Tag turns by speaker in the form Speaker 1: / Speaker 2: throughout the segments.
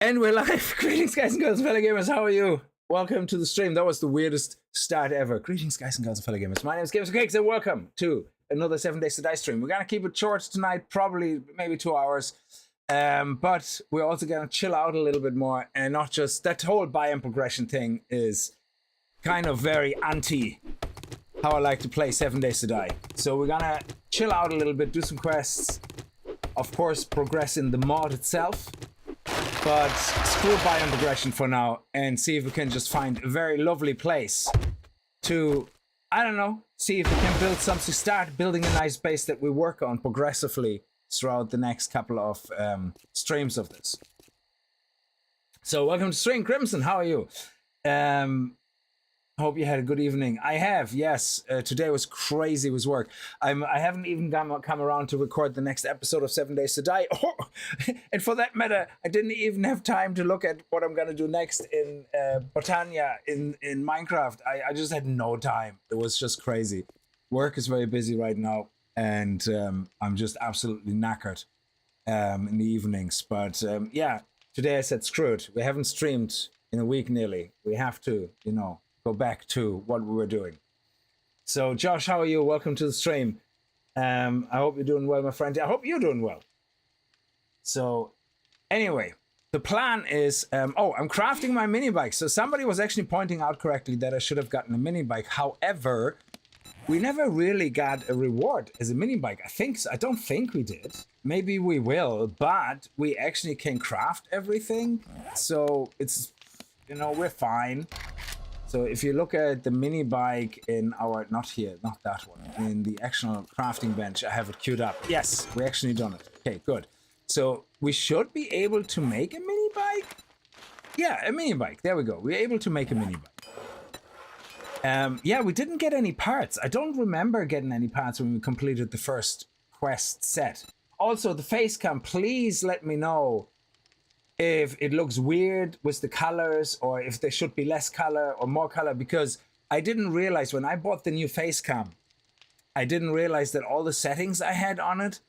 Speaker 1: And we're live. Greetings, guys and girls, fellow gamers. How are you? Welcome to the stream. That was the weirdest start ever. Greetings, guys and girls, fellow gamers. My name is Kickz, and welcome to another 7 Days to Die stream. We're gonna keep it short tonight, probably maybe 2 hours. But we're also gonna chill out a little bit more, and not just that whole biome progression thing is kind of very anti how I like to play 7 Days to Die. So we're gonna chill out a little bit, do some quests, of course, progress in the mod itself. But screw biome progression for now and see if we can just find a very lovely place to, I don't know, see if we can build something, start building a nice base that we work on progressively throughout the next couple of streams of this. So welcome to Stream Crimson, how are you? Hope you had a good evening. I have, yes. Today was crazy with work. I haven't even come around to record the next episode of 7 Days to Die. Oh, and for that matter, I didn't even have time to look at what I'm going to do next in Botania in Minecraft. I just had no time. It was just crazy. Work is very busy right now, and I'm just absolutely knackered in the evenings. But yeah, today I said, screw it. We haven't streamed in a week nearly. We have to, you know, go back to what we were doing. So Josh, how are you? Welcome to the stream. I hope you're doing well, my friend. I hope you're doing well. So anyway, the plan is, oh, I'm crafting my mini bike. So somebody was actually pointing out correctly that I should have gotten a mini bike. However, we never really got a reward as a mini bike. I think so. I don't think we did. Maybe we will, but we actually can craft everything. So it's, you know, we're fine. So if you look at the mini bike in our, not here, not that one, in the actual crafting bench, I have it queued up. Yes, we actually done it. Okay, good. So we should be able to make a mini bike. Yeah, a mini bike. There we go. We're able to make a mini bike. Yeah, we didn't get any parts. I don't remember getting any parts when we completed the first quest set. Also, the face cam, please let me know if it looks weird with the colors, or if there should be less color or more color, because I didn't realize when I bought the new face cam, I didn't realize that all the settings I had on it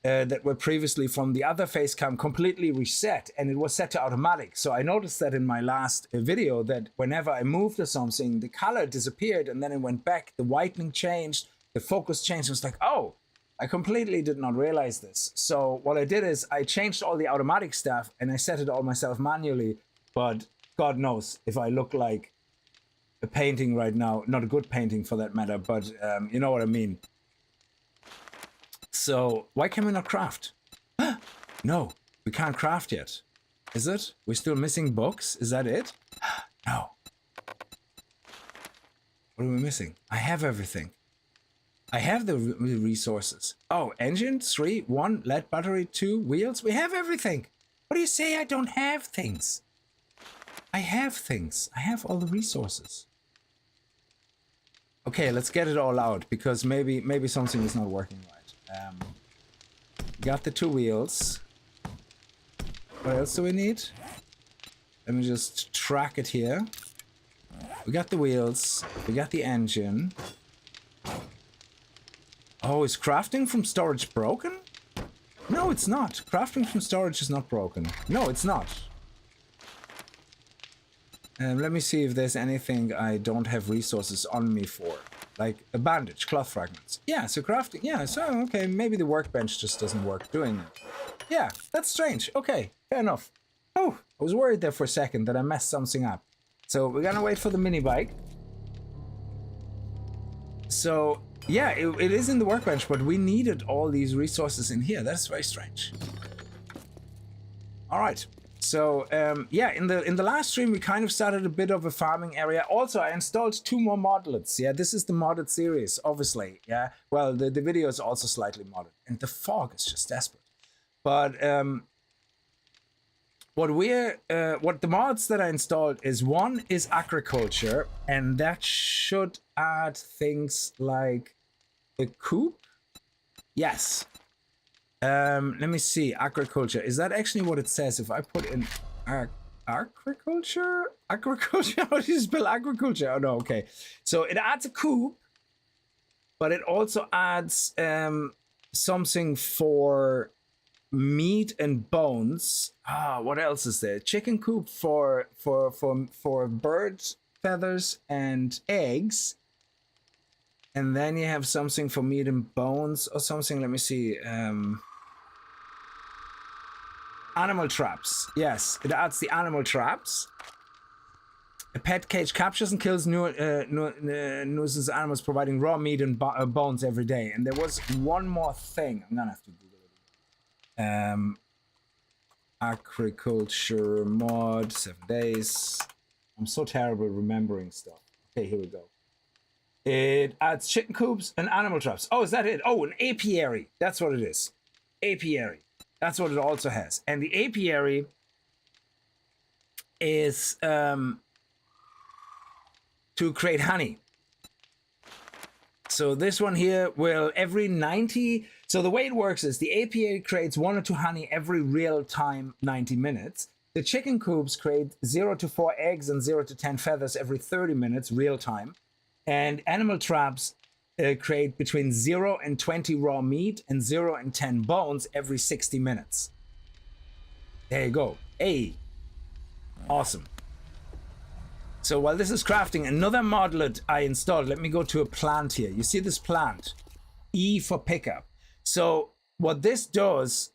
Speaker 1: that were previously from the other face cam completely reset, and it was set to automatic. So I noticed that in my last video that whenever I moved or something, the color disappeared and then it went back, the whitening changed, the focus changed. It was like, oh, I completely did not realize this. So what I did is I changed all the automatic stuff and I set it all myself manually. But God knows if I look like a painting right now, not a good painting for that matter, but you know what I mean. So why can we not craft? No, we can't craft yet. Is it? We're still missing books? Is that it? No. What are we missing? I have everything. I have the resources. Oh, engine, 3, 1, lead battery, 2, wheels. We have everything. What do you say I don't have things? I have things. I have all the resources. Okay, let's get it all out, because maybe something is not working right. Got the 2 wheels. What else do we need? Let me just track it here. We got the wheels. We got the engine. Oh, is crafting from storage broken? No, it's not. Crafting from storage is not broken. No, it's not. Let me see if there's anything I don't have resources on me for. Like a bandage, cloth fragments. Yeah, so crafting. Yeah, so, okay, maybe the workbench just doesn't work doing it. Yeah, that's strange. Okay, fair enough. Oh, I was worried there for a second that I messed something up. So we're gonna wait for the mini bike. So yeah, it is in the workbench, but we needed all these resources in here. That's very strange. All right. So yeah, in the last stream we kind of started a bit of a farming area. Also, I installed 2 more modlets. Yeah, this is the modded series, obviously. Yeah. Well, the video is also slightly modded, and the fog is just desperate. But what the mods that I installed is, one is agriculture, and that should add things like a coop? Yes. Let me see. Agriculture. Is that actually what it says? If I put in agriculture? Agriculture? How do you spell agriculture? Oh, no. Okay. So it adds a coop, but it also adds something for meat and bones. What else is there? Chicken coop for bird feathers and eggs. And then you have something for meat and bones or something. Let me see. Animal traps. Yes, it adds the animal traps. A pet cage captures and kills nuisance animals, providing raw meat and bones every day. And there was one more thing. I'm gonna have to Google it. Agriculture mod, 7 days. I'm so terrible remembering stuff. Okay, here we go. It adds chicken coops and animal traps. Oh, is that it? Oh, an apiary. That's what it is. Apiary. That's what it also has. And the apiary is to create honey. So this one here will every 90. So the way it works is the apiary creates 1 or 2 honey every real time 90 minutes. The chicken coops create 0 to 4 eggs and 0 to 10 feathers every 30 minutes real time. And animal traps create between 0 and 20 raw meat and 0 and 10 bones every 60 minutes. There you go. Hey, awesome. So while this is crafting, another modlet I installed, let me go to a plant here. You see this plant? E for pickup. So what this does,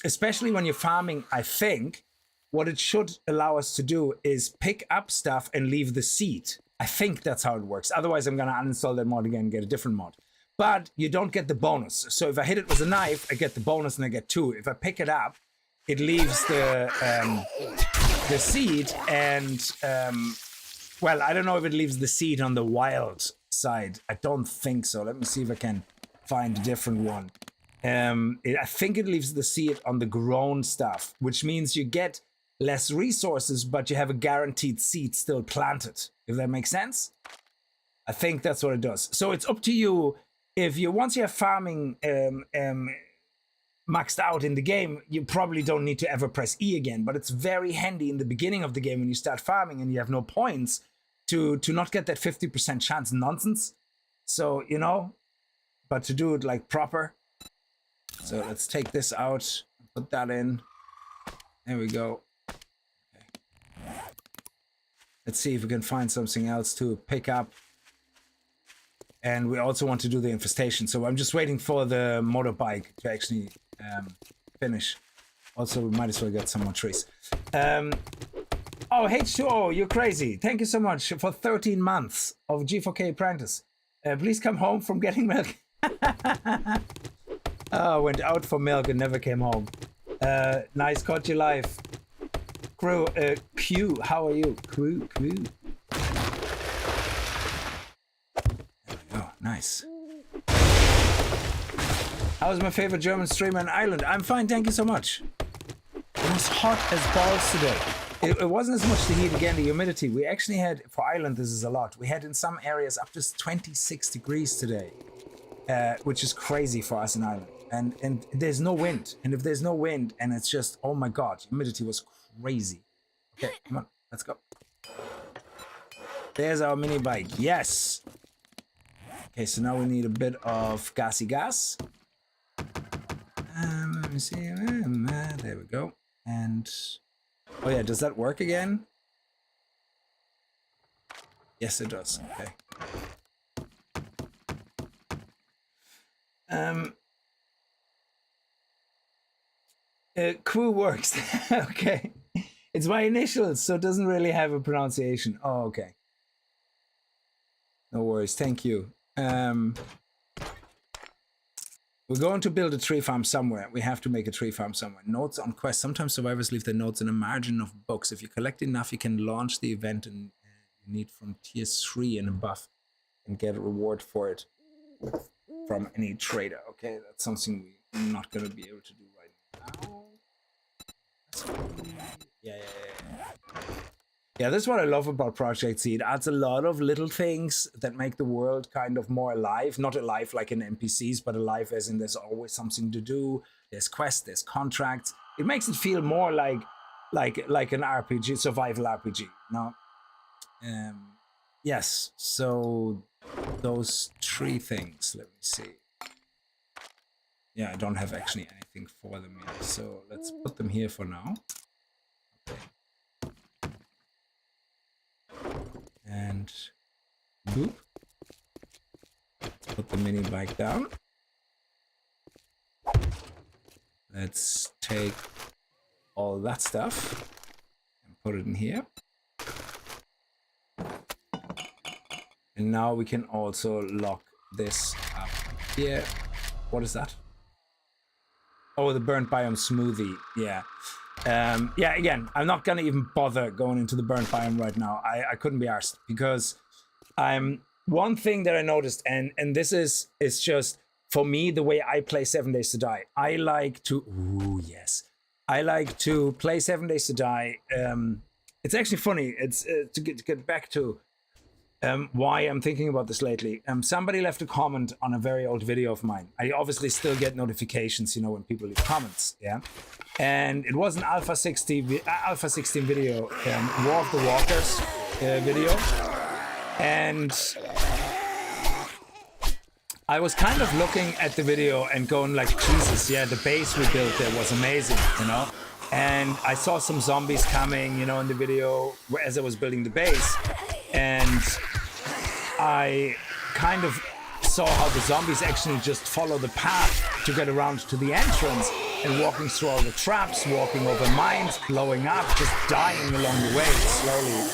Speaker 1: especially when you're farming, I think, what it should allow us to do is pick up stuff and leave the seed. I think that's how it works. Otherwise, I'm going to uninstall that mod again and get a different mod. But you don't get the bonus. So if I hit it with a knife, I get the bonus and I get 2. If I pick it up, it leaves the seed and, well, I don't know if it leaves the seed on the wild side. I don't think so. Let me see if I can find a different one. I think it leaves the seed on the grown stuff, which means you get less resources, but you have a guaranteed seed still planted, if that makes sense. I think that's what it does. So it's up to you. If you once you have farming maxed out in the game, you probably don't need to ever press E again, but it's very handy in the beginning of the game when you start farming and you have no points to not get that 50% chance nonsense. So, you know, but to do it like proper. So let's take this out, put that in. There we go. Okay. Let's see if we can find something else to pick up. And we also want to do the infestation. So I'm just waiting for the motorbike to actually finish. Also, we might as well get some more trees. Oh, H2O, you're crazy. Thank you so much for 13 months of G4K Apprentice. Please come home from getting milk. Oh, went out for milk and never came home. Nice, caught you live. Crew, Q, how are you? Crew. Oh, nice. How's my favorite German streamer in Ireland? I'm fine, thank you so much. It was hot as balls today. It wasn't as much the heat, again, the humidity. We actually had, for Ireland, this is a lot. We had in some areas up to 26 degrees today, which is crazy for us in Ireland. And there's no wind. And if there's no wind and it's just, oh my God, humidity was crazy. Okay, come on, let's go. There's our mini bike, yes. Okay, so now we need a bit of gassy gas. Let me see, there we go. And, oh yeah, does that work again? Yes, it does, okay. Crew works, okay. It's my initials, so it doesn't really have a pronunciation. Oh, okay. No worries, thank you. We're going to build a tree farm somewhere. We have to make a tree farm somewhere. Notes on quest. Sometimes survivors leave their notes in a margin of books. If you collect enough, you can launch the event and you need from tier 3 and above and get a reward for it from any trader. Okay, that's something we're not going to be able to do right now. Yeah. Yeah, this is what I love about Project Z. It adds a lot of little things that make the world kind of more alive. Not alive like in NPCs, but alive as in there's always something to do. There's quests, there's contracts. It makes it feel more like an RPG, survival RPG, you know? Yes, so those 3 things, let me see. Yeah, I don't have actually anything for them yet, so let's put them here for now. Okay. And boop. Put the mini bike down. Let's take all that stuff and put it in here. And now we can also lock this up here. What is that? Oh, the burnt biome smoothie. Yeah. Yeah, again, I'm not gonna even bother going into the burnt biome right now. I couldn't be arsed, because one thing that I noticed, and this is just for me the way I play 7 Days to Die. I like to I like to play 7 Days to Die. It's actually funny. It's to get back to why I'm thinking about this lately. Somebody left a comment on a very old video of mine. I obviously still get notifications, you know, when people leave comments, yeah. And it was an Alpha 16 video, War of the Walkers video, and I was kind of looking at the video and going like, Jesus, yeah, the base we built there was amazing, you know. And I saw some zombies coming, you know, in the video as I was building the base, and I kind of saw how the zombies actually just follow the path to get around to the entrance, and walking through all the traps, walking over mines, blowing up, just dying along the way slowly.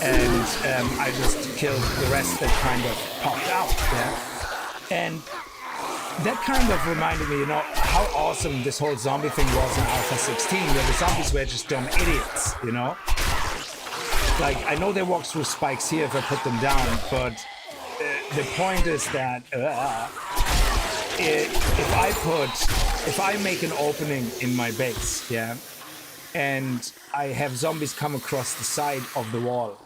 Speaker 1: And I just killed the rest that kind of popped out, yeah. And that kind of reminded me, you know, how awesome this whole zombie thing was in Alpha 16, where the zombies were just dumb idiots, you know? Like, I know they walk through spikes here if I put them down, but the point is that if I make an opening in my base, yeah, and I have zombies come across the side of the wall,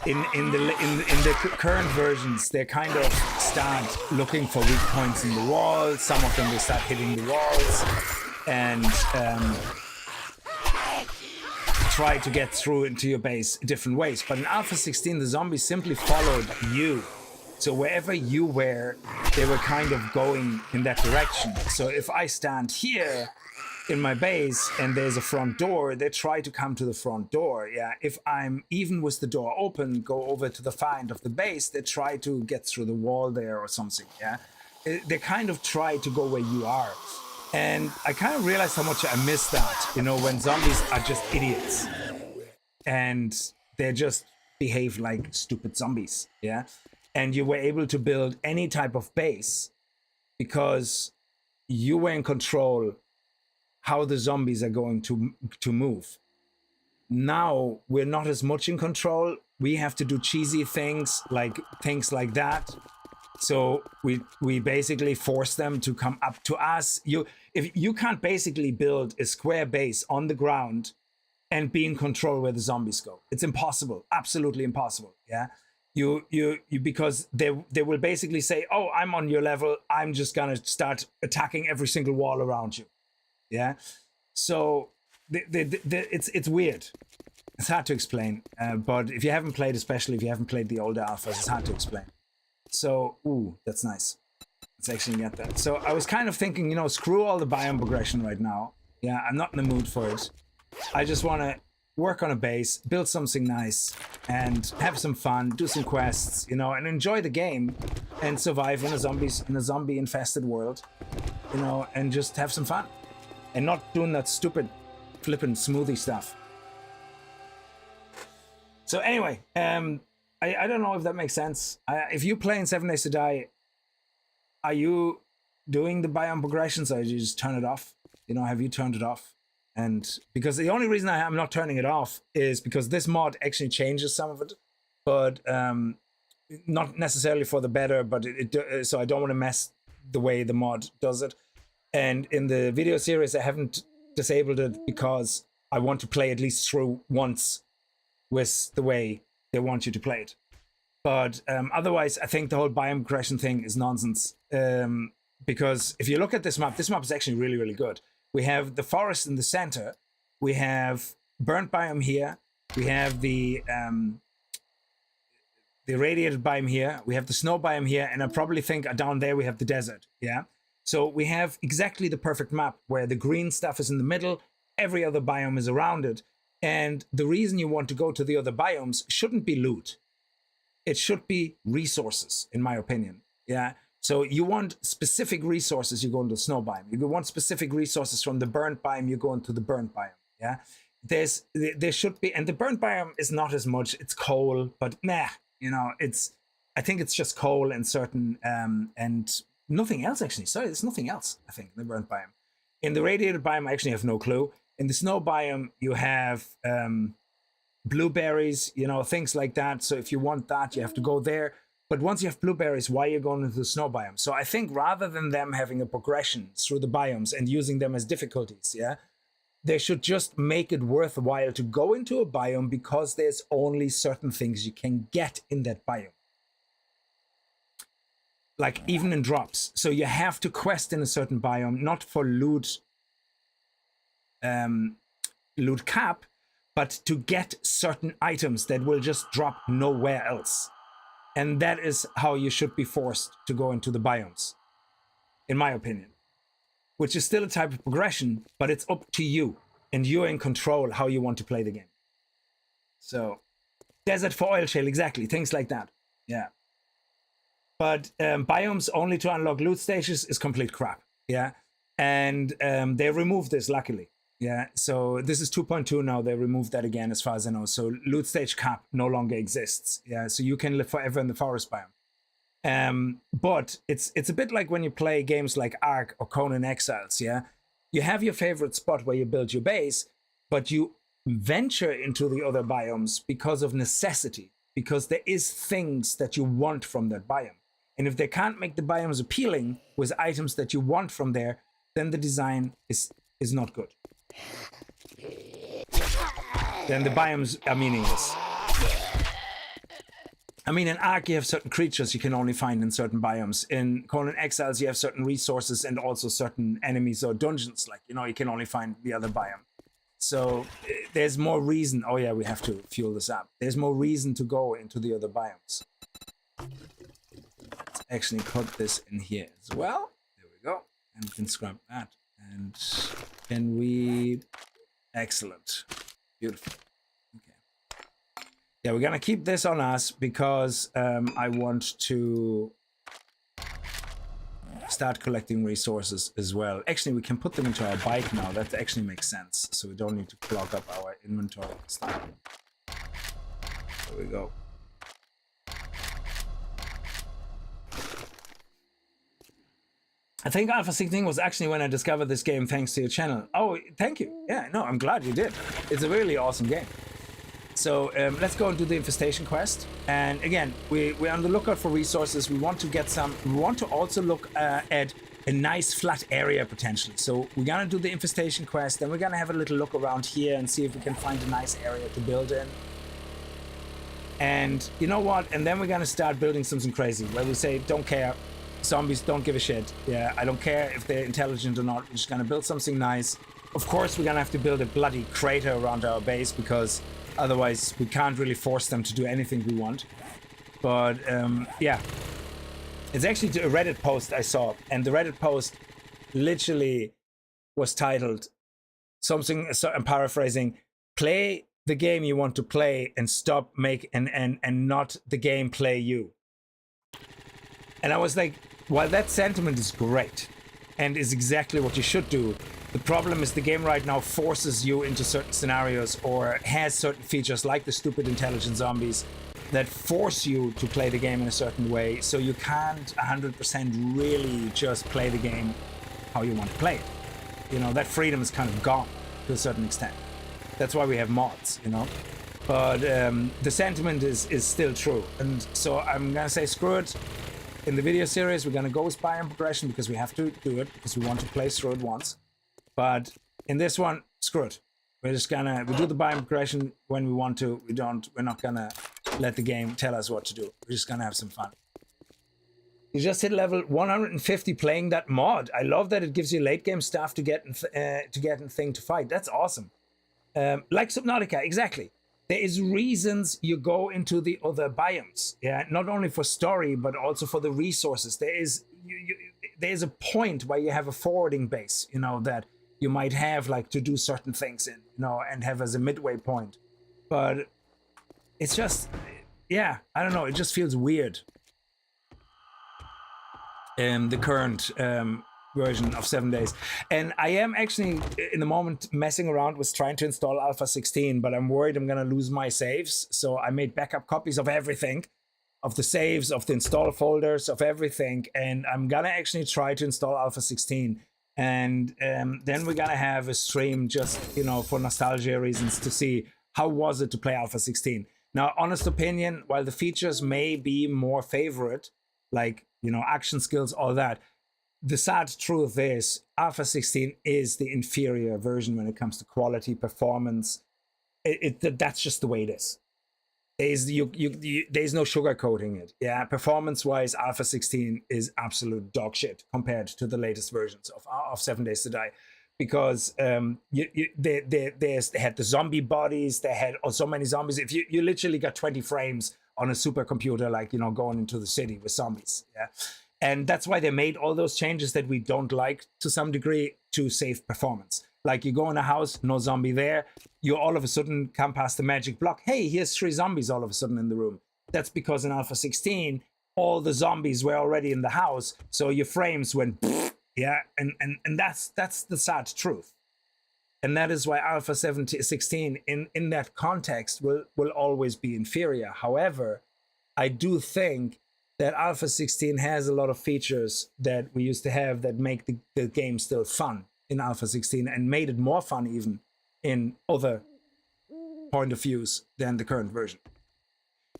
Speaker 1: in the current versions, they kind of start looking for weak points in the wall. Some of them they start hitting the walls and try to get through into your base different ways. But in Alpha 16, the zombies simply followed you. So wherever you were, they were kind of going in that direction. So if I stand here in my base and there's a front door, they try to come to the front door. Yeah. If I'm even with the door open, go over to the far end of the base, they try to get through the wall there or something. Yeah. They kind of try to go where you are. And I kind of realized how much I miss that, you know, when zombies are just idiots and they just behave like stupid zombies. Yeah. And you were able to build any type of base because you were in control how the zombies are going to move. Now we're not as much in control. We have to do cheesy things like that. So we basically force them to come up to us. If you can't basically build a square base on the ground and be in control where the zombies go. It's impossible, absolutely impossible. Yeah. You because they will basically say, oh, I'm on your level. I'm just gonna start attacking every single wall around you. Yeah, so it's weird. It's hard to explain. But if you haven't played, especially if you haven't played the older alphas, it's hard to explain. So, ooh, that's nice. Let's actually get that. So I was kind of thinking, you know, screw all the biome progression right now. Yeah, I'm not in the mood for it. I just want to work on a base, build something nice, and have some fun, do some quests, you know, and enjoy the game, and survive in a zombie-infested world, you know, and just have some fun, and not doing that stupid flippin' smoothie stuff. So anyway, I don't know if that makes sense. If you play in 7 Days to Die, are you doing the biome progressions, or you just turn it off? You know, have you turned it off? And because the only reason I'm not turning it off is because this mod actually changes some of it, but not necessarily for the better, but so I don't want to mess the way the mod does it. And in the video series, I haven't disabled it because I want to play at least through once with the way they want you to play it. But otherwise, I think the whole biome progression thing is nonsense. Because if you look at this map is actually really, really good. We have the forest in the center. We have burnt biome here. We have the radiated biome here. We have the snow biome here. And I probably think down there we have the desert. Yeah. So we have exactly the perfect map where the green stuff is in the middle, every other biome is around it. And the reason you want to go to the other biomes shouldn't be loot. It should be resources, in my opinion. Yeah. So you want specific resources, you go into the snow biome. You want specific resources from the burnt biome, you go into the burnt biome. Yeah. There should be, and the burnt biome is not as much, it's coal, but nah, I think it's just coal and certain, and nothing else actually. Sorry, there's nothing else, I think, in the burnt biome. In the radiated biome, I actually have no clue. In the snow biome, you have blueberries, things like that. So if you want that, you have to go there. But once you have blueberries, why are you going into the snow biome? So I think rather than them having a progression through the biomes and using them as difficulties, yeah, they should just make it worthwhile to go into a biome because there's only certain things you can get in that biome. Like even in drops. So you have to quest in a certain biome, not for loot cap, but to get certain items that will just drop nowhere else. And that is how you should be forced to go into the biomes, in my opinion. Which is still a type of progression, but it's up to you. And you're in control how you want to play the game. So, desert for oil shale, exactly. Things like that. Yeah. But biomes only to unlock loot stages is complete crap. Yeah. And they removed this, luckily. Yeah. So this is 2.2 now. They removed that again, as far as I know. So loot stage cap no longer exists. Yeah. So you can live forever in the forest biome. But it's a bit like when you play games like Ark or Conan Exiles. Yeah. You have your favorite spot where you build your base, but you venture into the other biomes because of necessity, because there is things that you want from that biome. And if they can't make the biomes appealing with items that you want from there, then the design is not good. Then the biomes are meaningless. I mean, in Ark, you have certain creatures you can only find in certain biomes. In Conan Exiles, you have certain resources and also certain enemies or dungeons. Like, you can only find the other biome. So there's more reason. Oh, yeah, we have to fuel this up. There's more reason to go into the other biomes. Let's actually put this in here as well. There we go. And we can scrub that. And can we... Excellent. Beautiful. Okay. Yeah, we're going to keep this on us because I want to start collecting resources as well. Actually, we can put them into our bike now. That actually makes sense. So we don't need to clog up our inventory and stuff. There we go. I think Alpha 16 was actually when I discovered this game thanks to your channel. Oh, thank you. Yeah, no, I'm glad you did. It's a really awesome game. So let's go and do the Infestation quest. And again, we're on the lookout for resources. We want to get some. We want to also look at a nice flat area potentially. So we're going to do the Infestation quest. Then we're going to have a little look around here and see if we can find a nice area to build in. And you know what? And then we're going to start building something crazy where we say, don't care. Zombies don't give a shit. Yeah, I don't care if they're intelligent or not. We're just gonna build something nice. Of course, we're gonna have to build a bloody crater around our base because otherwise we can't really force them to do anything we want. But yeah, it's actually a Reddit post I saw, and the Reddit post literally was titled something. So I'm paraphrasing: "Play the game you want to play, and stop and not the game play you." And I was like, while that sentiment is great and is exactly what you should do, the problem is the game right now forces you into certain scenarios or has certain features like the stupid intelligent zombies that force you to play the game in a certain way. So you can't 100% really just play the game how you want to play it. That freedom is kind of gone to a certain extent. That's why we have mods, But the sentiment is still true. And so I'm going to say screw it. In the video series, we're going to go with biome progression because we have to do it, because we want to play through it once. But in this one, screw it. We're just going to, we do the biome progression when we want to. We're not going to let the game tell us what to do. We're just going to have some fun. You just hit level 150 playing that mod. I love that it gives you late game stuff to get and thing to fight. That's awesome. Like Subnautica, exactly. There is reasons you go into the other biomes, yeah, not only for story but also for the resources. there's a point where you have a forwarding base, you know, that you might have like to do certain things in, you know, and have as a midway point. But it's just, yeah, I don't know, it just feels weird. The current version of 7 days. And I am actually in the moment messing around with trying to install Alpha 16, but I'm worried I'm gonna lose my saves. So I made backup copies of everything, of the saves, of the install folders, of everything. And I'm gonna actually try to install Alpha 16. And then we're gonna have a stream just, you know, for nostalgia reasons to see how was it to play Alpha 16. Now, honest opinion, while the features may be more favorite, like, you know, action skills, all that, the sad truth is Alpha 16 is the inferior version when it comes to quality, performance. That's just the way it is. There's no sugarcoating it. Yeah, performance-wise, Alpha 16 is absolute dog shit compared to the latest versions of 7 Days to Die, because they had the zombie bodies. They had so many zombies. If you literally got 20 frames on a supercomputer, like, you know, going into the city with zombies. Yeah. And that's why they made all those changes that we don't like to some degree to save performance. Like, you go in a house, no zombie there. You all of a sudden come past the magic block. Hey, here's 3 zombies all of a sudden in the room. That's because in Alpha 16, all the zombies were already in the house. So your frames went, yeah. And that's the sad truth. And that is why Alpha 16 in that context will always be inferior. However, I do think that Alpha 16 has a lot of features that we used to have that make the game still fun in Alpha 16, and made it more fun even in other point of views than the current version.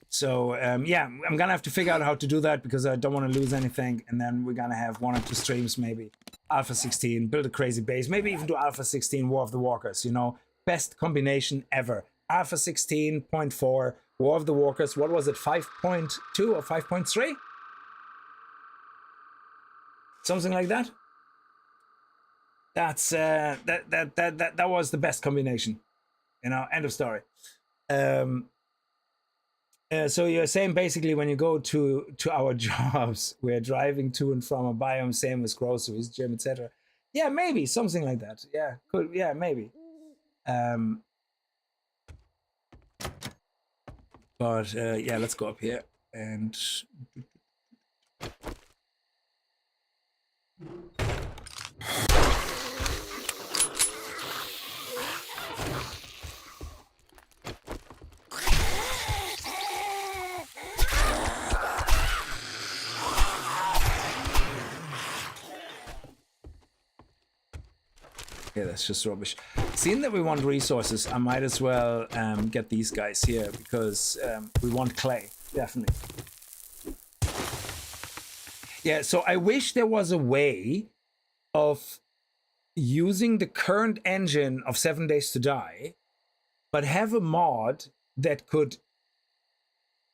Speaker 1: So yeah, I'm gonna have to figure out how to do that, because I don't want to lose anything. And then we're gonna have 1 or 2 streams, maybe Alpha 16, build a crazy base, maybe even do Alpha 16 War of the Walkers, you know, best combination ever. Alpha 16.4 War of the Walkers, what was it, 5.2 or 5.3? Something like that. That's that was the best combination, you know, end of story. So you're saying basically when you go to our jobs, we're driving to and from a biome, same as groceries, gym, etc. Yeah, maybe something like that. Yeah, could, yeah, maybe. But yeah, let's go up here and yeah, that's just rubbish. Seeing that we want resources, I might as well get these guys here, because we want clay, definitely. Yeah, so I wish there was a way of using the current engine of 7 Days to Die, but have a mod that could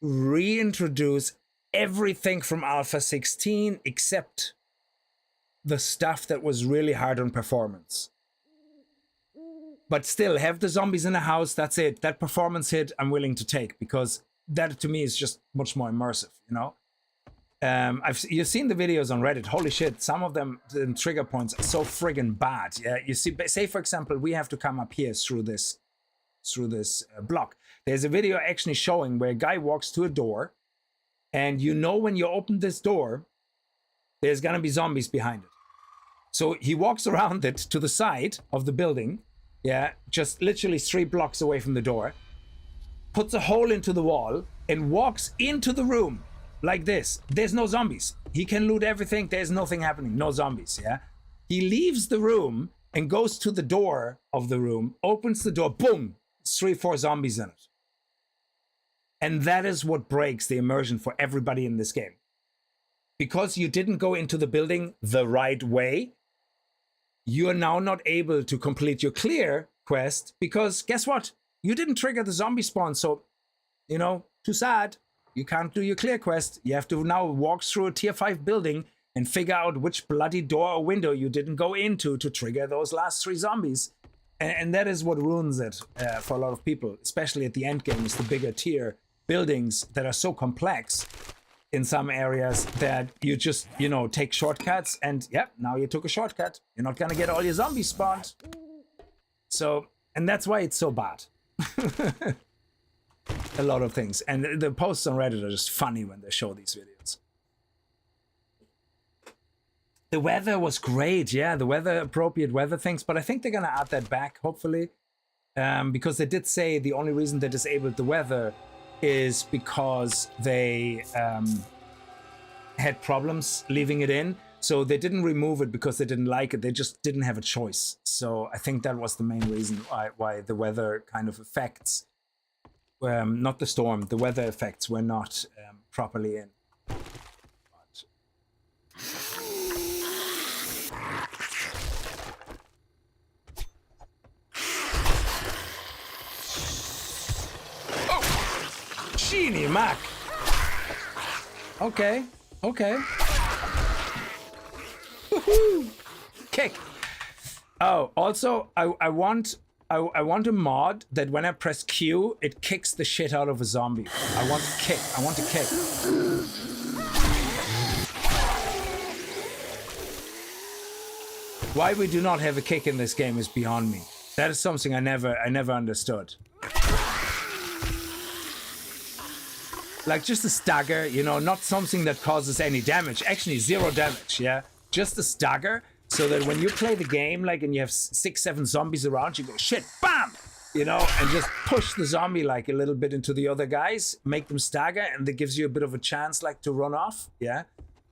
Speaker 1: reintroduce everything from Alpha 16 except the stuff that was really hard on performance. But still have the zombies in the house. That's it. That performance hit I'm willing to take, because that to me is just much more immersive, you know. You've seen the videos on Reddit. Holy shit, some of them, the trigger points are so friggin' bad. Yeah, you see, say for example, we have to come up here through this block. There's a video actually showing where a guy walks to a door, and you know when you open this door, there's gonna be zombies behind it. So he walks around it to the side of the building. Yeah, just literally 3 blocks away from the door, puts a hole into the wall and walks into the room like this. There's no zombies. He can loot everything. There's nothing happening. No zombies. Yeah. He leaves the room and goes to the door of the room, opens the door, boom, 3-4 zombies in it. And that is what breaks the immersion for everybody in this game. Because you didn't go into the building the right way, you are now not able to complete your clear quest, because guess what? You didn't trigger the zombie spawn. So, you know, too sad. You can't do your clear quest. You have to now walk through a tier 5 building and figure out which bloody door or window you didn't go into to trigger those last 3 zombies. And that is what ruins it for a lot of people, especially at the end game, is the bigger tier buildings that are so complex in some areas that you just, you know, take shortcuts and yep, now you took a shortcut. You're not gonna get all your zombies spawned. So, and that's why it's so bad. A lot of things. And the posts on Reddit are just funny when they show these videos. The weather was great, yeah, the weather, appropriate weather things, but I think they're gonna add that back, hopefully. Because they did say the only reason they disabled the weather is because they had problems leaving it in. So they didn't remove it because they didn't like it. They just didn't have a choice. So I think that was the main reason why the weather kind of effects, not the storm, the weather effects were not properly in. But... Oh! Genie Mac! Okay, okay. Woohoo! Kick. Oh, also, I want a mod that when I press Q, it kicks the shit out of a zombie. I want to kick. I want to kick. Why we do not have a kick in this game is beyond me. That is something I never understood. Like just a stagger, you know, not something that causes any damage. Actually, 0 damage, yeah? Just a stagger, so that when you play the game, like, and you have 6, 7 zombies around, you go, shit, bam! You know, and just push the zombie, like, a little bit into the other guys, make them stagger, and that gives you a bit of a chance, like, to run off, yeah?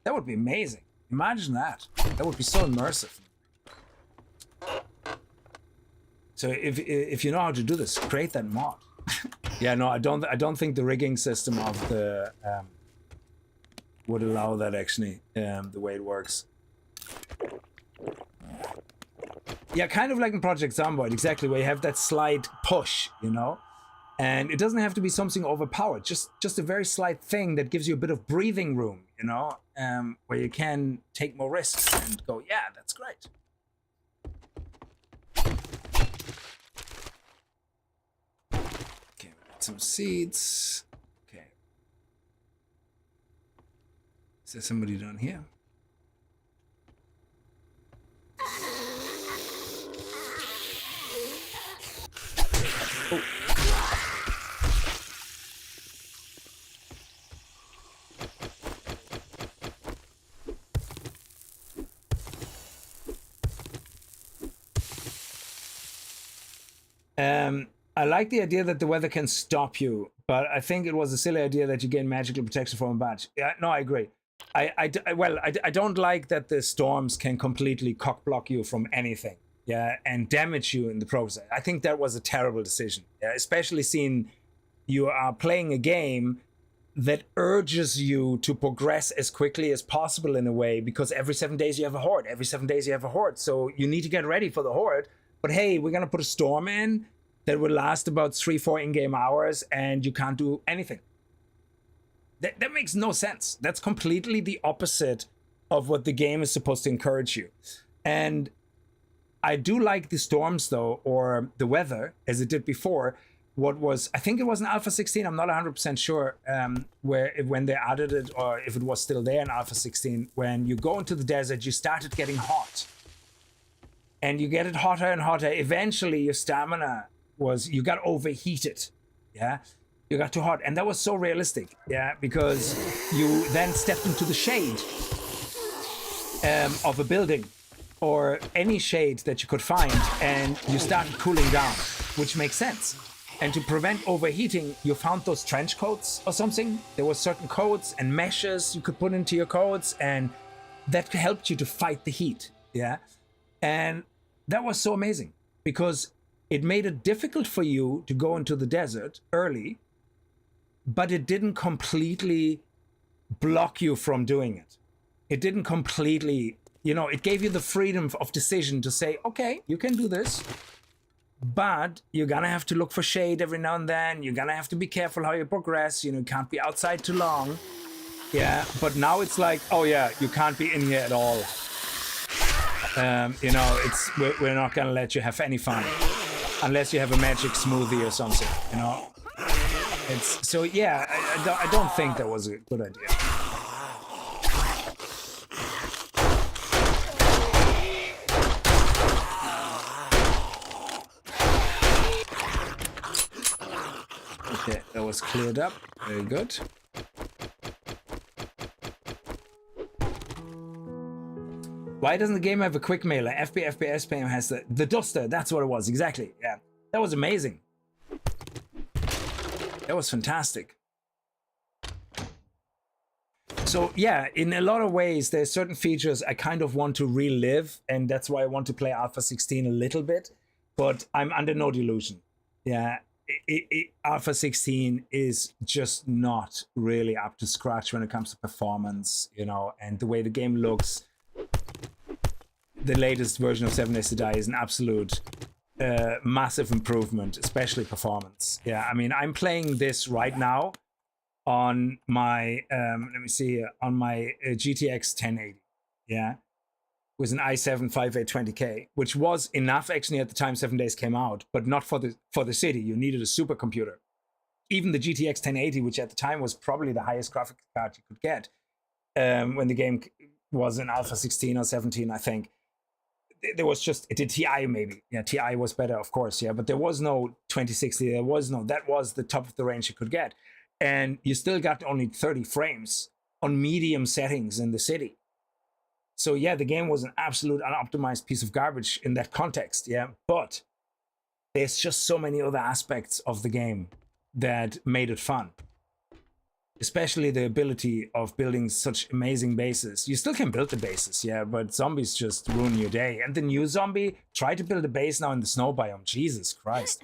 Speaker 1: That would be amazing. Imagine that. That would be so immersive. So if you know how to do this, create that mod. Yeah, no, I don't think the rigging system of the would allow that actually, the way it works. Yeah, kind of like in Project Zomboid, exactly, where you have that slight push, you know, and it doesn't have to be something overpowered, just a very slight thing that gives you a bit of breathing room, you know, where you can take more risks and go, yeah, that's great. Some seeds. Okay. Is there somebody down here? Oh. I like the idea that the weather can stop you, but I think it was a silly idea that you gain magical protection from a badge. Yeah, no, I agree. I don't like that the storms can completely cock-block you from anything, yeah, and damage you in the process. I think that was a terrible decision, yeah, especially seeing you are playing a game that urges you to progress as quickly as possible in a way, because every 7 days you have a horde. Every 7 days you have a horde, so you need to get ready for the horde. But hey, we're gonna put a storm in that will last about 3-4 in-game hours, and you can't do anything. That makes no sense. That's completely the opposite of what the game is supposed to encourage you. And I do like the storms, though, or the weather, as it did before. What was, I think it was in Alpha 16, I'm not 100% sure, when they added it, or if it was still there in Alpha 16, when you go into the desert, you started getting hot. And you get it hotter and hotter. Eventually, your stamina you got overheated, yeah, you got too hot, and that was so realistic, yeah, because you then stepped into the shade of a building or any shade that you could find, and you started cooling down, which makes sense. And to prevent overheating, you found those trench coats or something. There were certain coats and meshes you could put into your coats, and that helped you to fight the heat, yeah. And that was so amazing, because it made it difficult for you to go into the desert early, but it didn't completely block you from doing it. It didn't completely, you know, it gave you the freedom of decision to say, okay, you can do this, but you're gonna have to look for shade every now and then. You're gonna have to be careful how you progress. You know, you can't be outside too long. Yeah, but now it's like, oh yeah, you can't be in here at all. You know, we're not gonna let you have any fun. Unless you have a magic smoothie or something, you know. So yeah, I don't think that was a good idea. Okay, that was cleared up. Very good. Why doesn't the game have a quick mailer? FPS Biome has the duster. That's what it was. Exactly. Yeah. That was amazing. That was fantastic. So yeah, in a lot of ways, there's certain features I kind of want to relive, and that's why I want to play Alpha 16 a little bit, but I'm under no delusion. Yeah, Alpha 16 is just not really up to scratch when it comes to performance, you know, and the way the game looks. The latest version of 7 Days to Die is an absolute massive improvement, especially performance. Yeah, I mean, I'm playing this right now on my let me see here, on my GTX 1080, yeah, with an i7 5820K, which was enough actually at the time 7 Days came out, but not for the city. You needed a supercomputer. Even the GTX 1080, which at the time was probably the highest graphics card you could get when the game was in Alpha 16 or 17, I think. There was just, it did TI maybe. Yeah, TI was better, of course, yeah, but there was no 2060, there was no, that was the top of the range you could get. And you still got only 30 frames on medium settings in the city. So yeah, the game was an absolute unoptimized piece of garbage in that context, yeah. But there's just so many other aspects of the game that made it fun. Especially the ability of building such amazing bases. You still can build the bases, yeah, but zombies just ruin your day. And the new zombie, try to build a base now in the snow biome. Jesus Christ.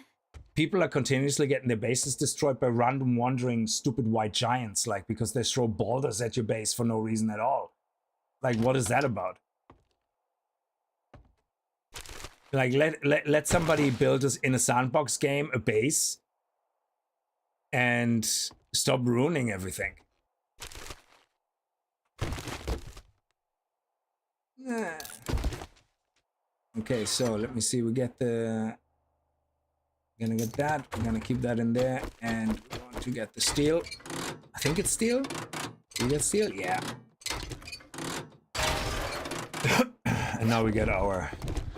Speaker 1: People are continuously getting their bases destroyed by random wandering stupid white giants, like, because they throw boulders at your base for no reason at all. Like, what is that about? Like, let somebody build us in a sandbox game a base and stop ruining everything. Okay, so let me see. We get the... We're gonna get that. We're gonna keep that in there, and we're going to get the steel. I think it's steel. Do we get steel? Yeah. And now we get our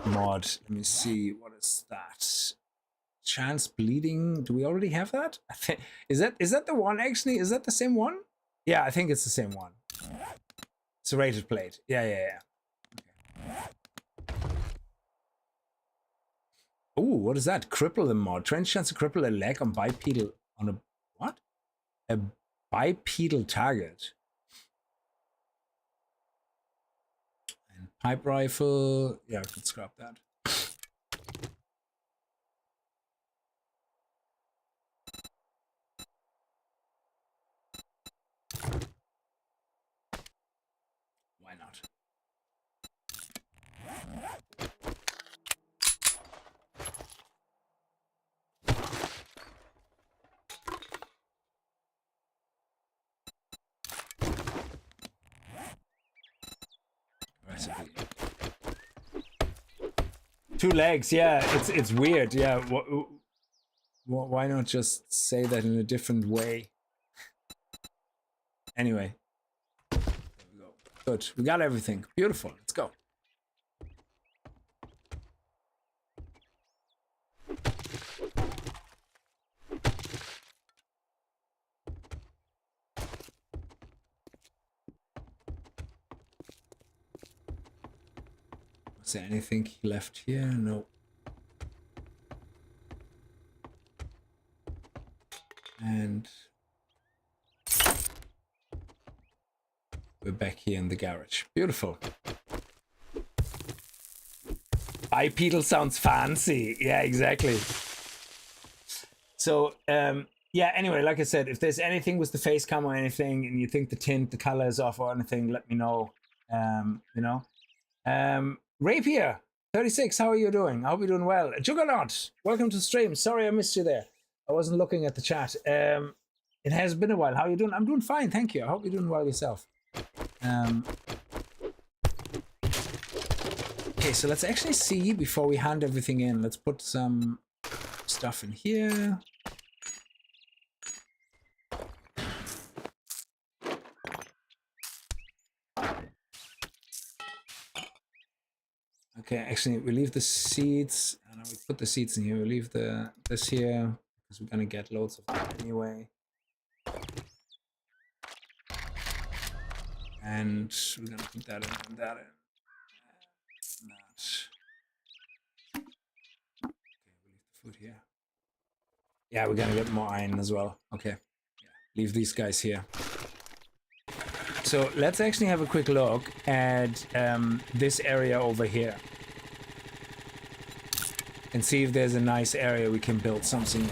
Speaker 1: mod. Let me see. What is that? Chance bleeding. Do we already have that? I think is that the one actually? Is that the same one? Yeah, I think it's the same one. Serrated plate. Yeah. Okay. Oh, what is that? Cripple the mod. Trend chance to cripple a leg on bipedal on a what? A bipedal target. And pipe rifle. Yeah, I could scrap that. Why not? Recipe. 2 legs, yeah, it's weird, yeah. Why not just say that in a different way? Anyway, there we go. Good, we got everything. Beautiful, let's go. Is there anything left here? No. And we're back here in the garage. Beautiful. Bipedal sounds fancy. Yeah, exactly. So, yeah, anyway, like I said, if there's anything with the face cam or anything, and you think the tint, the color is off or anything, let me know. You know. Rapier 36, how are you doing? I hope you're doing well. Juggernaut, welcome to the stream. Sorry I missed you there. I wasn't looking at the chat. It has been a while. How are you doing? I'm doing fine, thank you. I hope you're doing well yourself. Okay, so let's actually see before we hand everything in. Let's put some stuff in here. Okay, actually, we leave the seeds, and we put the seeds in here. We leave this here, because we're gonna get loads of that anyway. And we're gonna put that in and that in. And that. Okay, we leave the food here. Yeah, we're gonna get more iron as well. Okay. Yeah, leave these guys here. So let's actually have a quick look at this area over here. And see if there's a nice area we can build something in.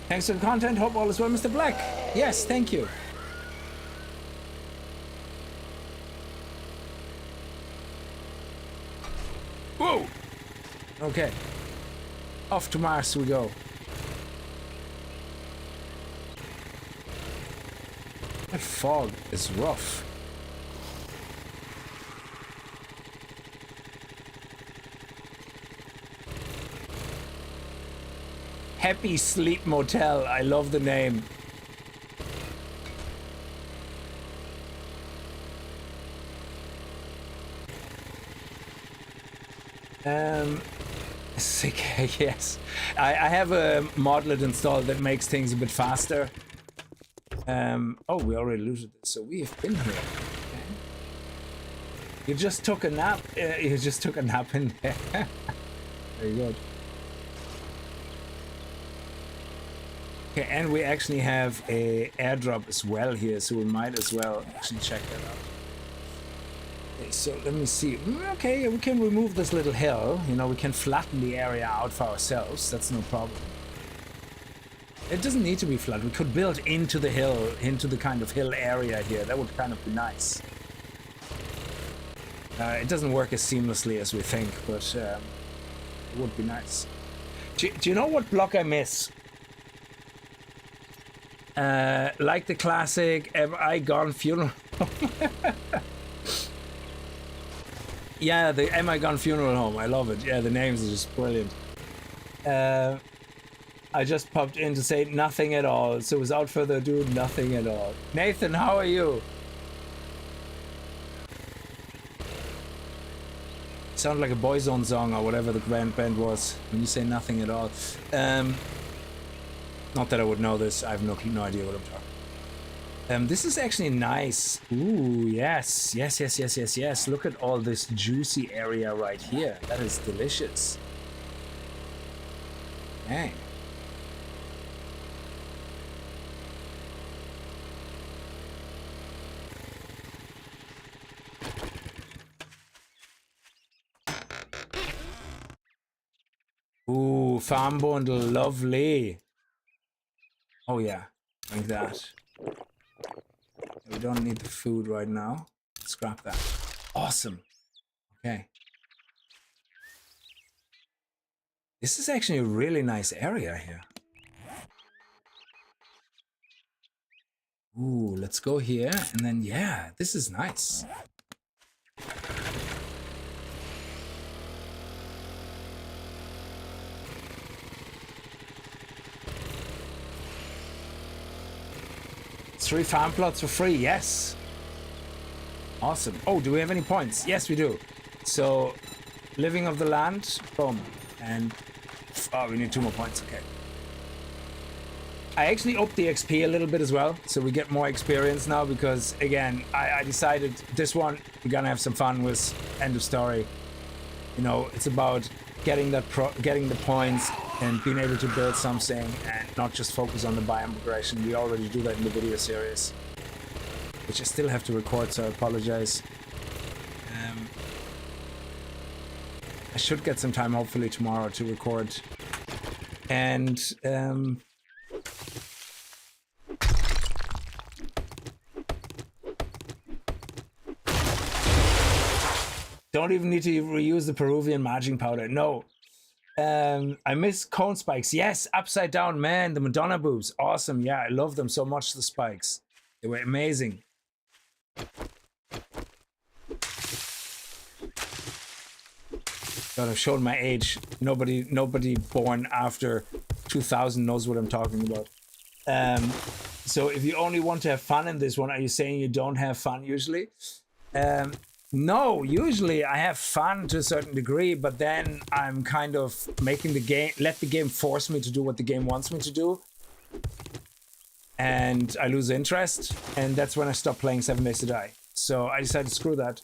Speaker 1: Thanks for the content. Hope all is well, Mr. Black. Yes, thank you. Whoa! Okay. Off to Mars we go. That fog is rough. Happy Sleep Motel. I love the name. Sick. Yes. I have a modlet installed that makes things a bit faster. Oh, we already looted this, so we have been here. Okay. You just took a nap. You just took a nap in there. Very good. Okay, and we actually have a airdrop as well here, so we might as well actually check that out. Okay, so let me see. Okay, we can remove this little hill. You know, we can flatten the area out for ourselves. That's no problem. It doesn't need to be flat. We could build into the hill, into the kind of hill area here. That would kind of be nice. It doesn't work as seamlessly as we think, but it would be nice. Do you know what block I miss? Like the classic Am I Gone Funeral. Yeah, the Am I Gone Funeral Home. I love it. Yeah, the names are just brilliant. I just popped in to say nothing at all. So without further ado, nothing at all. Nathan, how are you? Sound like a Boyzone song or whatever the band was when you say nothing at all. Not that I would know this. I have no idea what I'm talking. This is actually nice. Ooh, yes. Yes. Look at all this juicy area right here. That is delicious. Dang. Ooh, farm bundle, lovely. Oh yeah, like that. We don't need the food right now. Scrap that. Awesome. Okay. This is actually a really nice area here. Ooh, let's go here and then yeah, this is nice. Three farm plots for free, yes. Awesome. Oh, do we have any points? Yes, we do. So, living of the land, boom. And, oh, we need 2 more points, okay. I actually upped the XP a little bit as well, so we get more experience now because, again, I decided this one, we're gonna have some fun with, end of story. You know, it's about getting that getting the points and being able to build something and not just focus on the biome progression. We already do that in the video series, which I still have to record, so I apologize. I should get some time, hopefully tomorrow, to record. And don't even need to reuse the Peruvian margin powder. No. I miss cone spikes. Yes, upside down, man. The Madonna boobs. Awesome. Yeah, I love them so much, the spikes. They were amazing. God, I've shown my age. Nobody born after 2000 knows what I'm talking about. So if you only want to have fun in this one, are you saying you don't have fun usually? No, usually I have fun to a certain degree, but then I'm kind of making the game, let the game force me to do what the game wants me to do. And I lose interest, and that's when I stop playing 7 Days to Die. So I decided, screw that.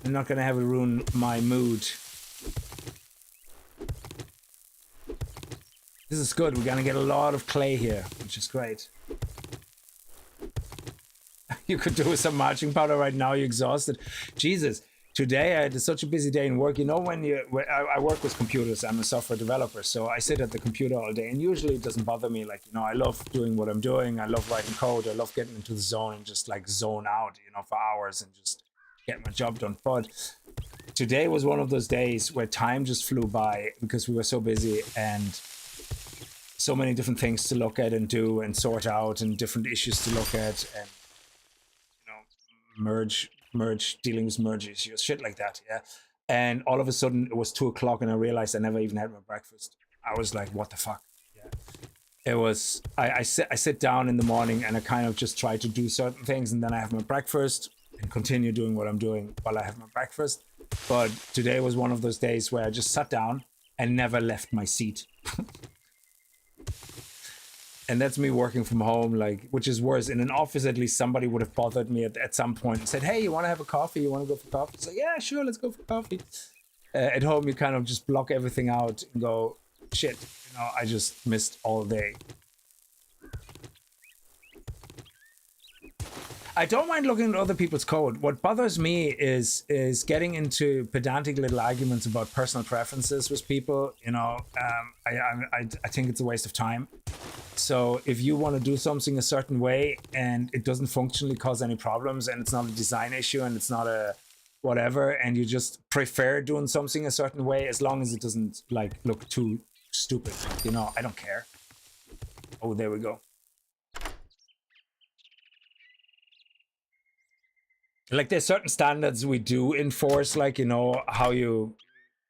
Speaker 1: I'm not gonna have it ruin my mood. This is good. We're gonna get a lot of clay here, which is great. You could do with some marching powder right now. You're exhausted. Jesus, today I had such a busy day in work. You know, when I work with computers, I'm a software developer, so I sit at the computer all day, and usually it doesn't bother me. Like, you know, I love doing what I'm doing. I love writing code. I love getting into the zone and just like zone out, you know, for hours and just get my job done. But today was one of those days where time just flew by because we were so busy and so many different things to look at and do and sort out and different issues to look at and, you know, merge, dealing with merge issues, shit like that, yeah. And all of a sudden it was 2 o'clock and I realized I never even had my breakfast. I was like, what the fuck? Yeah. It was, I sit down in the morning and I kind of just try to do certain things, and then I have my breakfast and continue doing what I'm doing while I have my breakfast. But today was one of those days where I just sat down and never left my seat. And that's me working from home, like, which is worse. In an office, at least somebody would have bothered me at some point and said, hey, you want to have a coffee? You want to go for coffee? So yeah, sure, let's go for coffee. At home, you kind of just block everything out and go, shit, you know, I just missed all day. I don't mind looking at other people's code. What bothers me is getting into pedantic little arguments about personal preferences with people. You know, I think it's a waste of time. So if you want to do something a certain way and it doesn't functionally cause any problems and it's not a design issue and it's not a whatever, and you just prefer doing something a certain way, as long as it doesn't like look too stupid, you know, I don't care. Oh, there we go. Like, there's certain standards we do enforce, like, you know, how you,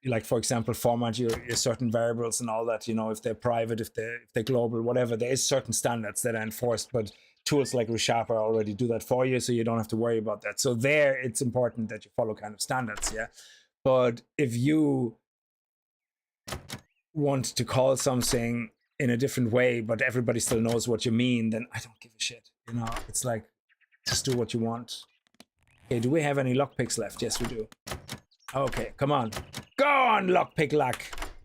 Speaker 1: like, for example, format your certain variables and all that, you know, if they're private, if they're global, whatever, there is certain standards that are enforced, but tools like ReSharper already do that for you, so you don't have to worry about that. So there, it's important that you follow kind of standards, yeah? But if you want to call something in a different way, but everybody still knows what you mean, then I don't give a shit, you know? It's like, just do what you want. Okay, do we have any lockpicks left? Yes, we do. Okay, come on. Go on, lockpick luck.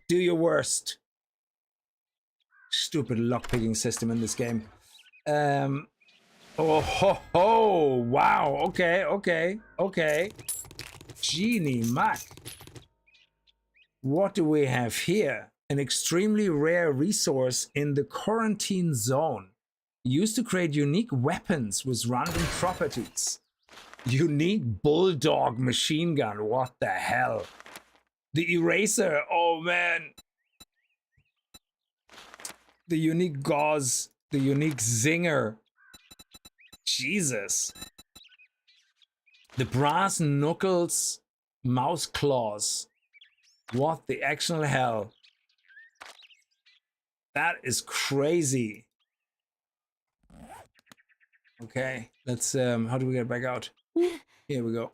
Speaker 1: Do your worst. Stupid lockpicking system in this game. Oh ho ho! Wow. Okay. Genie Mac. What do we have here? An extremely rare resource in the quarantine zone, used to create unique weapons with random properties. Unique bulldog machine gun. What the hell? The eraser. Oh man. The unique gauze. The unique zinger. Jesus. The brass knuckles mouse claws. What the actual hell? That is crazy. Okay, let's how do we get back out? Here we go.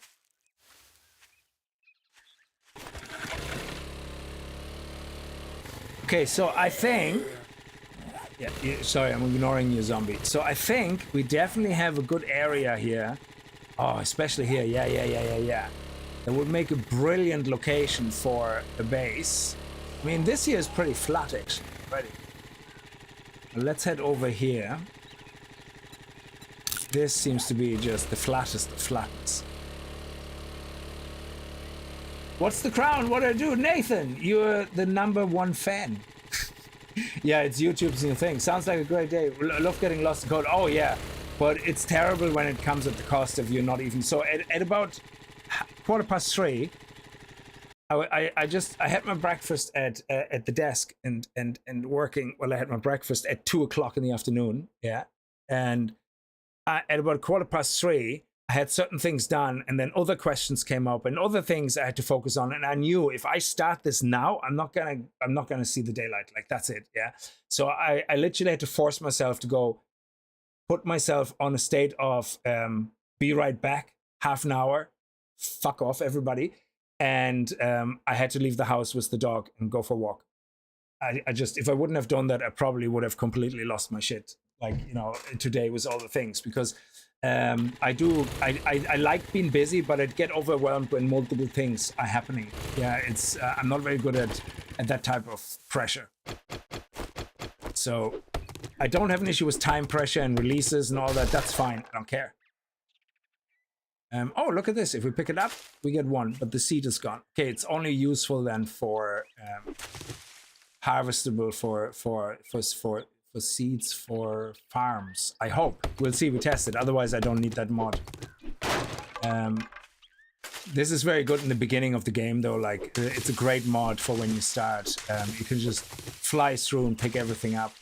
Speaker 1: Okay, so I think, yeah, sorry, I'm ignoring you, zombie. So I think we definitely have a good area here. Oh, especially here. Yeah. That would make a brilliant location for a base. I mean, this here is pretty flat, actually. Ready. Let's head over here. This seems to be just the flattest of flatness. What's the crown? What do I do? Nathan, you're the #1 fan. Yeah, it's YouTube's new thing. Sounds like a great day. Love getting lost in code. Oh, yeah. But it's terrible when it comes at the cost of you not even... So at about 3:15, I had my breakfast at the desk and working. Well, I had my breakfast at 2 o'clock in the afternoon. Yeah. And at about 3:15, I had certain things done, and then other questions came up and other things I had to focus on. And I knew if I start this now, I'm not gonna see the daylight. Like, that's it. Yeah. So I literally had to force myself to go, put myself on a state of be right back, half an hour. Fuck off, everybody. And I had to leave the house with the dog and go for a walk. I just, if I wouldn't have done that, I probably would have completely lost my shit. Like, you know, today with all the things, because I like being busy, but I'd get overwhelmed when multiple things are happening. Yeah, it's I'm not very good at that type of pressure. So I don't have an issue with time pressure and releases and all that. That's fine. I don't care. Oh, look at this. If we pick it up, we get one, but the seed is gone. Okay, it's only useful then for harvestable for seeds for farms. I hope. We'll see. We test it. Otherwise, I don't need that mod. This is very good in the beginning of the game, though. Like, it's a great mod for when you start. You can just fly through and pick everything up.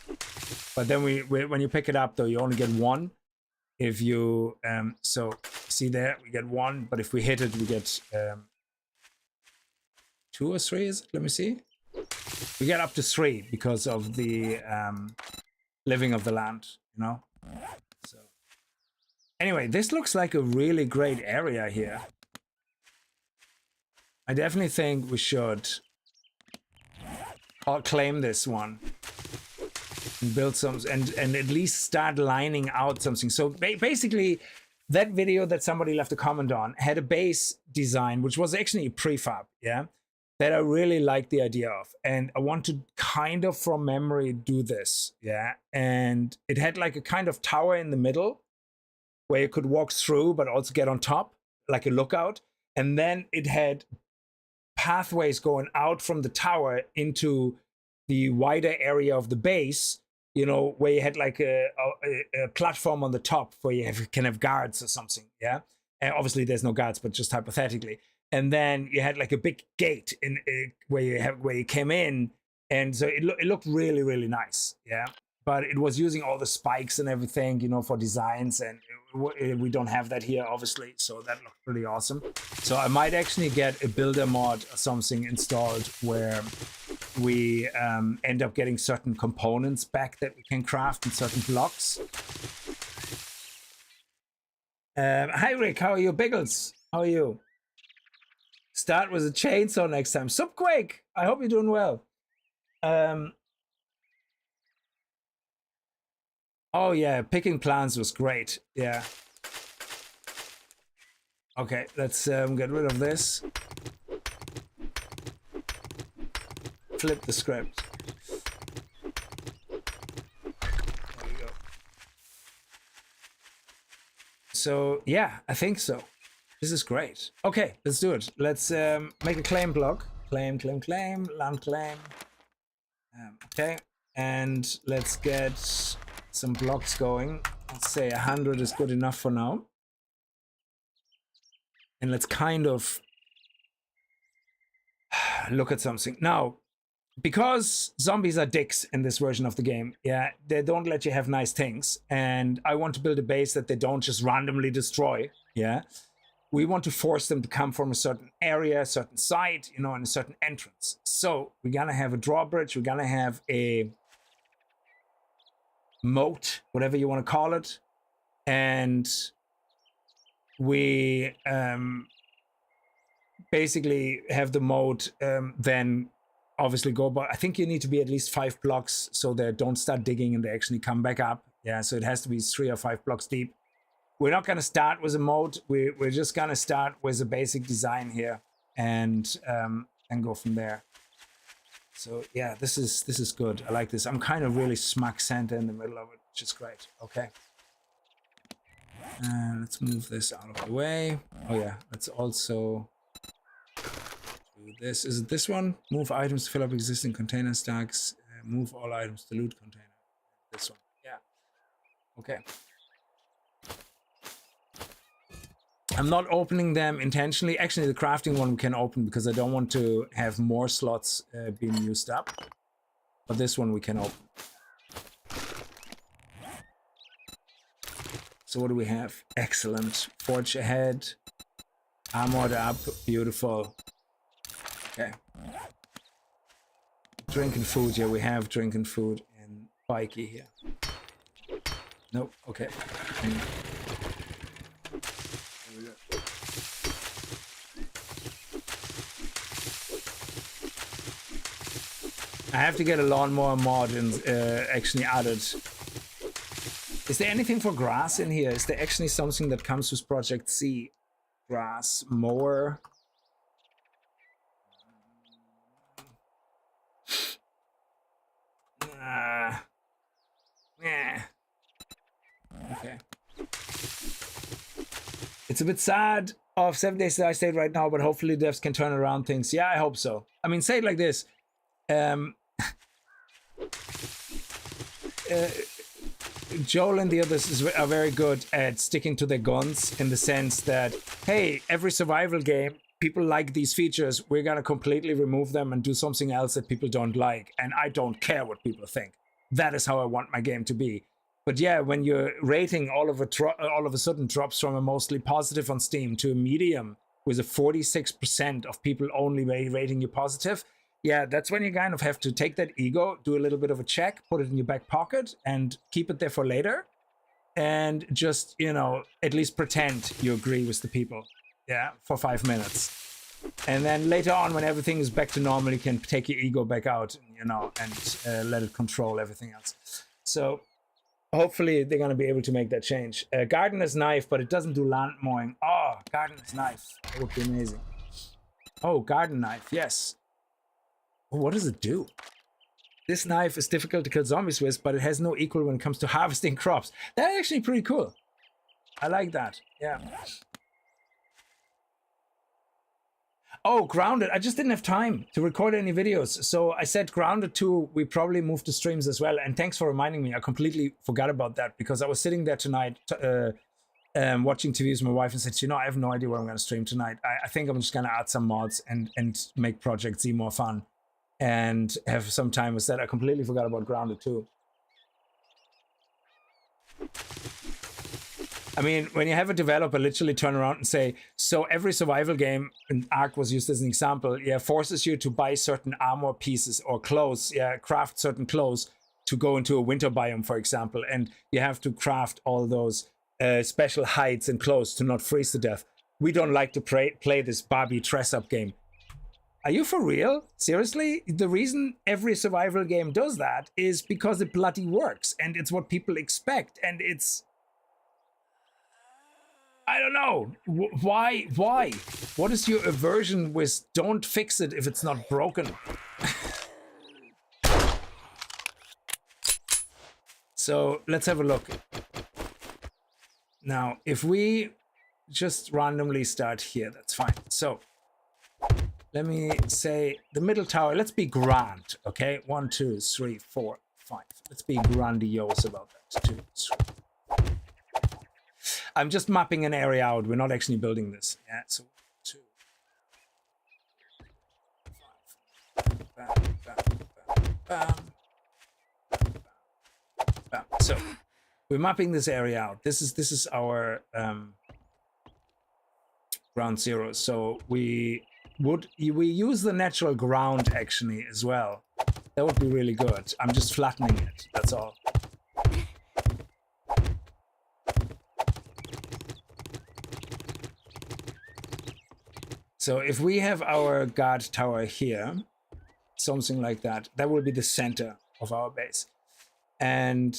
Speaker 1: But then when you pick it up, though, you only get one. If you so see there, we get one. But if we hit it, we get 2 or 3. Is it? Let me see. We get up to 3 because of the living of the land, you know. So anyway, this looks like a really great area here. I definitely think we should claim this one and build some and at least start lining out something. So basically, that video that somebody left a comment on had a base design, which was actually a prefab, yeah, that I really like the idea of. And I want to kind of from memory do this, yeah. And it had like a kind of tower in the middle where you could walk through, but also get on top, like a lookout. And then it had pathways going out from the tower into the wider area of the base, you know, where you had like a platform on the top where you can have guards or something, yeah. And obviously there's no guards, but just hypothetically. And then you had like a big gate in where you came in, and so it looked really, really nice, yeah. But it was using all the spikes and everything, you know, for designs, and we don't have that here, obviously. So that looked pretty awesome. So I might actually get a builder mod or something installed where we end up getting certain components back that we can craft in certain blocks. Hi Rick, how are you? Biggles, how are you? Start with a chainsaw next time. Subquake, I hope you're doing well. Oh yeah, picking plants was great. Yeah. Okay, let's get rid of this. Flip the script. There we go. So yeah, I think so. This is great. Okay, let's do it. Let's make a claim block. Claim, land claim. Okay, and let's get some blocks going. Let's say 100 is good enough for now. And let's kind of look at something. Now, because zombies are dicks in this version of the game, yeah, they don't let you have nice things. And I want to build a base that they don't just randomly destroy, yeah. We want to force them to come from a certain area, a certain site, you know, and a certain entrance. So we're gonna have a drawbridge, we're gonna have a moat, whatever you want to call it, and we basically have the moat then obviously go, but I think you need to be at least 5 blocks so they don't start digging and they actually come back up. Yeah, so it has to be 3 or 5 blocks deep. We're not going to start with a moat. We're just going to start with a basic design here and go from there. So yeah, this is good. I like this. I'm kind of really smack center in the middle of it, which is great. Okay. Let's move this out of the way. Oh yeah, let's also do this. Is it this one? Move items to fill up existing container stacks. Move all items to loot container. This one. Yeah. Okay. I'm not opening them intentionally. Actually, the crafting one we can open because I don't want to have more slots being used up. But this one we can open. So what do we have? Excellent. Forge ahead. Armored up. Beautiful. Okay. Drinking food. Yeah, we have drinking food and bikey here. Nope. Okay. I have to get a lawnmower mod actually added. Is there anything for grass in here? Is there actually something that comes with Project C? Grass mower. Yeah. Okay. It's a bit sad of 7 days that I stayed right now, but hopefully devs can turn around things. Yeah, I hope so. I mean, say it like this. Joel and the others are very good at sticking to their guns in the sense that, hey, every survival game, people like these features. We're going to completely remove them and do something else that people don't like. And I don't care what people think. That is how I want my game to be. But yeah, when your rating all of a sudden drops from a mostly positive on Steam to a medium with a 46% of people only rating you positive, yeah, that's when you kind of have to take that ego, do a little bit of a check, put it in your back pocket, and keep it there for later. And just, you know, at least pretend you agree with the people, yeah, for 5 minutes. And then later on, when everything is back to normal, you can take your ego back out, you know, and let it control everything else. So hopefully they're going to be able to make that change. Gardener's knife, but it doesn't do land mowing. Oh, gardener's knife. That would be amazing. Oh, garden knife, yes. What does it do? This knife is difficult to kill zombies with, but it has no equal when it comes to harvesting crops. That's actually pretty cool. I like that. Yeah. Oh, Grounded. I just didn't have time to record any videos. So I said Grounded 2, we probably moved to streams as well. And thanks for reminding me. I completely forgot about that because I was sitting there tonight watching TV with my wife and said, you know, I have no idea what I'm going to stream tonight. I think I'm just going to add some mods and make Project Z more fun and have some time with that. I completely forgot about Grounded 2. I mean, when you have a developer literally turn around and say, so every survival game, and Ark was used as an example, yeah, forces you to buy certain armor pieces or clothes, yeah, craft certain clothes to go into a winter biome, for example, and you have to craft all those special hides and clothes to not freeze to death. We don't like to play this Barbie dress-up game. Are you for real? Seriously? The reason every survival game does that is because it bloody works, and it's what people expect, and it's... I don't know. Why? What is your aversion with don't fix it if it's not broken? So let's have a look. Now, if we just randomly start here, that's fine. So let me say the middle tower, let's be grand, okay? 1, 2, 3, 4, 5. Let's be grandiose about that. 2, 3. I'm just mapping an area out. We're not actually building this. Yeah, so 2, 5. Bam, bam, bam, bam. So we're mapping this area out. This is our ground zero. So we use the natural ground actually as well. That would be really good. I'm just flattening it. That's all. So if we have our guard tower here, something like that, that will be the center of our base. And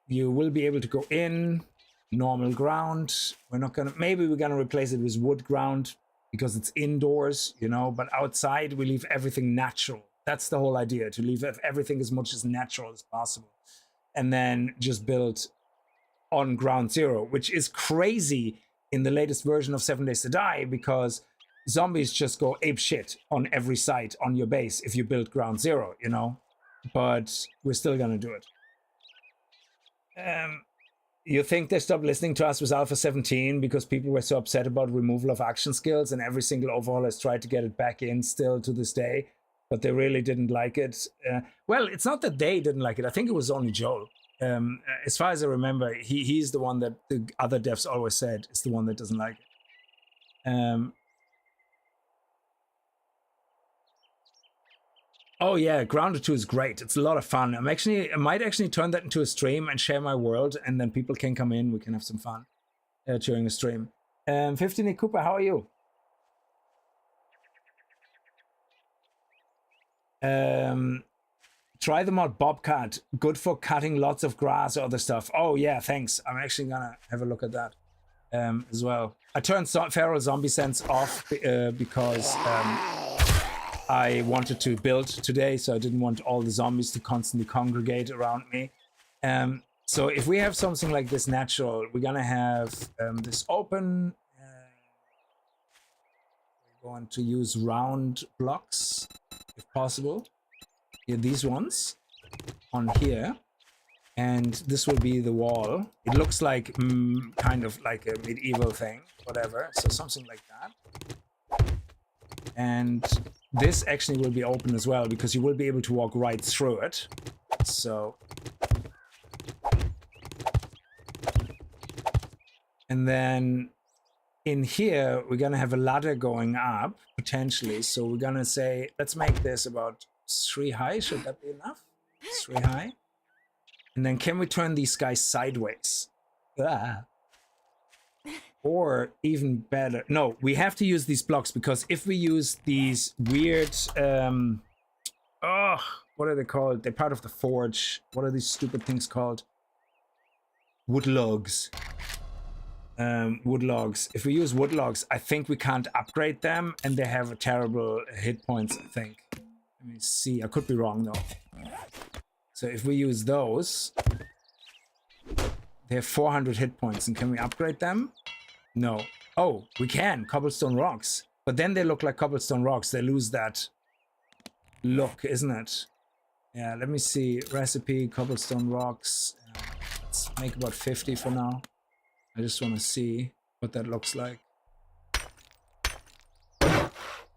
Speaker 1: you will be able to go in, normal ground. We're not gonna, maybe we're gonna replace it with wood ground because it's indoors, you know, but outside we leave everything natural. That's the whole idea, to leave everything as much as natural as possible. And then just build on ground zero, which is crazy in the latest version of 7 Days to Die, because zombies just go ape shit on every site on your base if you build ground zero, you know, but we're still gonna do it. You think they stopped listening to us with Alpha 17 because people were so upset about removal of action skills, and every single overhaul has tried to get it back in still to this day, but they really didn't like it. Well, it's not that they didn't like it. I think it was only Joel. As far as I remember, he's the one that the other devs always said is the one that doesn't like it. Oh yeah, Grounded 2 is great. It's a lot of fun. I might actually turn that into a stream and share my world, and then people can come in. We can have some fun during the stream. 15 Cooper, how are you? Try the mod Bobcat. Good for cutting lots of grass or other stuff. Oh yeah, thanks. I'm actually gonna have a look at that as well. I turned feral zombie sense off because I wanted to build today, so I didn't want all the zombies to constantly congregate around me. So if we have something like this natural, we're gonna have this open. We're going to use round blocks if possible. Here, these ones on here, and this will be the wall. It looks like kind of like a medieval thing, whatever. So something like that. And this actually will be open as well because you will be able to walk right through it. So, and then in here we're gonna have a ladder going up potentially. So we're gonna say, let's make this about 3 high. Should that be enough? 3 high. And then can we turn these guys sideways? Or even better, no, we have to use these blocks because if we use these weird what are they called? They're part of the forge. What are these stupid things called? Wood logs. Wood logs. If we use wood logs, I think we can't upgrade them, and they have a terrible hit points, I think. Let me see. I could be wrong though. So if we use those, they have 400 hit points, and can we upgrade them? No. Oh, we can. Cobblestone rocks. But then they look like cobblestone rocks. They lose that look, isn't it? Yeah, let me see. Recipe, cobblestone rocks. Let's make about 50 for now. I just want to see what that looks like.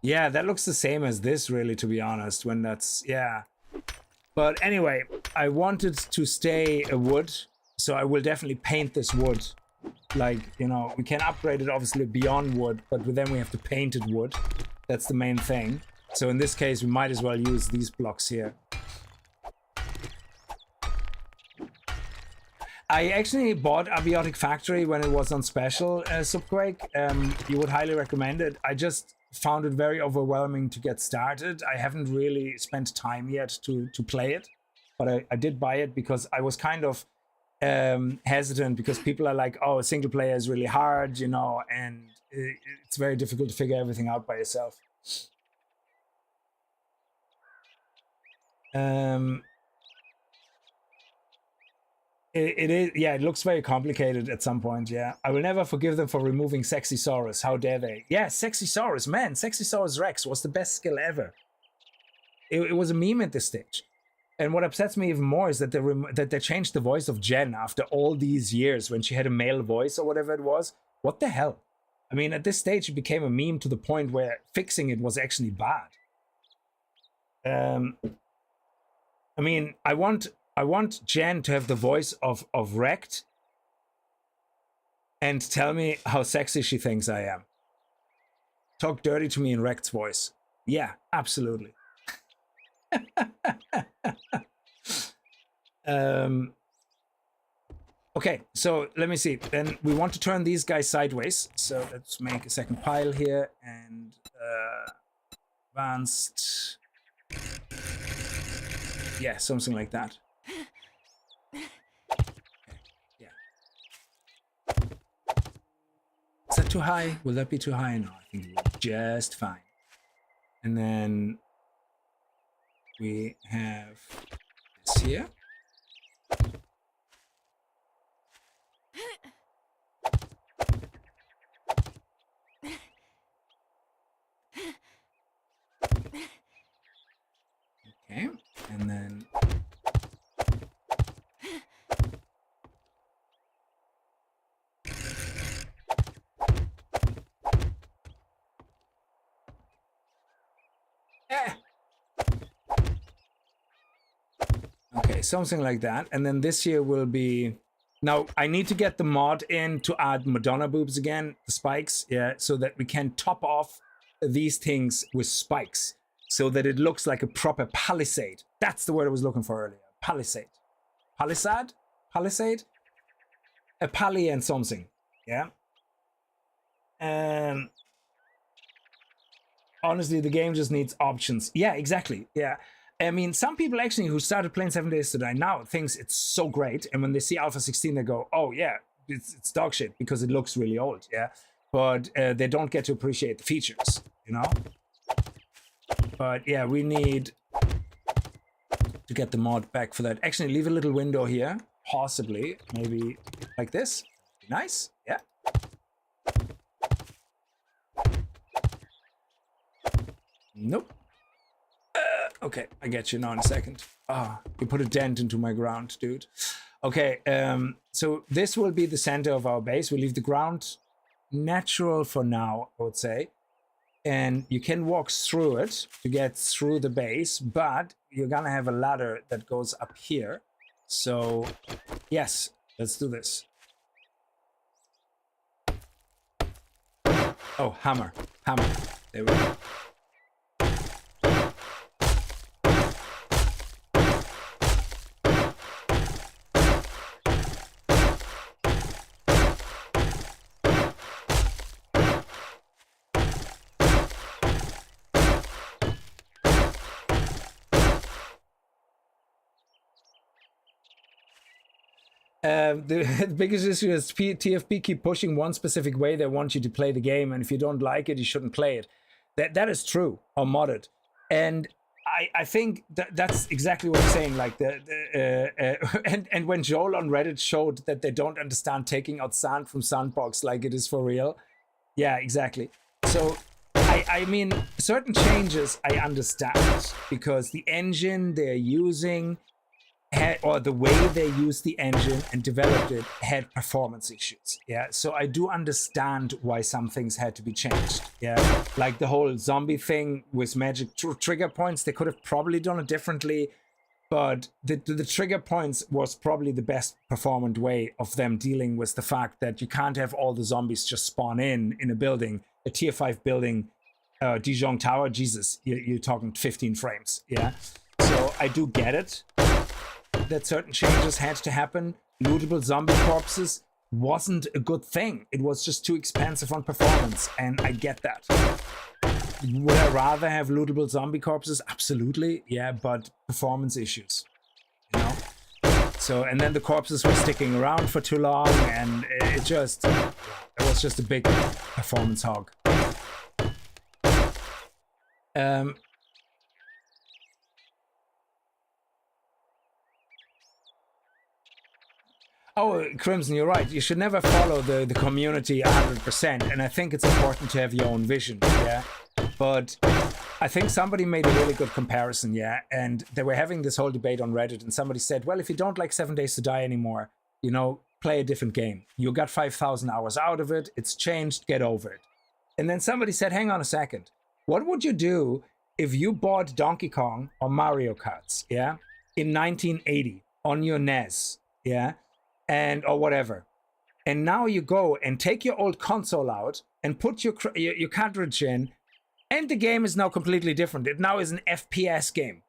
Speaker 1: Yeah, that looks the same as this, really, to be honest, when that's, yeah. But anyway, I wanted to stay a wood, so I will definitely paint this wood. Like, you know, we can upgrade it obviously beyond wood, but then we have to paint it wood. That's the main thing. So in this case, we might as well use these blocks here. I actually bought Abiotic Factory when it was on special, Subquake. You would highly recommend it. I just found it very overwhelming to get started. I haven't really spent time yet to play it, but I did buy it because I was kind of hesitant because people are like, oh, single player is really hard, you know, and it's very difficult to figure everything out by yourself. It is, yeah, it looks very complicated at some point, yeah. I will never forgive them for removing Sexy Saurus. How dare they? Yeah, Sexy Saurus, man. Sexy Saurus Rex was the best skill ever. It was a meme at this stage. And what upsets me even more is that they changed the voice of Jen after all these years when she had a male voice or whatever it was. What the hell? I mean, at this stage, it became a meme to the point where fixing it was actually bad. I mean, I want Jen to have the voice of Rekt and tell me how sexy she thinks I am. Talk dirty to me in Rekt's voice. Yeah, absolutely. Okay, so let me see. Then we want to turn these guys sideways. So let's make a second pile here and advanced. Yeah, something like that. Is that too high? Will that be too high? No, I think it will be just fine. And then we have this here. Okay, and then okay, something like that. And then this here will be, now I need to get the mod in to add Madonna boobs again, the spikes, yeah, so that we can top off these things with spikes so that it looks like a proper palisade. That's the word I was looking for earlier. Palisade. Palisade? Palisade? A pally and something, yeah. Honestly, the game just needs options. Yeah, exactly. Yeah. I mean, some people actually who started playing 7 Days to Die now thinks it's so great, and when they see Alpha 16, they go, "Oh yeah, it's dog shit," because it looks really old. Yeah, but they don't get to appreciate the features, you know. But yeah, we need to get the mod back for that. Actually, leave a little window here, possibly, maybe like this. Nice, yeah. Nope. Okay, I get you now in a second. Ah, you put a dent into my ground, dude. Okay, so this will be the center of our base. We'll leave the ground natural for now, I would say. And you can walk through it to get through the base, but you're gonna have a ladder that goes up here. So, yes, let's do this. Oh, hammer. There we go. The biggest issue is TFP keep pushing one specific way. They want you to play the game, and if you don't like it, you shouldn't play it. That is true, or mod it. And I think that's exactly what I'm saying. Like and when Joel on Reddit showed that they don't understand taking out sand from sandbox like it is for real. Yeah, exactly. So I mean, certain changes I understand because the engine they're using or the way they used the engine and developed it had performance issues. Yeah, so I do understand why some things had to be changed. Yeah, like the whole zombie thing with magic trigger points, they could have probably done it differently, but the trigger points was probably the best performant way of them dealing with the fact that you can't have all the zombies just spawn in a building, a tier 5 building, Dijon Tower. Jesus, you're talking 15 frames. Yeah, so I do get it that certain changes had to happen. Lootable zombie corpses wasn't a good thing. It was just too expensive on performance, and I get that. Would I rather have lootable zombie corpses? Absolutely, yeah, but performance issues, you know? So, and then the corpses were sticking around for too long, and it was just a big performance hog. Oh, Crimson, you're right. You should never follow the community 100%. And I think it's important to have your own vision, yeah? But I think somebody made a really good comparison, yeah? And they were having this whole debate on Reddit, and somebody said, well, if you don't like 7 Days to Die anymore, you know, play a different game. You got 5,000 hours out of it. It's changed. Get over it. And then somebody said, hang on a second. What would you do if you bought Donkey Kong or Mario Karts, yeah, in 1980 on your NES, yeah? And or whatever, and now you go and take your old console out and put your cartridge in, and the game is now completely different. It now is an FPS game.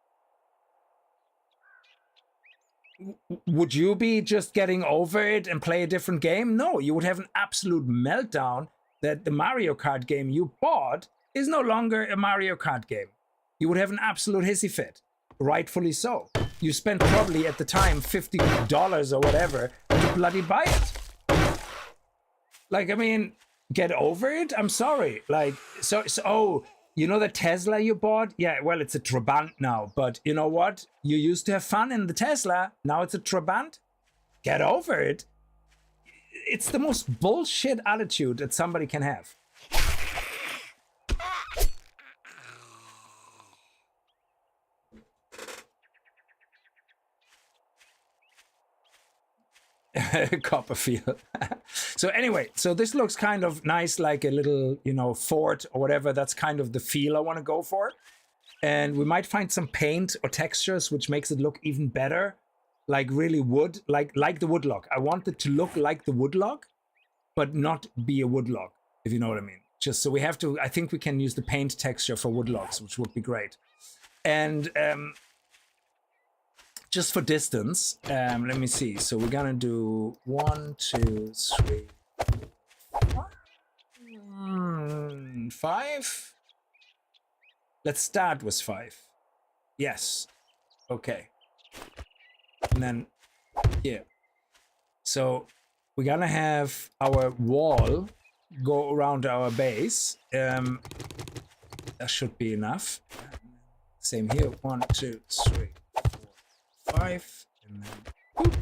Speaker 1: Would you be just getting over it and play a different game? No, you would have an absolute meltdown that the Mario Kart game you bought is no longer a Mario Kart game. You would have an absolute hissy fit. Rightfully so. You spent probably at the time $50 or whatever to bloody buy it. Like, I mean, get over it. I'm sorry. Like, so oh, you know the Tesla you bought? Yeah, well, it's a Trabant now. But you know what? You used to have fun in the Tesla. Now it's a Trabant. Get over it. It's the most bullshit attitude that somebody can have. Copperfield. So anyway, so this looks kind of nice, like a little, you know, fort or whatever. That's kind of the feel I want to go for. And we might find some paint or textures which makes it look even better, like really wood, like the woodlog. I want it to look like the woodlog, but not be a woodlog, if you know what I mean. Just so we have to, I think we can use the paint texture for woodlogs, which would be great. And just for distance, let me see. So we're gonna do 1, 2, 3, 4, 5. Let's start with 5. Yes. Okay. And then here. So we're gonna have our wall go around our base. That should be enough. Same here. 1, 2, 3, 4, 5. And then boop.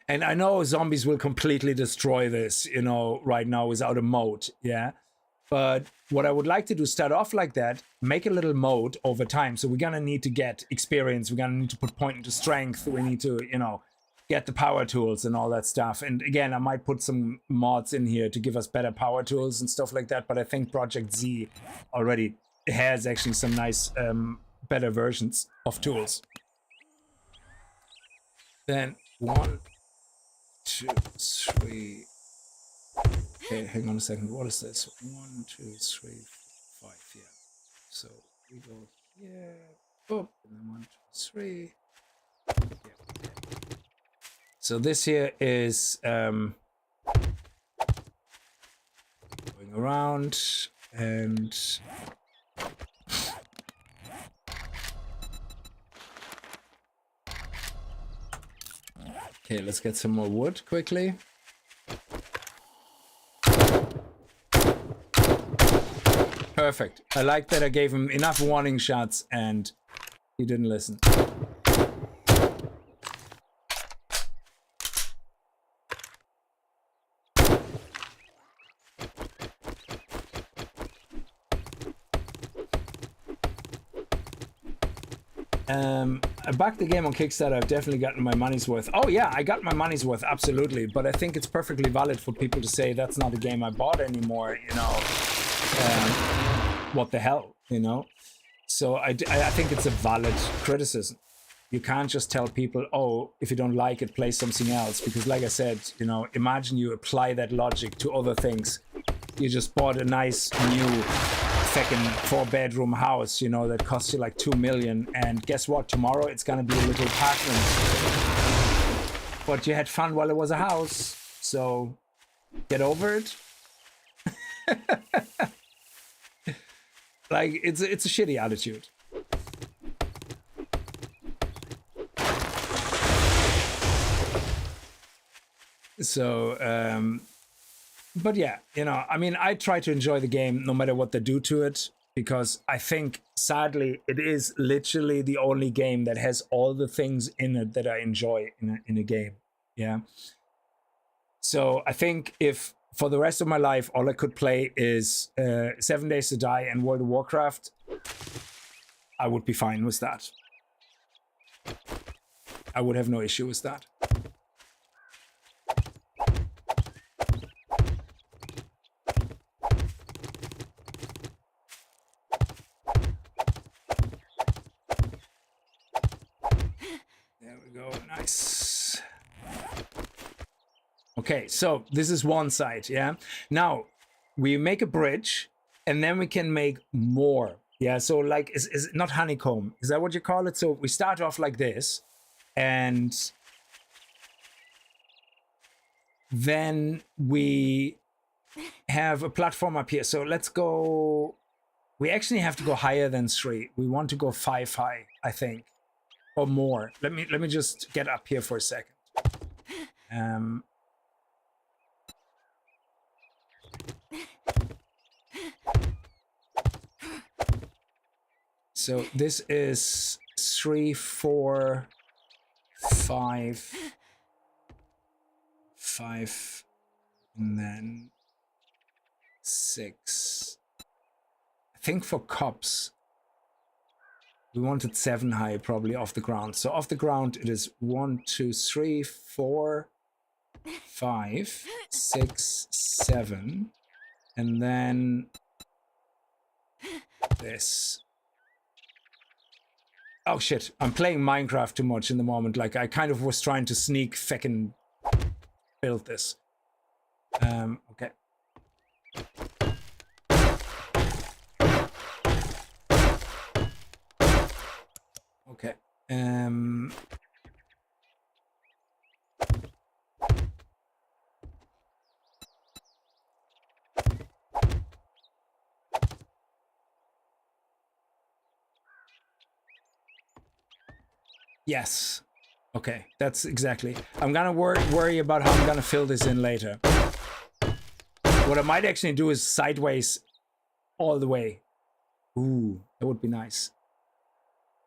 Speaker 1: And I know zombies will completely destroy this, you know, right now without a moat, yeah? But what I would like to do, start off like that, make a little moat over time. So we're gonna need to get experience, we're gonna need to put point into strength, we need to, you know, get the power tools and all that stuff. And again, I might put some mods in here to give us better power tools and stuff like that, but I think Project Z already has actually some nice, better versions of tools. Then 1, 2, 3. Okay, hang on a second. What is this? 1, 2, 3, 4, 5. Yeah. So we go here. Oh, and then 1, 2, 3. Yeah. Okay. So this here is going around and okay, let's get some more wood quickly. Perfect. I like that I gave him enough warning shots and he didn't listen. I backed the game on Kickstarter. I've definitely gotten my money's worth. Oh yeah, I got my money's worth, absolutely. But I think it's perfectly valid for people to say that's not a game I bought anymore, you know. What the hell, you know? So I think it's a valid criticism. You can't just tell people, oh, if you don't like it, play something else. Because like I said, you know, imagine you apply that logic to other things. You just bought a nice new second 4-bedroom house, you know, that costs you like 2 million, and guess what, tomorrow it's gonna be a little apartment, but you had fun while it was a house, so get over it. Like it's a shitty attitude. So but yeah, you know, I mean, I try to enjoy the game no matter what they do to it, because I think, sadly, it is literally the only game that has all the things in it that I enjoy in a game. Yeah. So I think if for the rest of my life, all I could play is 7 Days to Die and World of Warcraft, I would be fine with that. I would have no issue with that. Go, nice. Okay, so this is one side, yeah? Now, we make a bridge, and then we can make more. Yeah, so like, is it not honeycomb? Is that what you call it? So we start off like this, and then we have a platform up here. So let's go, we actually have to go higher than 3. We want to go 5 high, I think. Or more. Let me just get up here for a second. So this is 3, 4, 5, 5, and then 6. I think for cops, we wanted 7 high, probably off the ground. So off the ground, it is 1, 2, 3, 4, 5, 6, 7, and then this. Oh shit! I'm playing Minecraft too much in the moment. Like I kind of was trying to sneak feckin' build this. Okay. Okay. Yes. Okay, that's exactly. I'm gonna worry about how I'm gonna fill this in later. What I might actually do is sideways all the way. Ooh, that would be nice.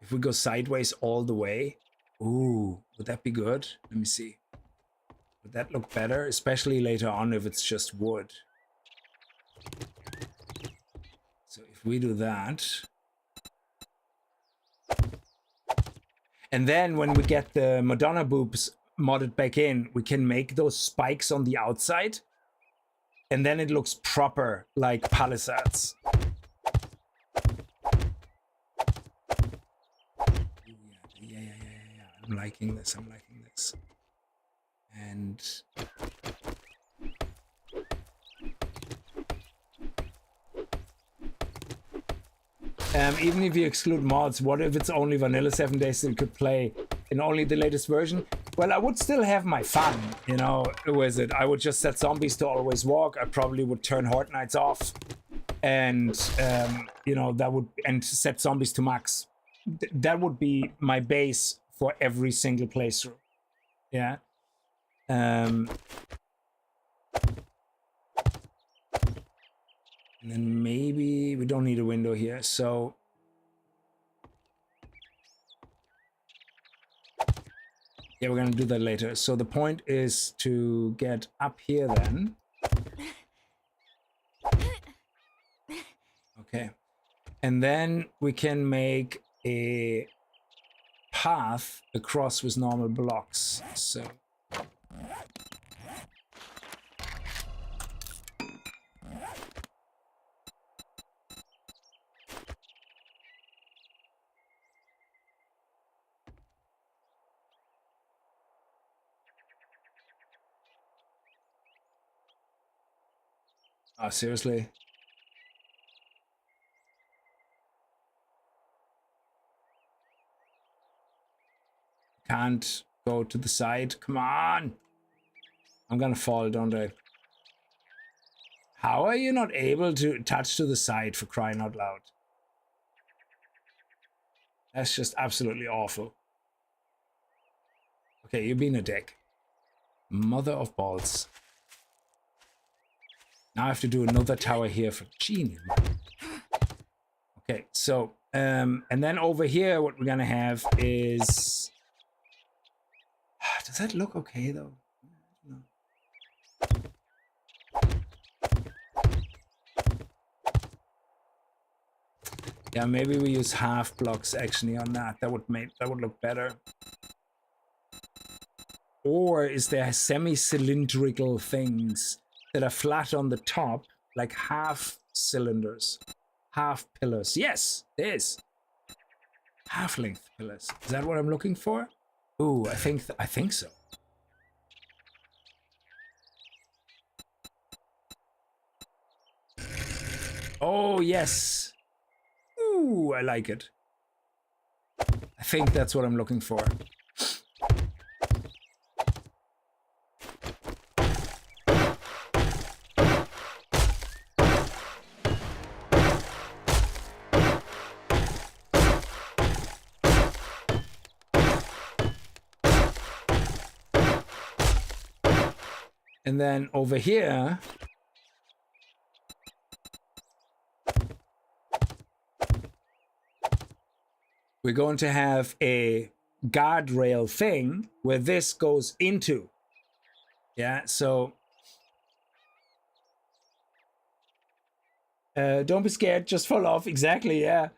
Speaker 1: If we go sideways all the way, ooh, would that be good? Let me see. Would that look better? Especially later on if it's just wood. So if we do that. And then when we get the Madonna boobs modded back in, we can make those spikes on the outside. And then it looks proper, like palisades. Yeah. I'm liking this. And even if you exclude mods, what if it's only vanilla 7 days that you could play in only the latest version? Well, I would still have my fun, you know, with it. I would just set zombies to always walk. I probably would turn Horde Nights off. And, you know, that would, and set zombies to max. That would be my base for every single playthrough. Yeah. And then maybe we don't need a window here, so yeah, we're gonna do that later. So the point is to get up here then. Okay, and then we can make a path across with normal blocks. So oh, seriously? Can't go to the side. Come on. I'm gonna fall, don't I? How are you not able to touch to the side, for crying out loud? That's just absolutely awful. Okay, you're being a dick. Mother of balls. Now I have to do another tower here for Genie. Okay, so, and then over here, what we're gonna have is... Does that look okay, though? No. Yeah, maybe we use half blocks actually on that. That would look better. Or is there semi-cylindrical things that are flat on the top, like half cylinders, half pillars? Yes, there is. Half-length pillars. Is that what I'm looking for? Ooh, I think so. Oh, yes. Ooh, I like it. I think that's what I'm looking for. And then over here, we're going to have a guardrail thing where this goes into. Yeah, so don't be scared, just fall off. Exactly, yeah.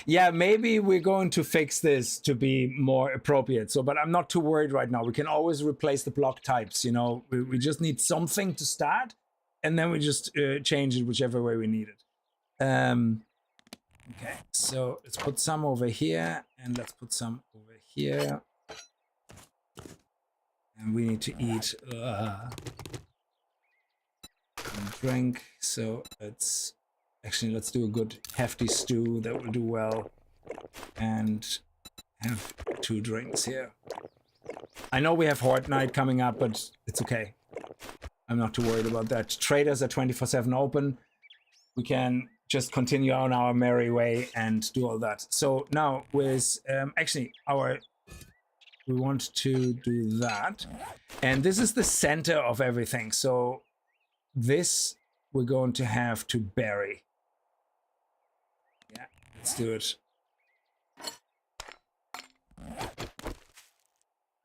Speaker 1: Yeah, maybe we're going to fix this to be more appropriate. So, but I'm not too worried right now. We can always replace the block types, you know. We just need something to start, and then we just change it whichever way we need it. Okay, so let's put some over here, and let's put some over here. And we need to eat and drink, so let's do a good hefty stew. That will do well. And have 2 drinks here. I know we have Horde Night coming up, but it's okay. I'm not too worried about that. Traders are 24/7 open. We can just continue on our merry way and do all that. So now with actually we want to do that, and this is the center of everything. So this we're going to have to bury. Yeah, let's do it.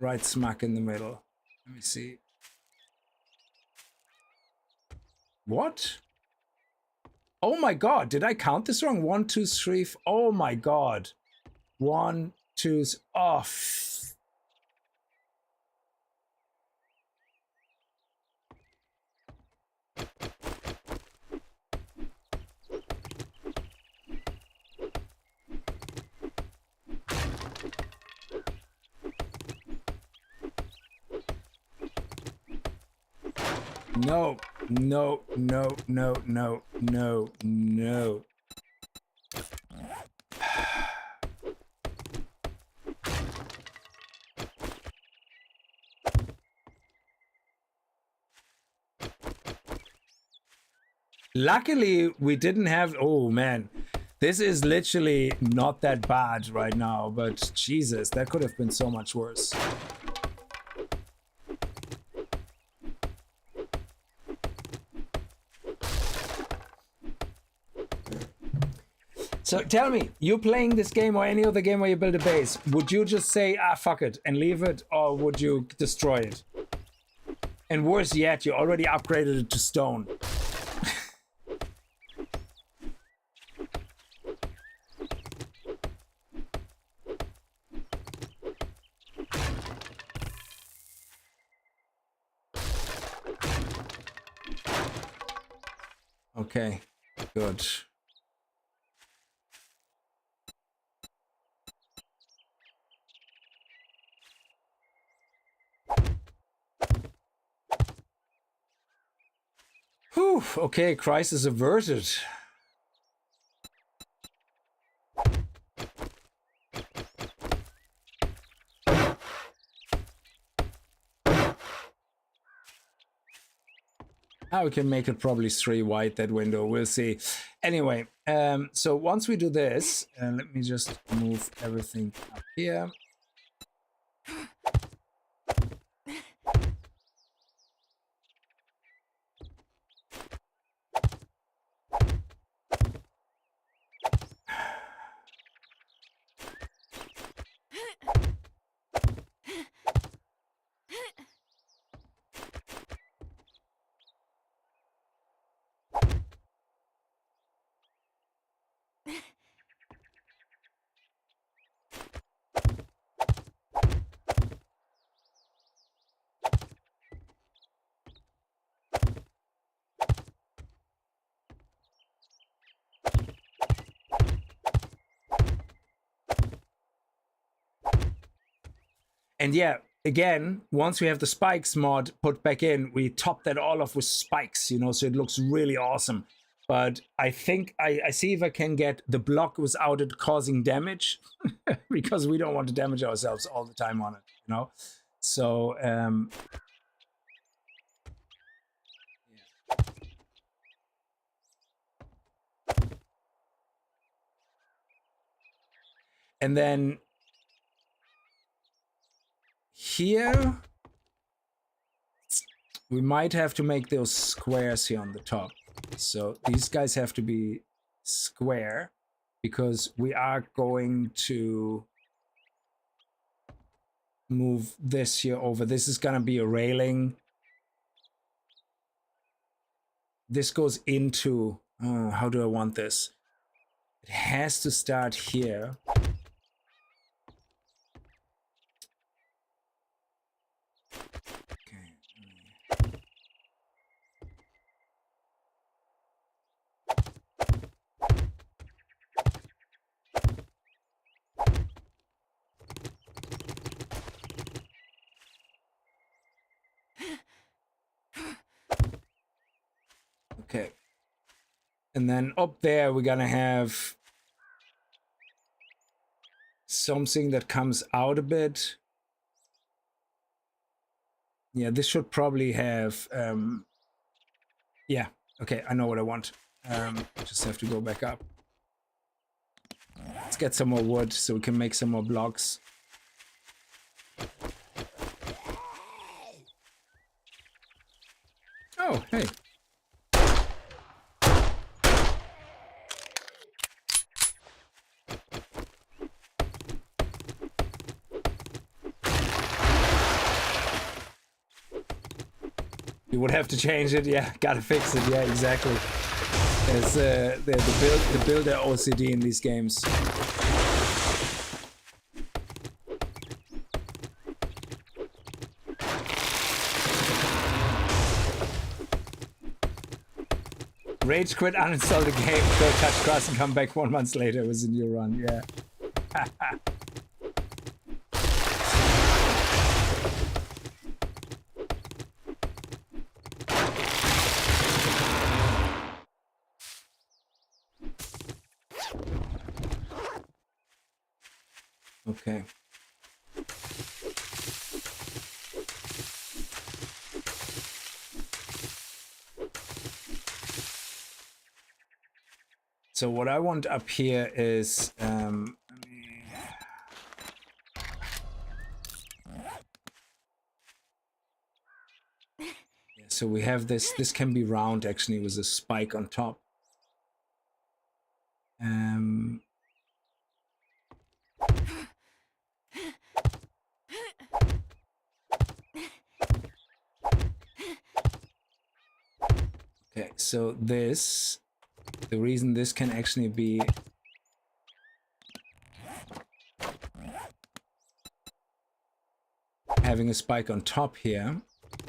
Speaker 1: Right smack in the middle. Let me see. What? Oh my god, did I count this wrong? 1, 2, 3. Oh my god. 1, 2. Oh. No, no, no, no, no, no, no. Luckily, we didn't have... Oh, man. This is literally not that bad right now, but Jesus, that could have been so much worse. So tell me, you playing this game or any other game where you build a base, would you just say, ah, fuck it, and leave it, or would you destroy it? And worse yet, you already upgraded it to stone. Okay, good. Whew, okay, crisis averted. Now we can make it probably 3 wide, that window, we'll see. Anyway, so once we do this, let me just move everything up here. And yeah, again, once we have the spikes mod put back in, we top that all off with spikes, you know, so it looks really awesome. But I think I see if I can get the block without it causing damage, because we don't want to damage ourselves all the time on it, you know. So yeah. And then here we might have to make those squares here on the top. So these guys have to be square, because we are going to move this here over. This is gonna be a railing. This goes into, how do I want this? It has to start here. Okay. And then up there, we're gonna have something that comes out a bit. Yeah, this should probably have, yeah, okay, I know what I want. Just have to go back up. Let's get some more wood so we can make some more blocks. Oh, hey. You would have to change it, yeah. Gotta fix it, yeah, exactly. There's the builder OCD in these games. Rage quit, uninstall the game, go touch cross and come back 1 month later with a new run, yeah. Okay. So what I want up here is so we have this. This can be round actually with a spike on top. Okay, so this, the reason this can actually be having a spike on top here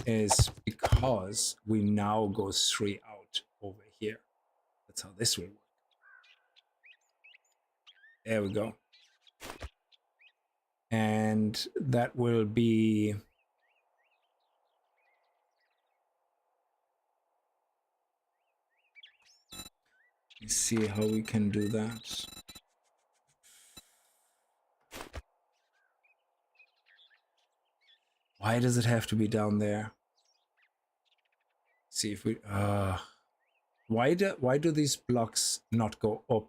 Speaker 1: is because we now go 3 out over here. That's how this will work. There we go. And that will be let's see how we can do that. Why does it have to be down there? See if we why do these blocks not go up?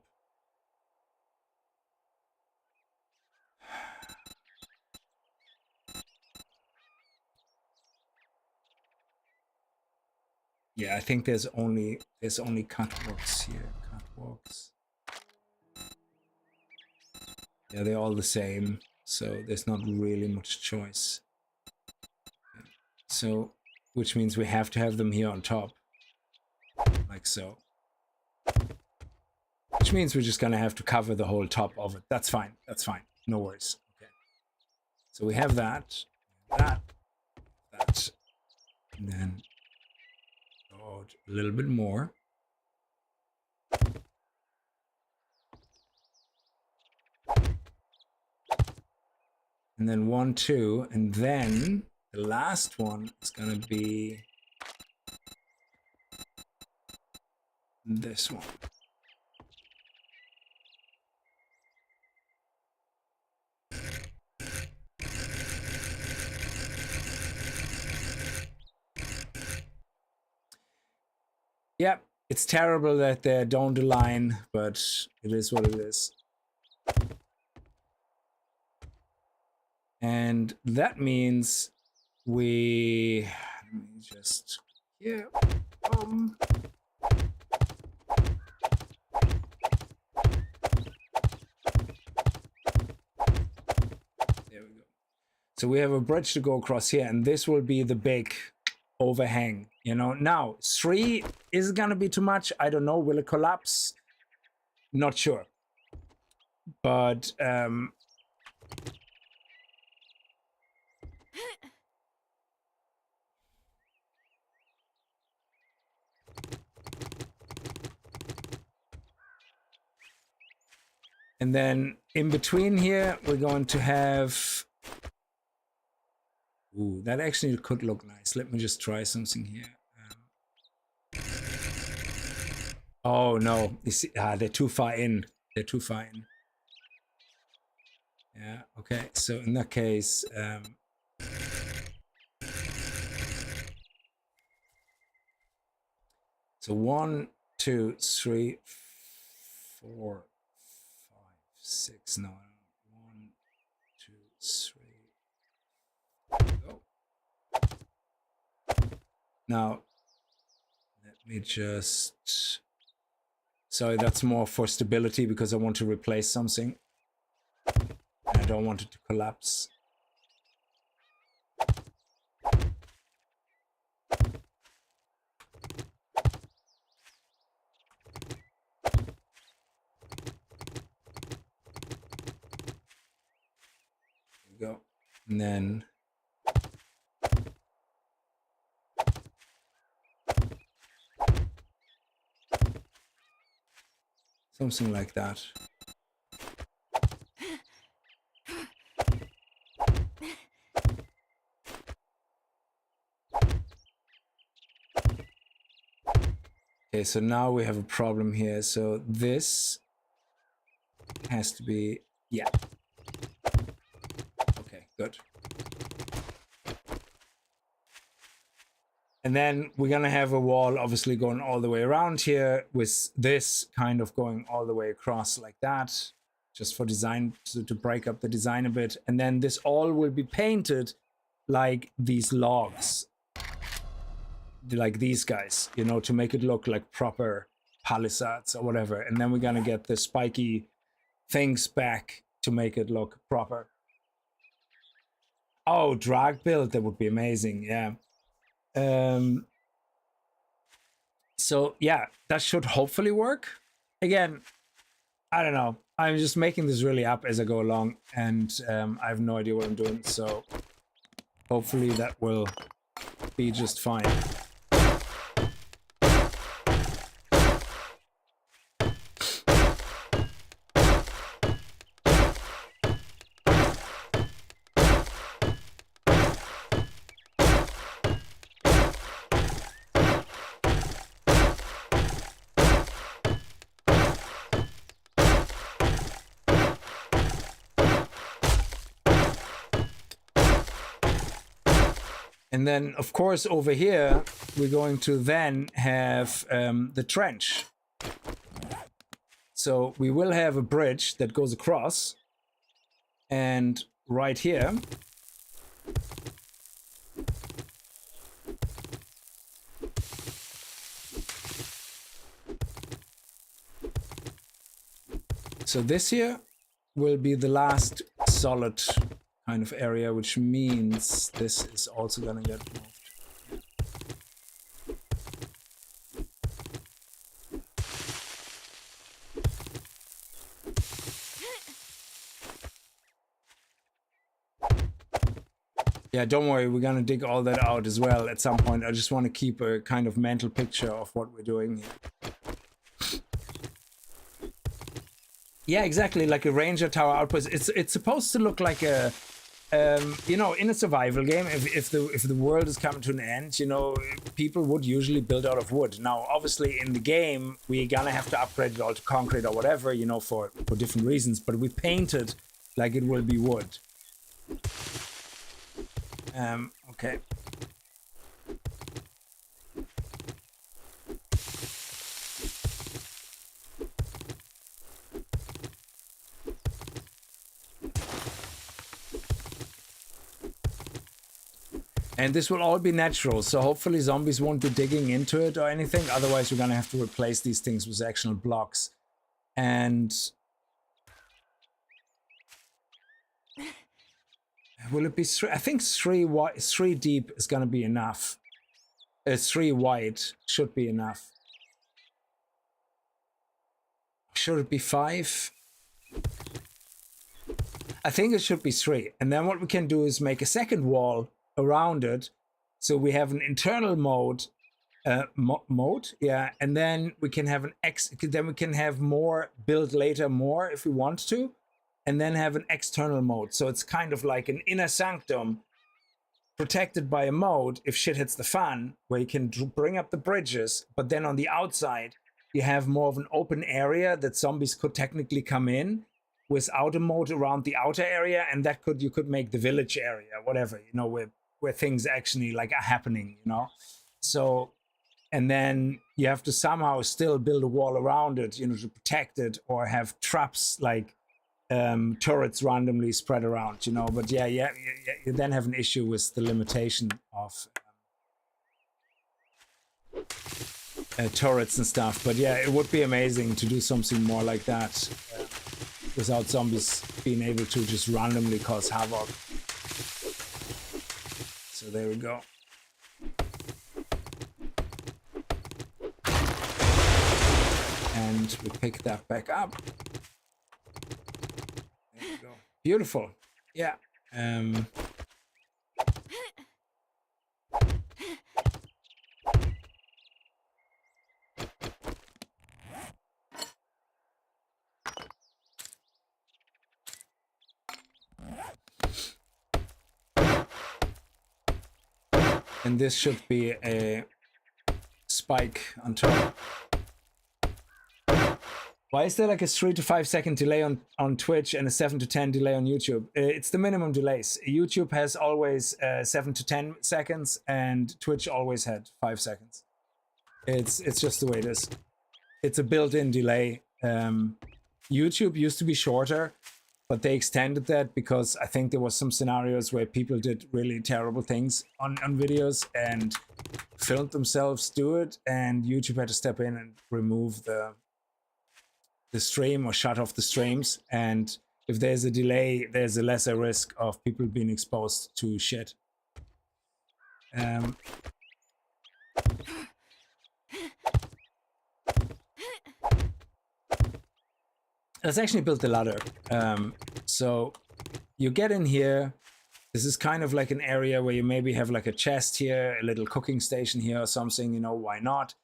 Speaker 1: Yeah, I think there's only catwalks here. Catwalks. Yeah, they're all the same, so there's not really much choice. Okay. So, which means we have to have them here on top, like so. Which means we're just gonna have to cover the whole top of it. That's fine. That's fine. No worries. Okay. So we have that, that, and then a little bit more. And then 1, 2, and then the last one is gonna be this one. Yep, it's terrible that they don't align, but it is what it is. And that means we let me just there we go. So we have a bridge to go across here, and this will be the big overhang, you know. Now 3 is gonna be too much. I don't know, will it collapse? Not sure, but and then in between here we're going to have, ooh, that actually could look nice. Let me just try something here. Oh no, you see, they're too far in. They're too far in. Yeah, okay, so in that case, so 1, 2, 3, 4, 5, 6. No, 1, 2, 3. Go. Now, let me just. Sorry, that's more for stability because I want to replace something. And I don't want it to collapse. Go. And then something like that. Okay, so now we have a problem here. So this has to be, yeah. Okay, good. And then we're gonna have a wall obviously going all the way around here with this kind of going all the way across like that, just for design, to break up the design a bit. And then this all will be painted like these logs, like these guys, you know, to make it look like proper palisades or whatever. And then we're gonna get the spiky things back to make it look proper. Oh, drag build, that would be amazing, yeah. So yeah, that should hopefully work. Again, I don't know. I'm just making this really up as I go along, and I have no idea what I'm doing. So hopefully that will be just fine. And then, of course, over here, we're going to then have the trench. So we will have a bridge that goes across. And right here, so this here will be the last solid kind of area, which means this is also gonna get moved. Yeah, don't worry, we're gonna dig all that out as well at some point. I just want to keep a kind of mental picture of what we're doing here. Yeah, exactly, like a ranger tower outpost. It's supposed to look like a you know, in a survival game, if the world is coming to an end, you know, people would usually build out of wood. Now, obviously, in the game, we're gonna have to upgrade it all to concrete or whatever, you know, for different reasons. But we paint it like it will be wood. Okay. And this will all be natural, so hopefully zombies won't be digging into it or anything. Otherwise, we're gonna have to replace these things with actual blocks. And will it be three? I think three deep is gonna be enough. 3 wide should be enough. Should it be 5? I think it should be 3. And then what we can do is make a second wall around it, so we have an internal mode, yeah, and then we can have then we can have more build later more if we want to, and then have an external mode. So it's kind of like an inner sanctum protected by a mode if shit hits the fan, where you can bring up the bridges, but then on the outside you have more of an open area that zombies could technically come in without a moat around the outer area, and that you could make the village area, whatever, you know, where things actually like are happening, you know. So And then you have to somehow still build a wall around it, you know, to protect it, or have traps like turrets randomly spread around, you know. But yeah, you then have an issue with the limitation of turrets and stuff. But yeah, it would be amazing to do something more like that without zombies being able to just randomly cause havoc. So there we go. And we pick that back up. There we go. Beautiful. Yeah. And this should be a spike on top. Why is there like a 3 to 5 second delay on Twitch and a 7 to 10 delay on YouTube? It's the minimum delays. YouTube has always 7 to 10 seconds, and Twitch always had 5 seconds. It's just the way it is. It's a built-in delay. YouTube used to be shorter, but they extended that because I think there was some scenarios where people did really terrible things on videos and filmed themselves do it, and YouTube had to step in and remove the stream or shut off the streams. And if there's a delay, there's a lesser risk of people being exposed to shit. Let's actually build the ladder. So you get in here. This is kind of like an area where you maybe have like a chest here, a little cooking station here or something, you know, why not?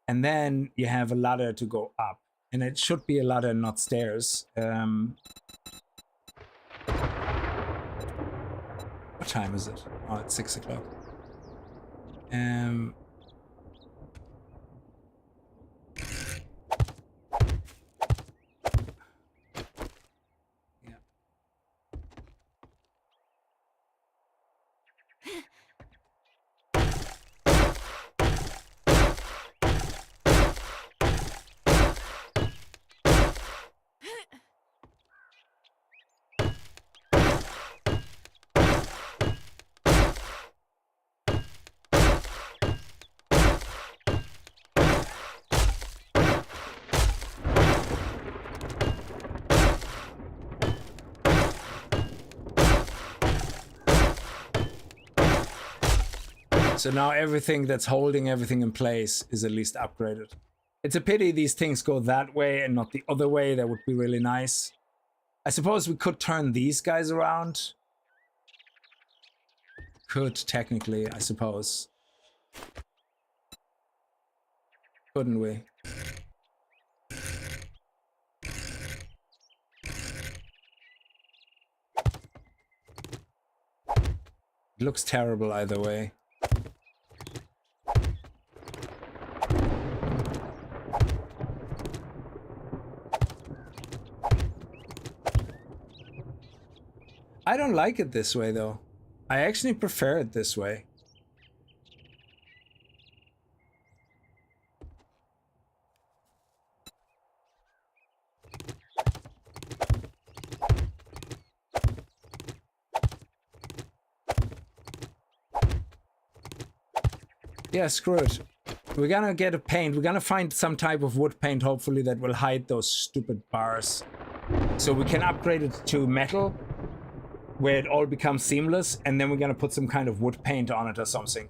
Speaker 1: And then you have a ladder to go up. And it should be a ladder, not stairs. What time is it? Oh, it's 6 o'clock. So now everything that's holding everything in place is at least upgraded. It's a pity these things go that way and not the other way. That would be really nice. I suppose we could turn these guys around. Could, technically, I suppose. Couldn't we? It looks terrible either way. I don't like it this way, though. I actually prefer it this way. Yeah, screw it. We're gonna get a paint. We're gonna find some type of wood paint, hopefully, that will hide those stupid bars. So we can upgrade it to metal, where it all becomes seamless, and then we're gonna put some kind of wood paint on it or something.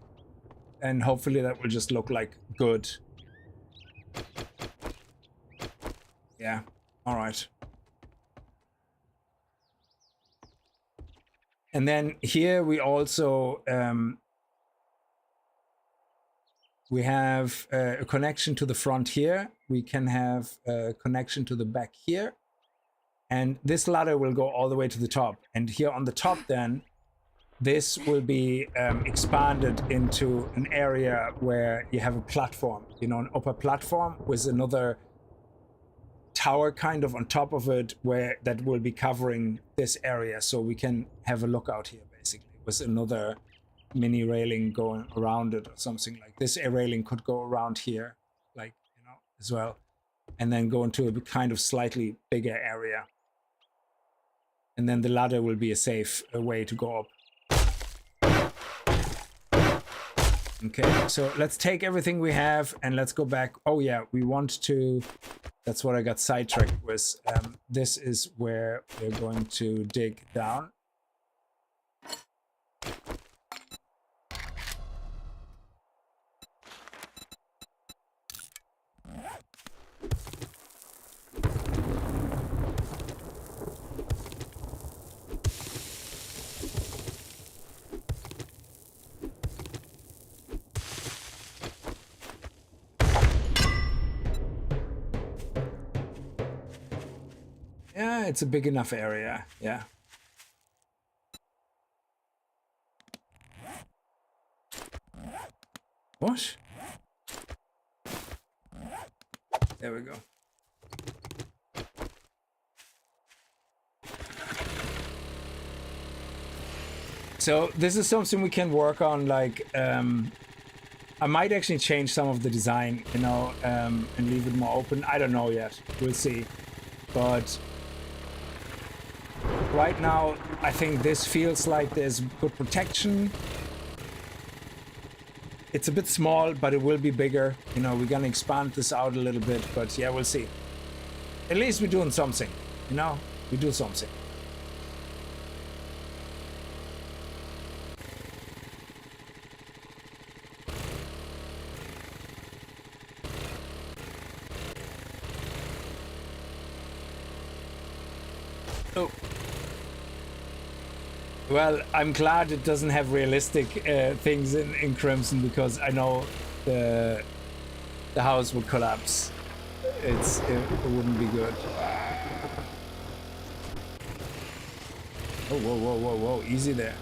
Speaker 1: And hopefully that will just look like good. Yeah, alright. And then here we also we have a connection to the front here. We can have a connection to the back here. And this ladder will go all the way to the top. And here on the top then, this will be expanded into an area where you have a platform, you know, an upper platform with another tower kind of on top of it, where that will be covering this area. So we can have a lookout here basically with another mini railing going around it or something. Like this railing could go around here, like, you know, as well, and then go into a kind of slightly bigger area. And then the ladder will be a safe way to go up. Okay, so let's take everything we have and let's go back. Oh yeah, we want to, that's what I got sidetracked with. This is where we're going to dig down. Yeah, it's a big enough area, yeah. What? There we go. So this is something we can work on, like, I might actually change some of the design, you know, and leave it more open. I don't know yet, we'll see. But right now, I think this feels like there's good protection. It's a bit small, but it will be bigger. You know, we're gonna expand this out a little bit, but yeah, we'll see. At least we're doing something, you know? We do something. Oh. Well, I'm glad it doesn't have realistic things in Crimson, because I know the house would collapse. It wouldn't be good. Oh, whoa, whoa, whoa, whoa! Easy there.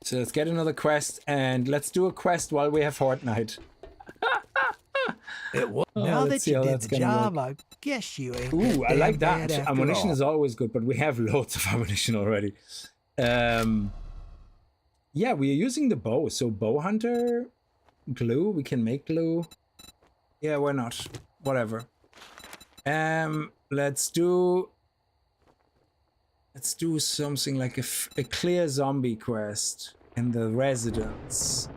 Speaker 1: So let's get another quest, and let's do a quest while we have Fortnite.
Speaker 2: Now that you did the job, I guess you ain't.
Speaker 1: Ooh, I like that. Ammunition is always good, but we have loads of ammunition already. Yeah, we are using the bow. So bow hunter, glue. We can make glue. Yeah, why not? Whatever. Let's do something like a clear zombie quest in the residence.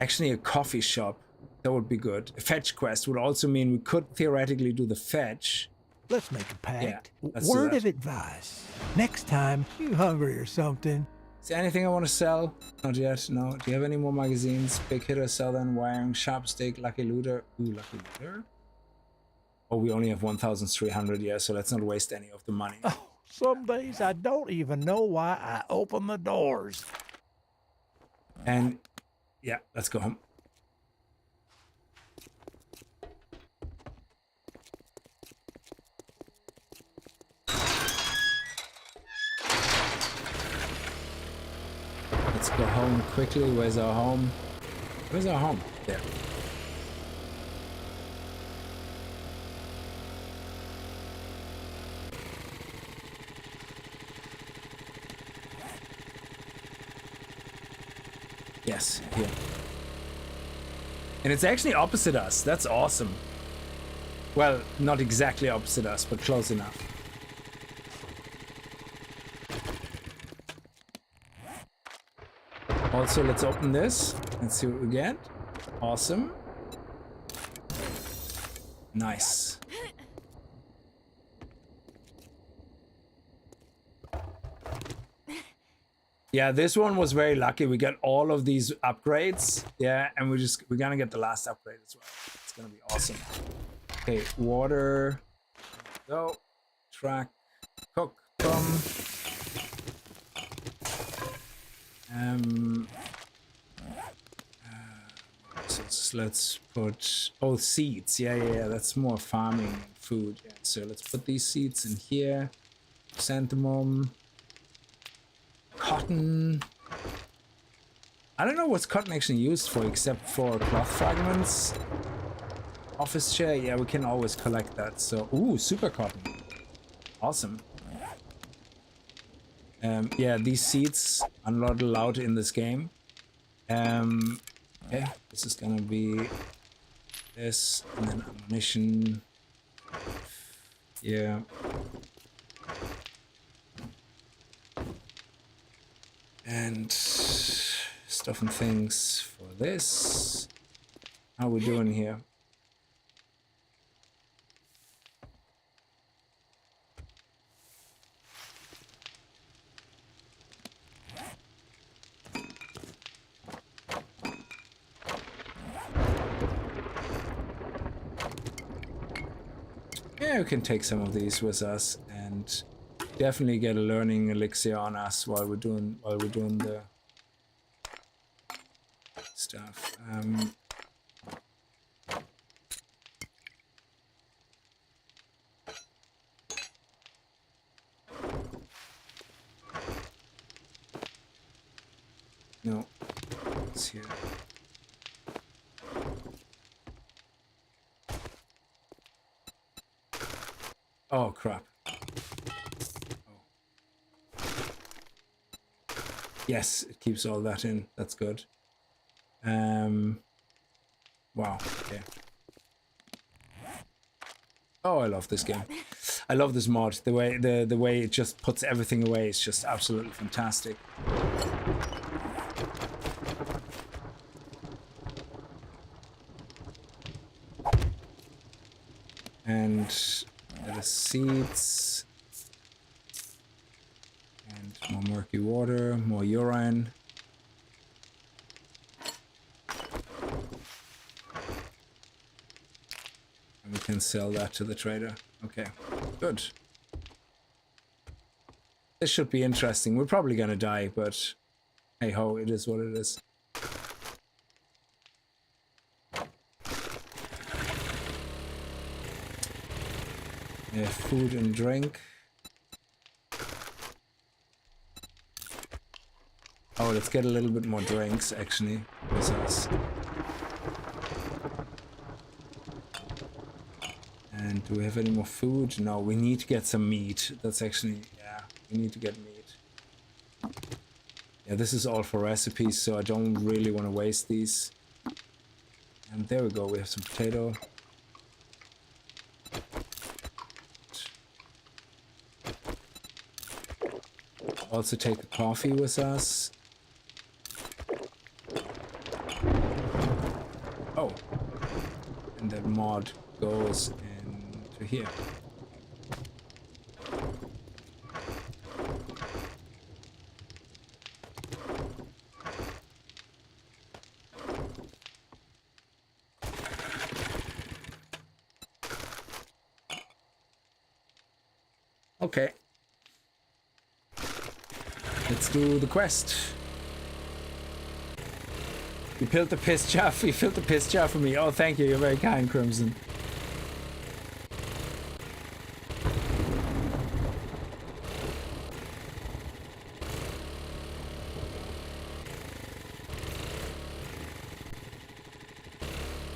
Speaker 1: Actually, a coffee shop. That would be good. A fetch quest would also mean we could theoretically do the fetch.
Speaker 2: Let's make a pact.
Speaker 1: Yeah,
Speaker 2: word of advice. Next time, you hungry or something?
Speaker 1: Is there anything I want to sell? Not yet, no. Do you have any more magazines? Big hitter, southern wiring, sharp stick, lucky looter. Ooh, lucky looter. Oh, we only have 1,300, yeah, so let's not waste any of the money.
Speaker 2: Oh, some days I don't even know why I open the doors.
Speaker 1: And yeah, let's go home. Let's go home quickly. Where's our home? Where's our home? There. Yes, here. And it's actually opposite us. That's awesome. Well, not exactly opposite us, but close enough. Also, let's open this and see what we get. Awesome. Nice. Yeah, this one was very lucky. We got all of these upgrades. Yeah, and we're gonna get the last upgrade as well. It's gonna be awesome. Okay, water. Go. Track. Cook. From. So let's put seeds. Yeah. That's more farming food. Yeah. So let's put these seeds in here. Chrysanthemum. Cotton. I don't know what's cotton actually used for except for cloth fragments. Office chair. Yeah, we can always collect that. So, ooh, super cotton. Awesome. Yeah, these seeds are not allowed in this game. Okay, this is gonna be this, and then ammunition. Yeah. And stuff and things for this. How are we doing here? Yeah, we can take some of these with us and definitely get a learning elixir on us while we're doing the stuff. No, it's here. Oh crap. Oh. Yes, it keeps all that in. That's good. Wow. Okay. Oh, I love this game. I love this mod. The way it just puts everything away is just absolutely fantastic. And the seeds. And more murky water, more urine. And we can sell that to the trader. Okay, good. This should be interesting. We're probably gonna die, but hey ho, it is what it is. Food and drink. Oh, let's get a little bit more drinks actually with us. And do we have any more food? No, we need to get some meat. That's actually, yeah, we need to get meat. Yeah, this is all for recipes, so I don't really want to waste these. And there we go, we have some potato. Also take the coffee with us. Oh, and that mod goes into here. Okay. Let's do the quest. You filled the piss jar. You filled the piss jar for me. Oh, thank you. You're very kind, Crimson.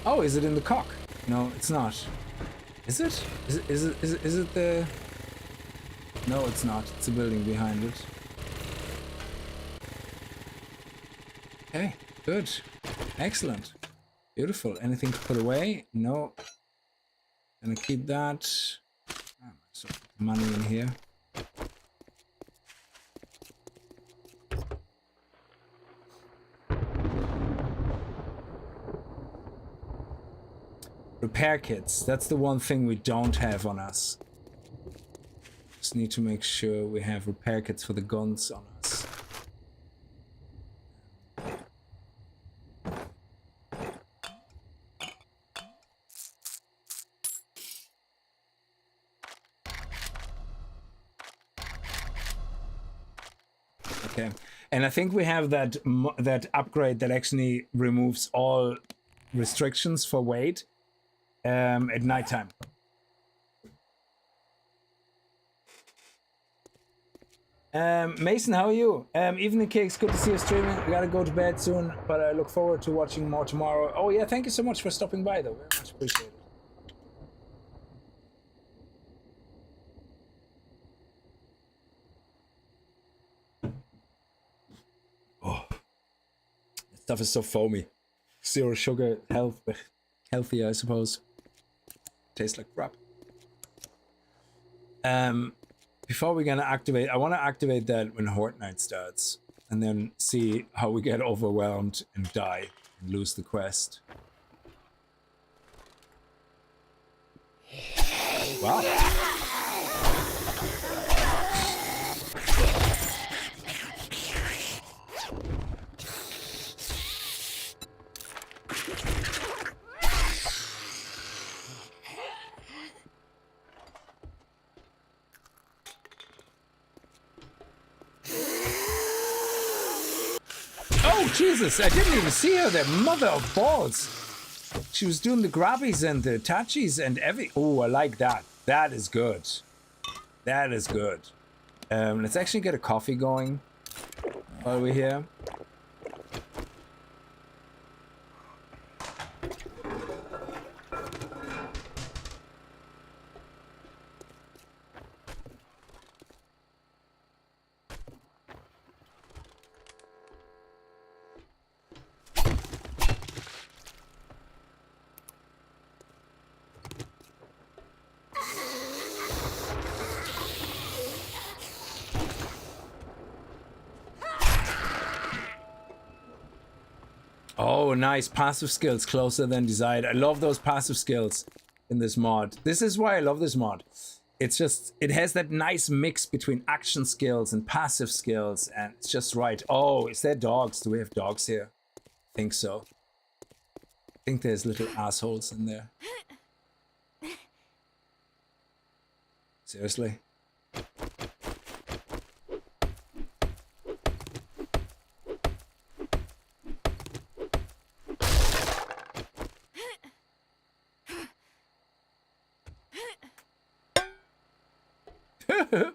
Speaker 1: Oh, is it in the cock? No, it's not. Is it? Is it the? No, it's not. It's a building behind it. Okay, good. Excellent. Beautiful. Anything to put away? No. Gonna keep that. So money in here. Repair kits. That's the one thing we don't have on us. Just need to make sure we have repair kits for the guns on us. Okay, and I think we have that that upgrade that actually removes all restrictions for weight at nighttime. Mason, how are you? Evening Kickz, good to see you streaming. We gotta go to bed soon, but I look forward to watching more tomorrow. Oh yeah, thank you so much for stopping by though. Very much appreciated. Oh, this stuff is so foamy. Zero sugar, healthy, I suppose. Tastes like crap. Before we're gonna activate, I want to activate that when Horde Night starts, and then see how we get overwhelmed and die and lose the quest. Wow. Oh, Jesus, I didn't even see her there. Mother of balls. She was doing the grabbies and the touchies and every... Oh, I like that. That is good. That is good. Let's actually get a coffee going while we're here. Oh, nice. Passive skills closer than desired. I love those passive skills in this mod. This is why I love this mod. It's just, it has that nice mix between action skills and passive skills, and it's just right. Oh, is there dogs? Do we have dogs here? I think so. I think there's little assholes in there. Seriously?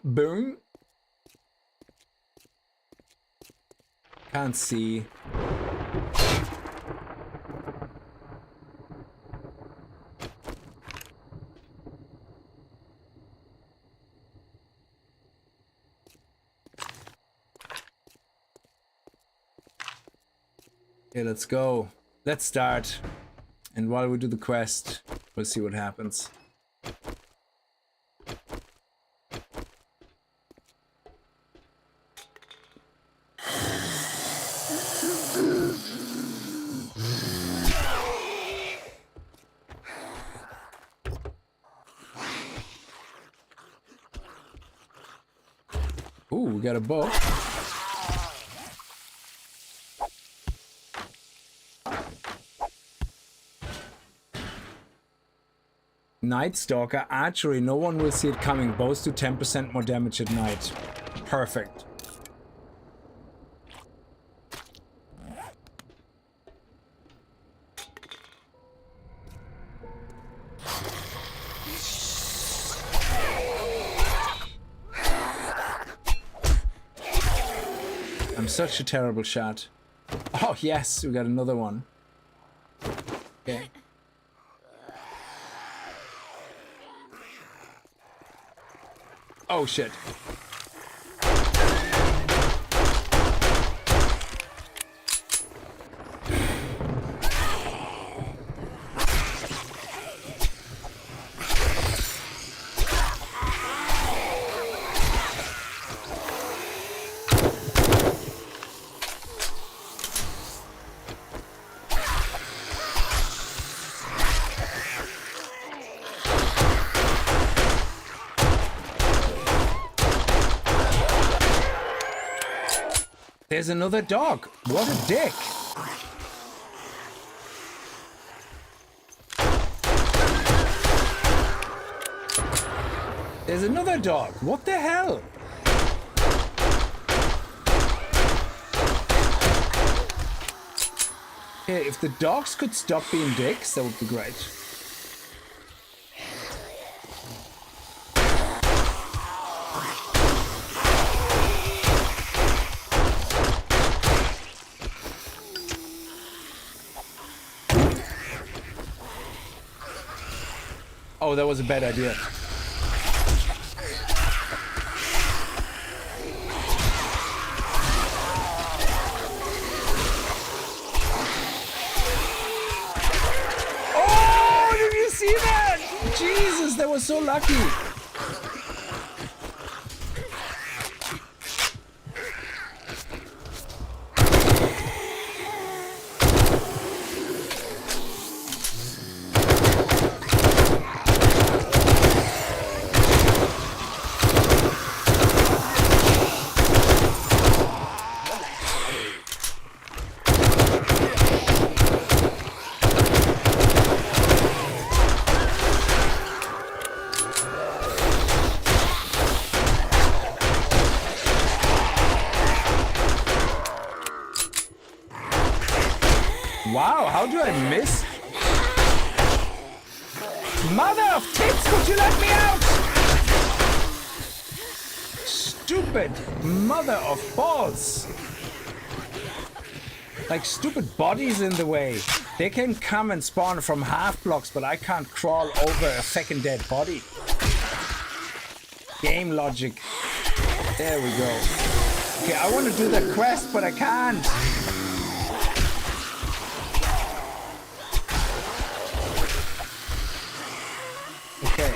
Speaker 1: Boom. Can't see. Okay, let's go. Let's start. And while we do the quest, we'll see what happens. Ooh, we got a bow. Night Stalker, archery, no one will see it coming. Bows do 10% more damage at night. Perfect. I'm such a terrible shot. Oh yes, we got another one. Okay. Oh shit. There's another dog. What a dick. There's another dog. What the hell? Okay, if the dogs could stop being dicks, that would be great. Oh, that was a bad idea. Oh, did you see that? Jesus, that was so lucky. Wow, how do I miss? Mother of tits, could you let me out? Stupid mother of balls. Like stupid bodies in the way. They can come and spawn from half blocks, but I can't crawl over a second dead body. Game logic. There we go. Okay, I want to do the quest, but I can't. Okay,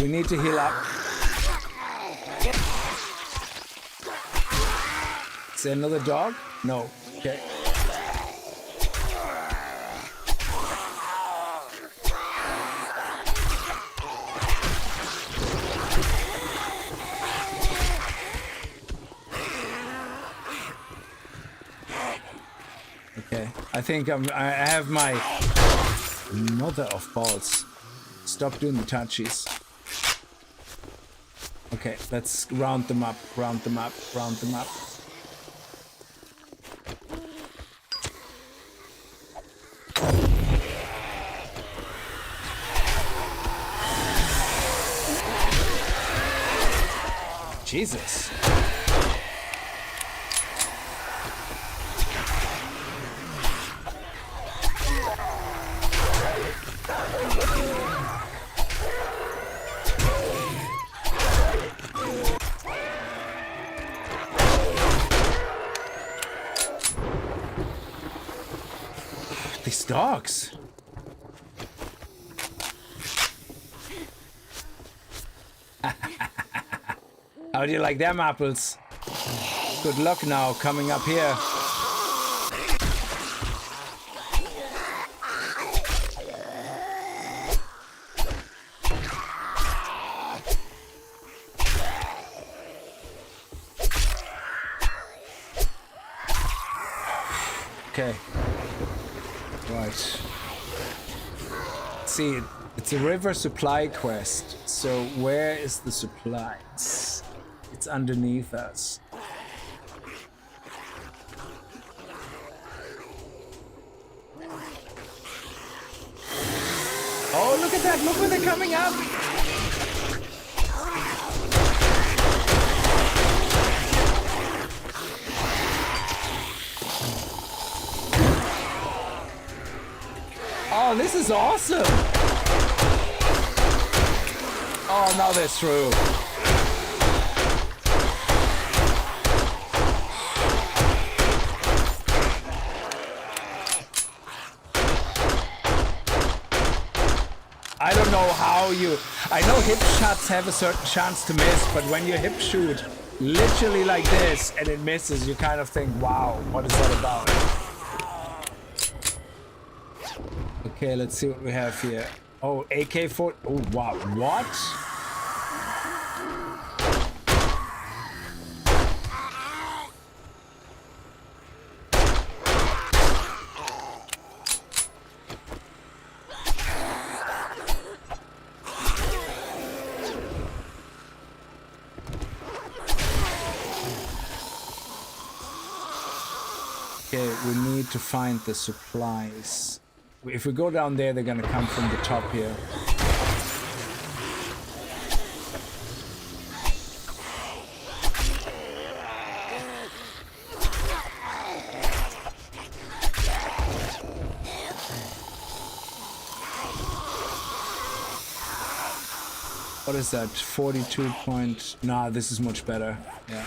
Speaker 1: we need to heal up. Is there another dog? No. Okay. Okay, I think I have my mother of balls. Stop doing the touchies. Okay, let's round them up, round them up, round them up. Jesus. These dogs. How do you like them apples? Good luck now coming up here. Okay. Right. See, it's a river supply quest. So where is the supplies? It's underneath us. Oh, look at that! Look where they're coming up! Oh, this is awesome! Oh, now they're through. I don't know how you... I know hip shots have a certain chance to miss, but when you hip shoot literally like this and it misses, you kind of think, wow, what is that about? Okay, let's see what we have here. Oh, AK-4... Oh, wow. What? Okay, we need to find the supplies. If we go down there, they're gonna come from the top here. What is that? 42 point... Nah, this is much better. Yeah.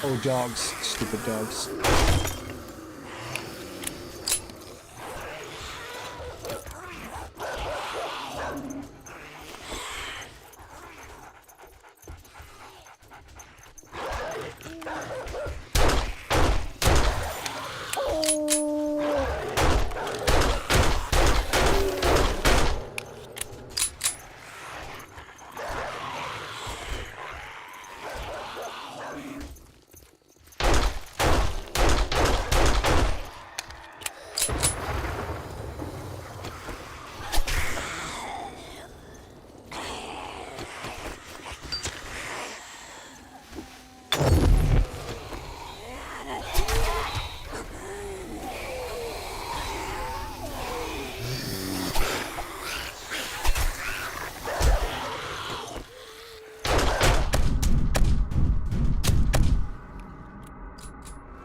Speaker 1: Oh, dogs. Stupid dogs.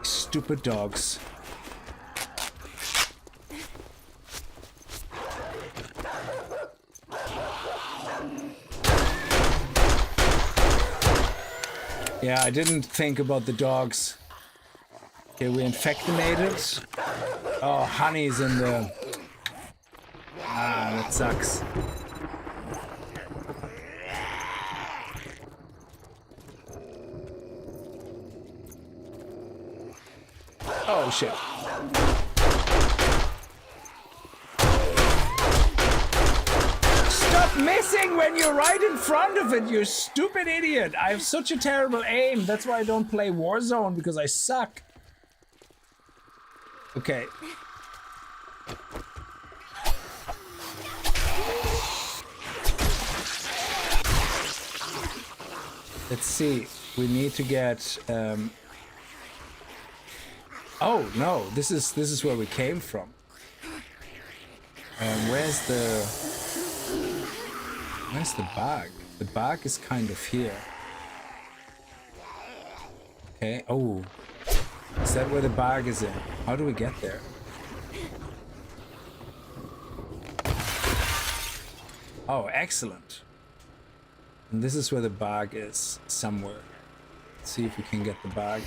Speaker 1: Stupid dogs. Yeah, I didn't think about the dogs. Okay, we infectinated. Oh, honey's in the... Ah, that sucks. Oh, shit. Stop missing when you're right in front of it, you stupid idiot. I have such a terrible aim. That's why I don't play Warzone, because I suck. Okay. Let's see. We need to get... Oh no, this is where we came from. Where's the bag? The bag is kind of here. Okay. Oh, is that where the bag is in? How do we get there? Oh, excellent. And this is where the bag is, somewhere. Let's see if we can get the bag.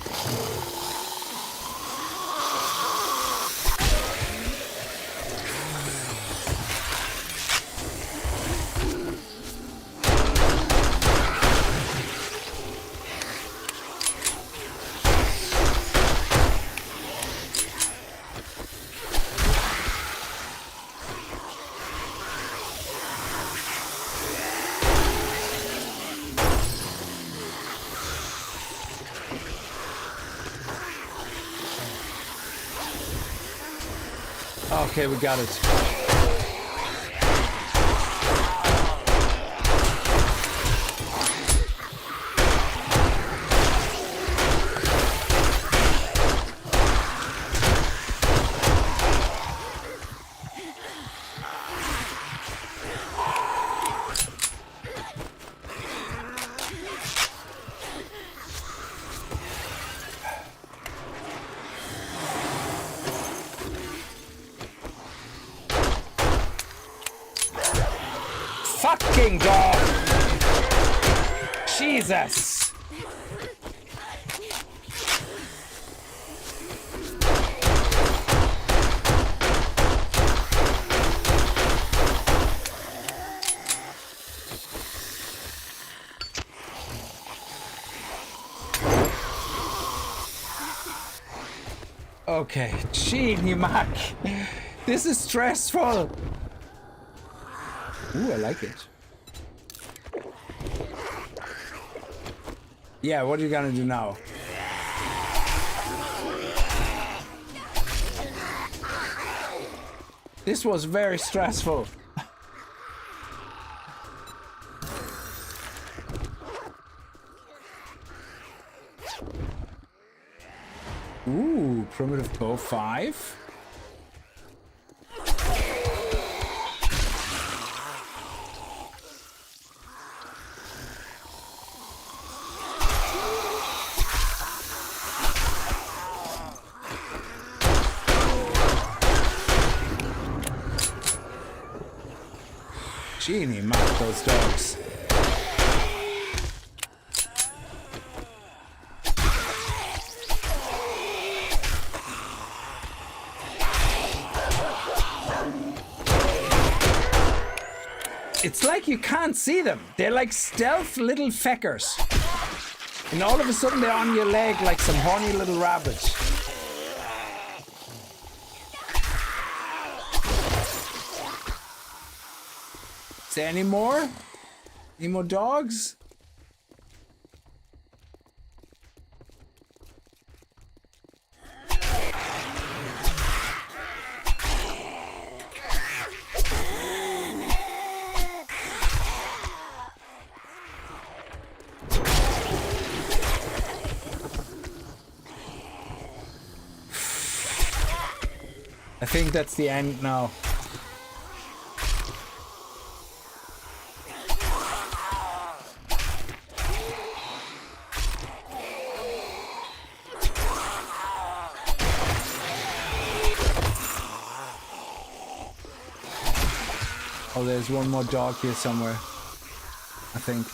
Speaker 1: Okay, we got it. Fucking dog! Jesus! Okay, genie Mac. This is stressful. Ooh, I like it. Yeah, what are you gonna do now? This was very stressful. Ooh, primitive bow 5. Genie, mark those dogs. It's like you can't see them. They're like stealth little feckers. And all of a sudden they're on your leg like some horny little rabbit. Is there any more? Any more dogs? I think that's the end now. Oh, there's one more dog here somewhere, I think.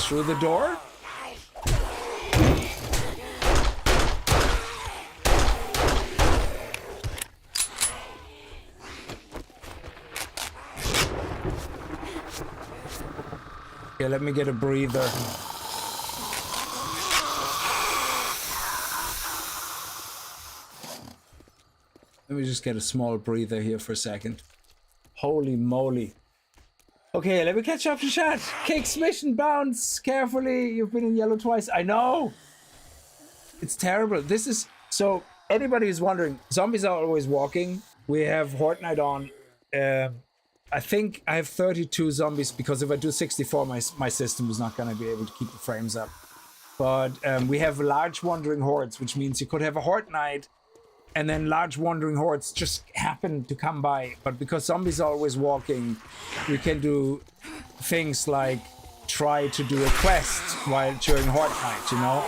Speaker 1: Through the door? Okay, let me get a breather. Let me just get a small breather here for a second. Holy moly. Okay, let me catch up to chat. Kickz, mission bounce carefully. You've been in yellow twice. I know. It's terrible. This is... So, anybody who's wondering, zombies are always walking. We have Horde Night on. I think I have 32 zombies because if I do 64, my system is not going to be able to keep the frames up. But we have large wandering hordes, which means you could have a Horde Night and then large wandering hordes just happen to come by. But because zombies are always walking, we can do things like try to do a quest while during Horde Night, you know?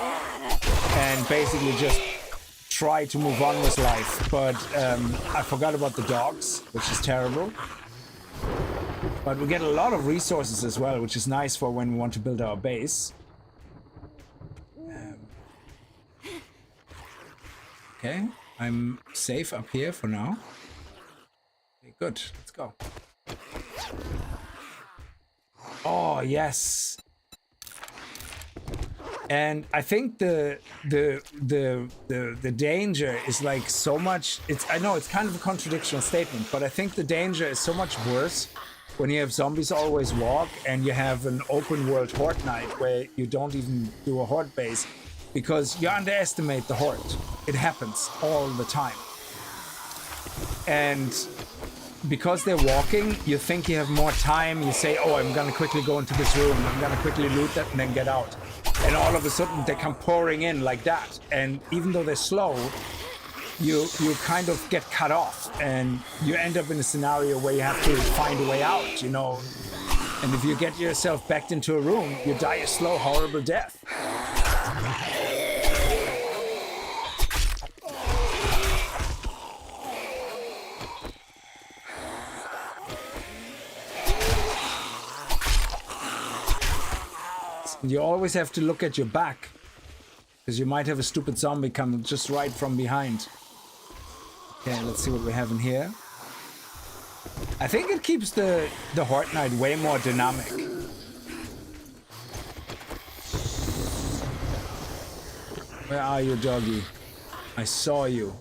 Speaker 1: And basically just try to move on with life. But I forgot about the dogs, which is terrible. But we get a lot of resources as well, which is nice for when we want to build our base. Okay. I'm safe up here for now. Okay, good, let's go. Oh, yes. And I think the danger is like so much. I know it's kind of a contradictional statement, but I think the danger is so much worse when you have zombies always walk and you have an open world Horde Night where you don't even do a horde base. Because you underestimate the horde. It happens all the time. And because they're walking, you think you have more time. You say, oh, I'm gonna quickly go into this room. I'm gonna quickly loot that and then get out. And all of a sudden they come pouring in like that. And even though they're slow, you kind of get cut off. And you end up in a scenario where you have to find a way out, you know. And if you get yourself backed into a room, you die a slow, horrible death. You always have to look at your back, because you might have a stupid zombie come just right from behind. Okay, let's see what we have in here. I think it keeps the Horde Night way more dynamic. Where are you, doggy? I saw you.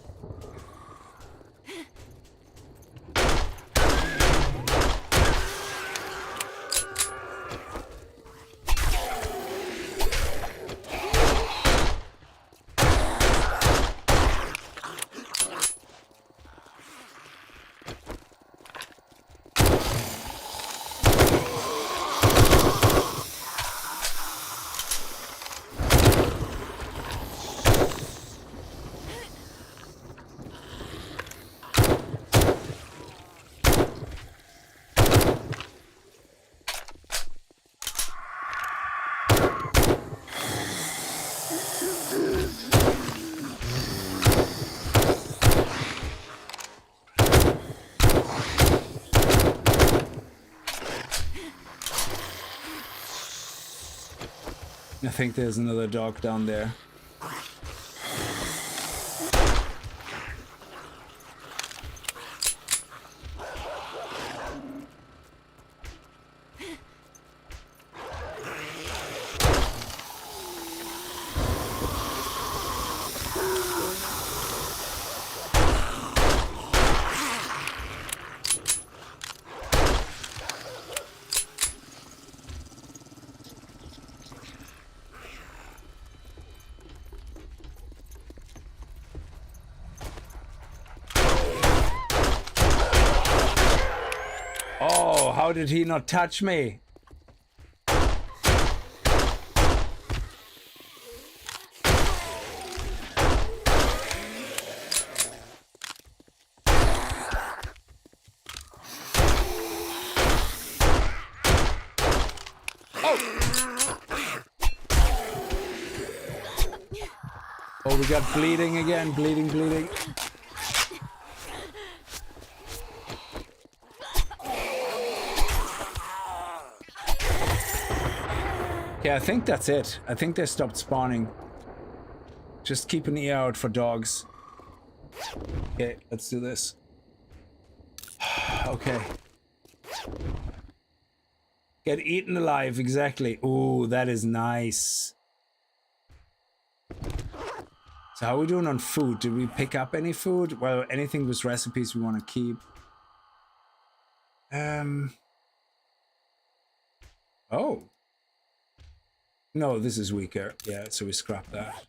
Speaker 1: I think there's another dog down there. Oh, how did he not touch me? Oh, we got bleeding again. Bleeding. Yeah, I think that's it. I think they stopped spawning. Just keep an ear out for dogs. Okay, let's do this. Okay. Get eaten alive, exactly. Ooh, that is nice. So how are we doing on food? Did we pick up any food? Well, anything with recipes we want to keep. Oh. No, this is weaker. Yeah, so we scrap that.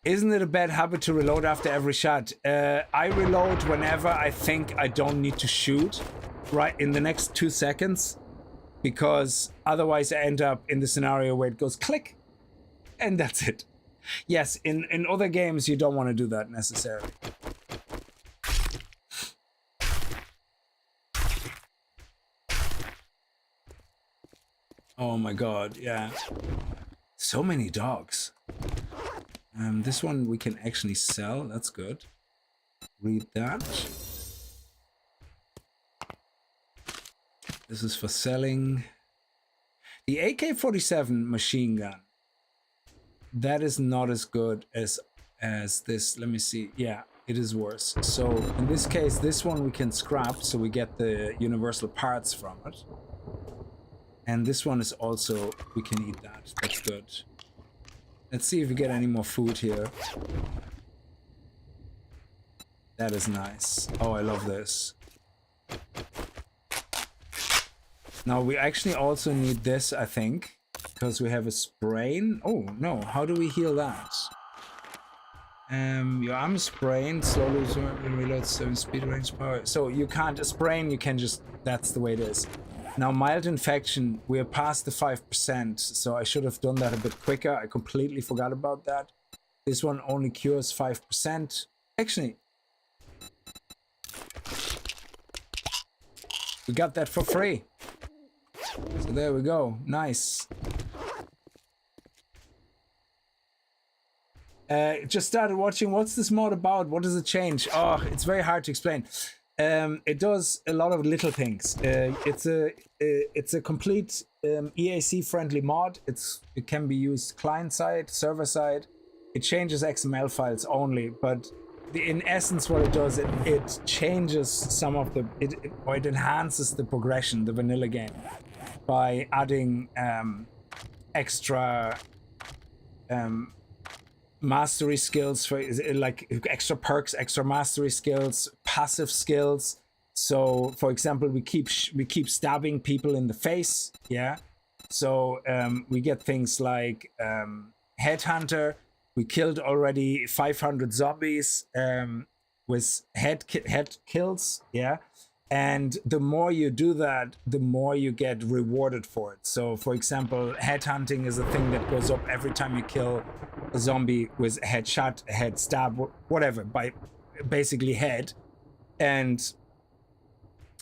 Speaker 1: Isn't it a bad habit to reload after every shot? I reload whenever I think I don't need to shoot, right in the next 2 seconds, because otherwise I end up in the scenario where it goes click, and that's it. Yes, in other games you don't want to do that necessarily. Oh my god, yeah. So many dogs. This one we can actually sell, that's good. Read that. This is for selling. The AK-47 machine gun. That is not as good as this. Let me see. Yeah, it is worse. So in this case, this one we can scrap, so we get the universal parts from it. And this one is also, we can eat that. That's good. Let's see if we get any more food here. That is nice. Oh, I love this. Now we actually also need this, I think, because we have a sprain. Oh no, how do we heal that? Your arm is sprained, slowly reload 7 speed range power. So you can't sprain, you can just, that's the way it is. Now mild infection, we're past the 5%, so I should have done that a bit quicker. I completely forgot about that. This one only cures 5%. Actually, we got that for free. So there we go. Nice. Just started watching. What's this mod about? What does it change? Oh, it's very hard to explain. It does a lot of little things. It's a complete EAC friendly mod. It can be used client side, server side. It changes XML files only, but in essence what it does, it changes some of the, or it enhances the progression, the vanilla game, by adding extra mastery skills, for like extra perks, extra mastery skills, passive skills. So for example, we keep stabbing people in the face, yeah. So we get things like headhunter. We killed already 500 zombies with head kills, yeah. And the more you do that, the more you get rewarded for it. So for example, headhunting is a thing that goes up every time you kill a zombie with a headshot, a head stab, whatever, by basically head. And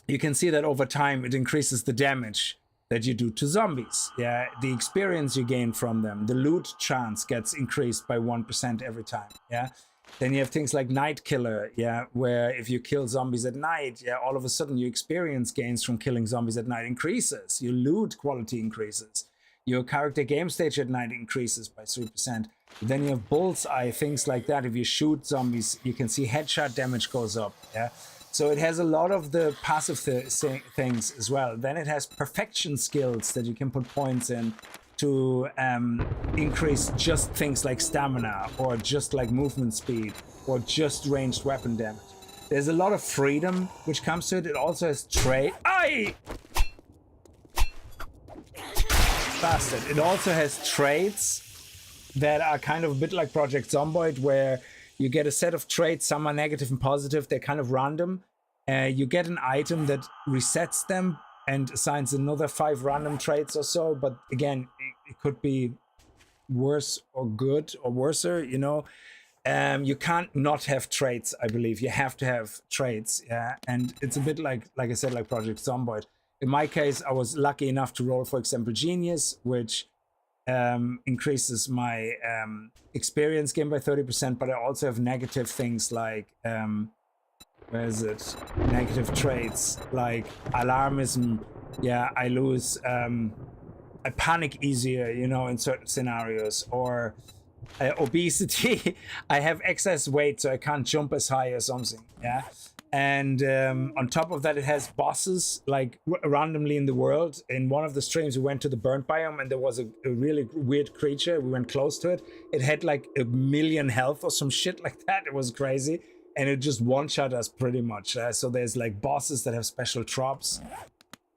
Speaker 1: you can see that over time it increases the damage that you do to zombies. Yeah, the experience you gain from them, the loot chance gets increased by 1% every time. Yeah, Then you have things like Night Killer, yeah, where if you kill zombies at night, yeah, all of a sudden your experience gains from killing zombies at night increases. Your loot quality increases. Your character game stage at night increases by 3%. Then you have Bullseye, things like that. If you shoot zombies, you can see headshot damage goes up, yeah. So it has a lot of the passive things as well. Then it has perfection skills that you can put points in to increase just things like stamina, or just like movement speed, or just ranged weapon damage. There's a lot of freedom which comes to it. It also has Bastard. It also has traits that are kind of a bit like Project Zomboid, where you get a set of traits. Some are negative and positive. They're kind of random. You get an item that resets them and assigns another 5 random traits or so. But again, it could be worse or good or worser, you know. You can't not have traits, I believe. You have to have traits, yeah. And it's a bit like I said, like Project Zomboid. In my case, I was lucky enough to roll, for example, Genius, which increases my experience gain by 30%, but I also have negative things like where is it? Negative traits like alarmism. Yeah, I lose. I panic easier, you know, in certain scenarios. Or obesity. I have excess weight, so I can't jump as high or something. Yeah. And on top of that, it has bosses like randomly in the world. In one of the streams, we went to the burnt biome, and there was a really weird creature. We went close to it. It had like 1 million health or some shit like that. It was crazy. And it just one-shot us pretty much. So there's like bosses that have special drops.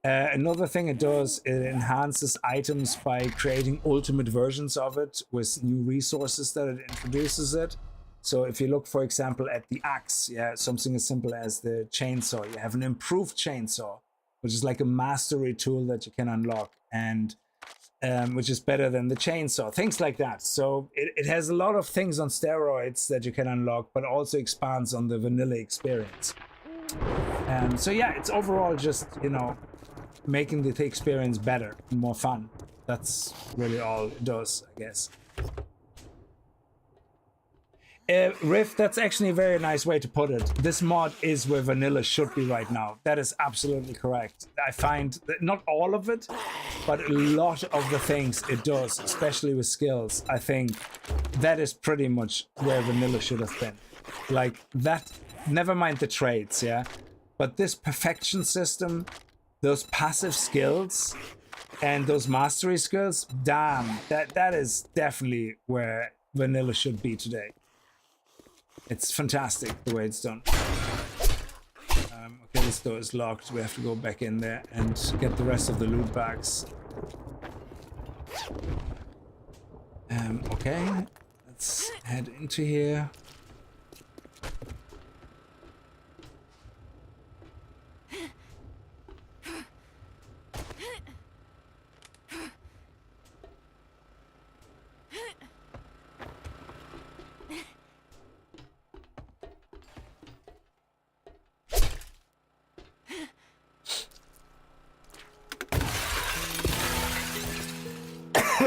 Speaker 1: Another thing it does, it enhances items by creating ultimate versions of it with new resources that it introduces it. So if you look, for example, at the axe, yeah, something as simple as the chainsaw, you have an improved chainsaw, which is like a mastery tool that you can unlock, and which is better than the chainsaw, things like that. So it has a lot of things on steroids that you can unlock, but also expands on the vanilla experience. So yeah, it's overall just, you know, making the experience better and more fun. That's really all it does, I guess. Riff, that's actually a very nice way to put it. This mod is where vanilla should be right now. That is absolutely correct. I find that not all of it, but a lot of the things it does, especially with skills, I think that is pretty much where vanilla should have been. Like that, never mind the traits, yeah? But this perfection system, those passive skills, and those mastery skills, damn, that is definitely where vanilla should be today. It's fantastic the way it's done. Okay, this door is locked. We have to go back in there and get the rest of the loot bags. Okay, let's head into here.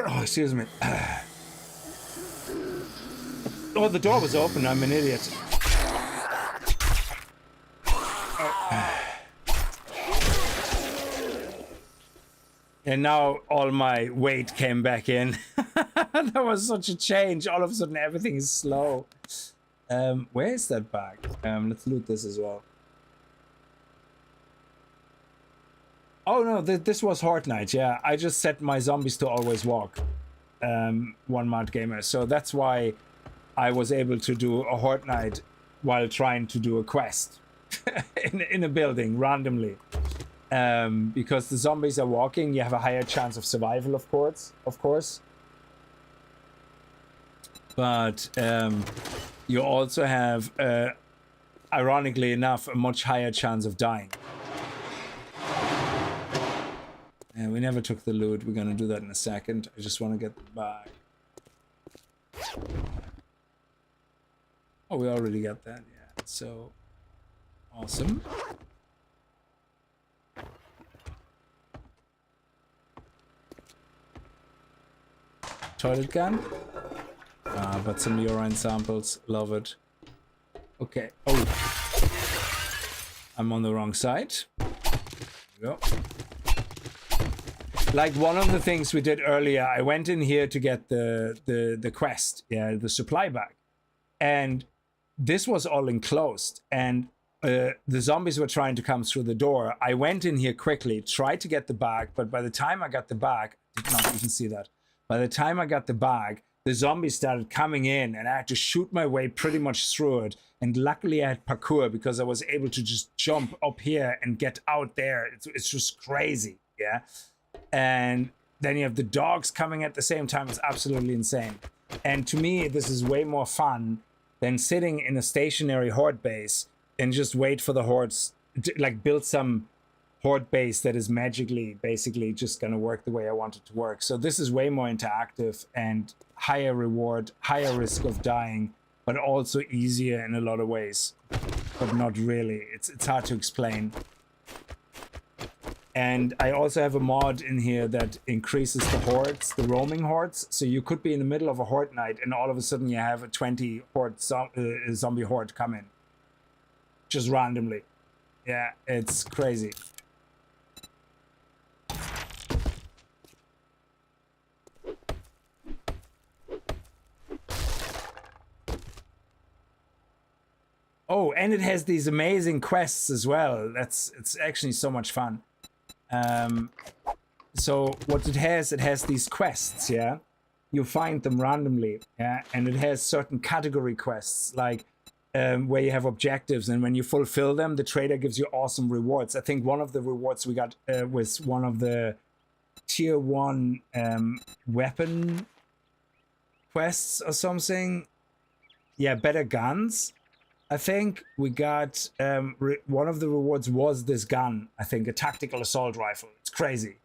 Speaker 1: Oh, excuse me. Oh, the door was open. I'm an idiot. Oh. And now all my weight came back in. That was such a change. All of a sudden, everything is slow. Where is that bag? Let's loot this as well. Oh no, this was Horde Night, yeah. I just set my zombies to always walk. One mod gamer. So that's why I was able to do a Horde Night while trying to do a quest in a building randomly. Because the zombies are walking, you have a higher chance of survival, of course. But you also have, ironically enough, a much higher chance of dying. And we never took the loot. We're gonna do that in a second. I just want to get the bag. Oh, we already got that. Yeah. So awesome. Toilet gun. But some urine samples. Love it. Okay. Oh, I'm on the wrong side. There we go. Like one of the things we did earlier, I went in here to get the quest, yeah, the supply bag, and this was all enclosed, and the zombies were trying to come through the door. I went in here quickly, tried to get the bag, but by the time I got the bag, did not even see that. By the time I got the bag, the zombies started coming in, and I had to shoot my way pretty much through it. And luckily I had parkour because I was able to just jump up here and get out there. It's just crazy, yeah. And then you have the dogs coming at the same time. It's absolutely insane. And to me, this is way more fun than sitting in a stationary horde base and just wait for the hordes to, like, build some horde base that is magically basically just going to work the way I want it to work. So this is way more interactive and higher reward, higher risk of dying, but also easier in a lot of ways, but not really. It's hard to explain. And I also have a mod in here that increases the hordes, the roaming hordes. So you could be in the middle of a horde night and all of a sudden you have a 20 horde zombie horde come in. Just randomly. Yeah, it's crazy. Oh, and it has these amazing quests as well. It's actually so much fun. So what it has these quests, yeah. You find them randomly, yeah, and it has certain category quests, like where you have objectives, and when you fulfill them, the trader gives you awesome rewards. I think one of the rewards we got was one of the tier 1 weapon quests or something. Yeah, better guns. I think we got one of the rewards was this gun. I think a tactical assault rifle. It's crazy.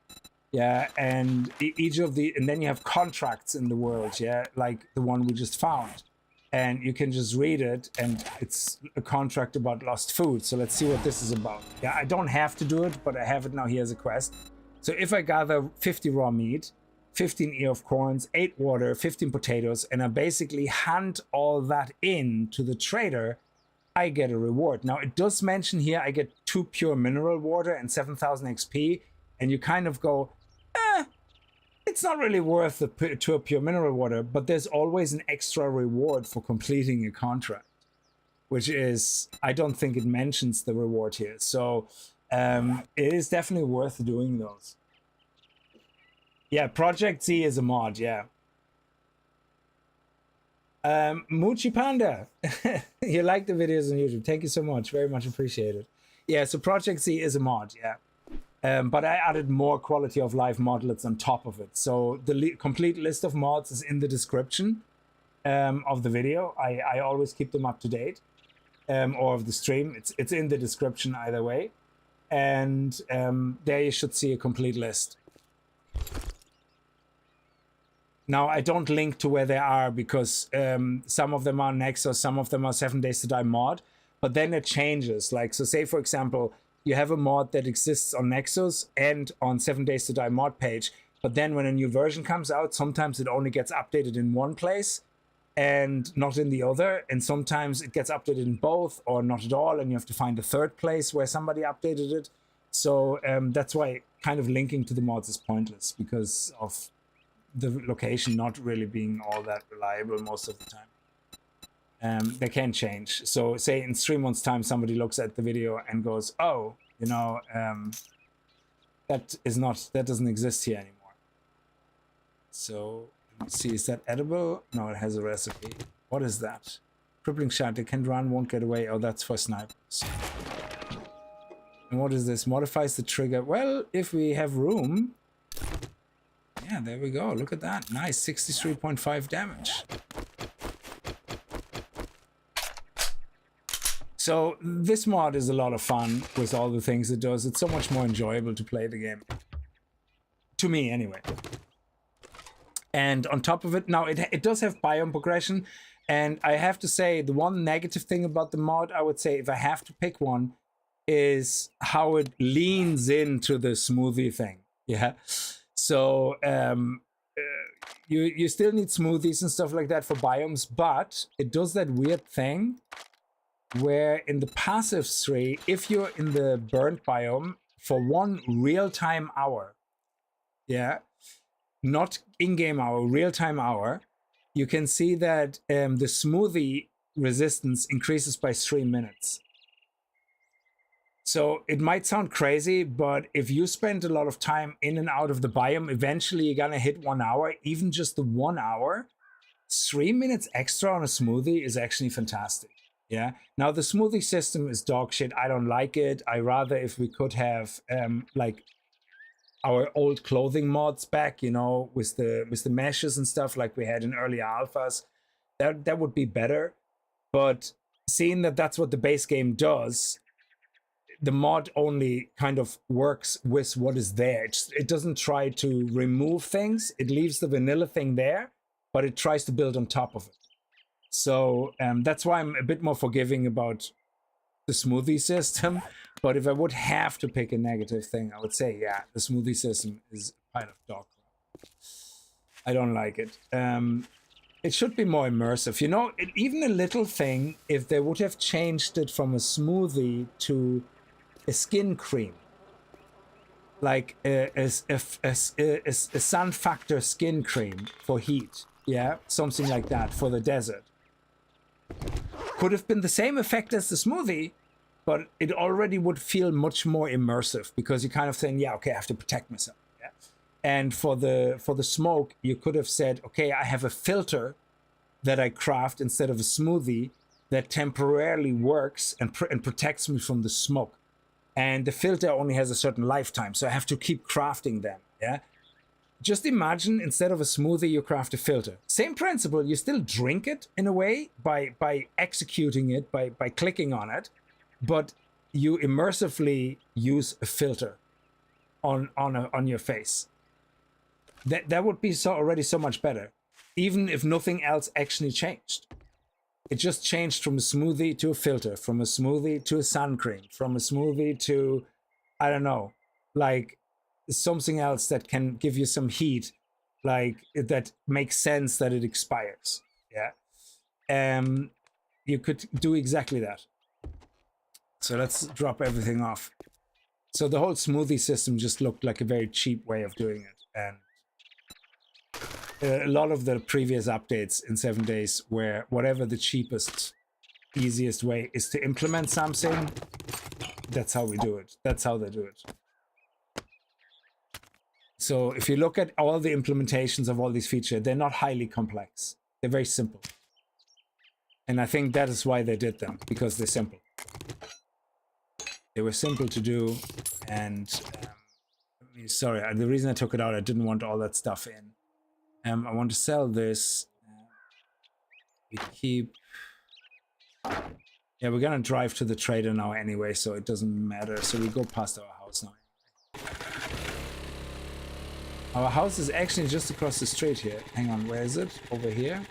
Speaker 1: Yeah, and each of the, and then you have contracts in the world, yeah, like the one we just found. And you can just read it, and it's a contract about lost food. So let's see what this is about. Yeah, I don't have to do it, but I have it now here as a quest. So if I gather 50 raw meat, 15 ear of corns, 8 water, 15 potatoes, and I basically hand all that in to the trader, I get a reward. Now it does mention here I get 2 pure mineral water and 7,000 XP, and you kind of go, it's not really worth the 2 pure mineral water, but there's always an extra reward for completing a contract, which is, I don't think it mentions the reward here. So it is definitely worth doing those. Yeah, Project Z is a mod, yeah. Moochie Panda, you like the videos on YouTube. Thank you so much. Very much appreciated. Yeah, so Project Z is a mod, yeah. But I added more quality of life modlets on top of it. So the complete list of mods is in the description of the video. I always keep them up to date, or of the stream. It's in the description either way. And there you should see a complete list. Now, I don't link to where they are because some of them are Nexus, some of them are 7 Days to Die mod, but then it changes. Like, so say, for example, you have a mod that exists on Nexus and on 7 Days to Die mod page, but then when a new version comes out, sometimes it only gets updated in one place and not in the other, and sometimes it gets updated in both or not at all, and you have to find a third place where somebody updated it. So that's why kind of linking to the mods is pointless, because of the location not really being all that reliable most of the time. They can change. So say in 3 months time somebody looks at the video and goes, oh, you know, that doesn't exist here anymore. So let's see, is that edible? No, it has a recipe. What is that? Crippling shot, they can run, won't get away. Oh, that's for snipers. And what is this? Modifies the trigger. Well, if we have room. Yeah, there we go. Look at that. Nice. 63.5 damage. So this mod is a lot of fun with all the things it does. It's so much more enjoyable to play the game. To me, anyway. And on top of it, now it does have biome progression. And I have to say, the one negative thing about the mod, I would say, if I have to pick one, is how it leans into the smoothie thing. Yeah. So you still need smoothies and stuff like that for biomes, but it does that weird thing where in the passive tree, if you're in the burnt biome for 1 real-time hour, yeah, not in-game hour, real-time hour, you can see that the smoothie resistance increases by 3 minutes. So it might sound crazy, but if you spend a lot of time in and out of the biome, eventually you're gonna hit 1 hour. Even just the 1 hour, 3 minutes extra on a smoothie is actually fantastic. Yeah. Now the smoothie system is dog shit. I don't like it. I rather if we could have like our old clothing mods back, you know, with the meshes and stuff like we had in early alphas. That would be better. But seeing that that's what the base game does, the mod only kind of works with what is there. It doesn't try to remove things. It leaves the vanilla thing there, but it tries to build on top of it. So that's why I'm a bit more forgiving about the smoothie system. But if I would have to pick a negative thing, I would say, yeah, the smoothie system is a pile of dog crap. I don't like it. It should be more immersive. You know, even a little thing, if they would have changed it from a smoothie to a skin cream, like a sun factor skin cream for heat, yeah, something like that for the desert, could have been the same effect as the smoothie, but it already would feel much more immersive because you're kind of saying, yeah, okay, I have to protect myself. Yeah? And for the smoke, you could have said, okay, I have a filter that I craft instead of a smoothie that temporarily works and protects me from the smoke. And the filter only has a certain lifetime, so I have to keep crafting them, yeah? Just imagine, instead of a smoothie, you craft a filter. Same principle, you still drink it in a way by executing it, by clicking on it, but you immersively use a filter on your face. That would be already so much better, even if nothing else actually changed. It just changed from a smoothie to a filter, from a smoothie to a sun cream, from a smoothie to, I don't know, like something else that can give you some heat, like that makes sense that it expires. Yeah. You could do exactly that. So let's drop everything off. So the whole smoothie system just looked like a very cheap way of doing it. And a lot of the previous updates in 7 days were whatever the cheapest, easiest way is to implement something. That's how we do it. That's how they do it. So if you look at all the implementations of all these features, they're not highly complex. They're very simple. And I think that is why they did them, because they're simple. They were simple to do. And sorry, the reason I took it out, I didn't want all that stuff in. I want to sell this. We keep... Yeah, we're gonna drive to the trader now anyway, so it doesn't matter. So we go past our house now. Our house is actually just across the street here. Hang on, where is it? Over here?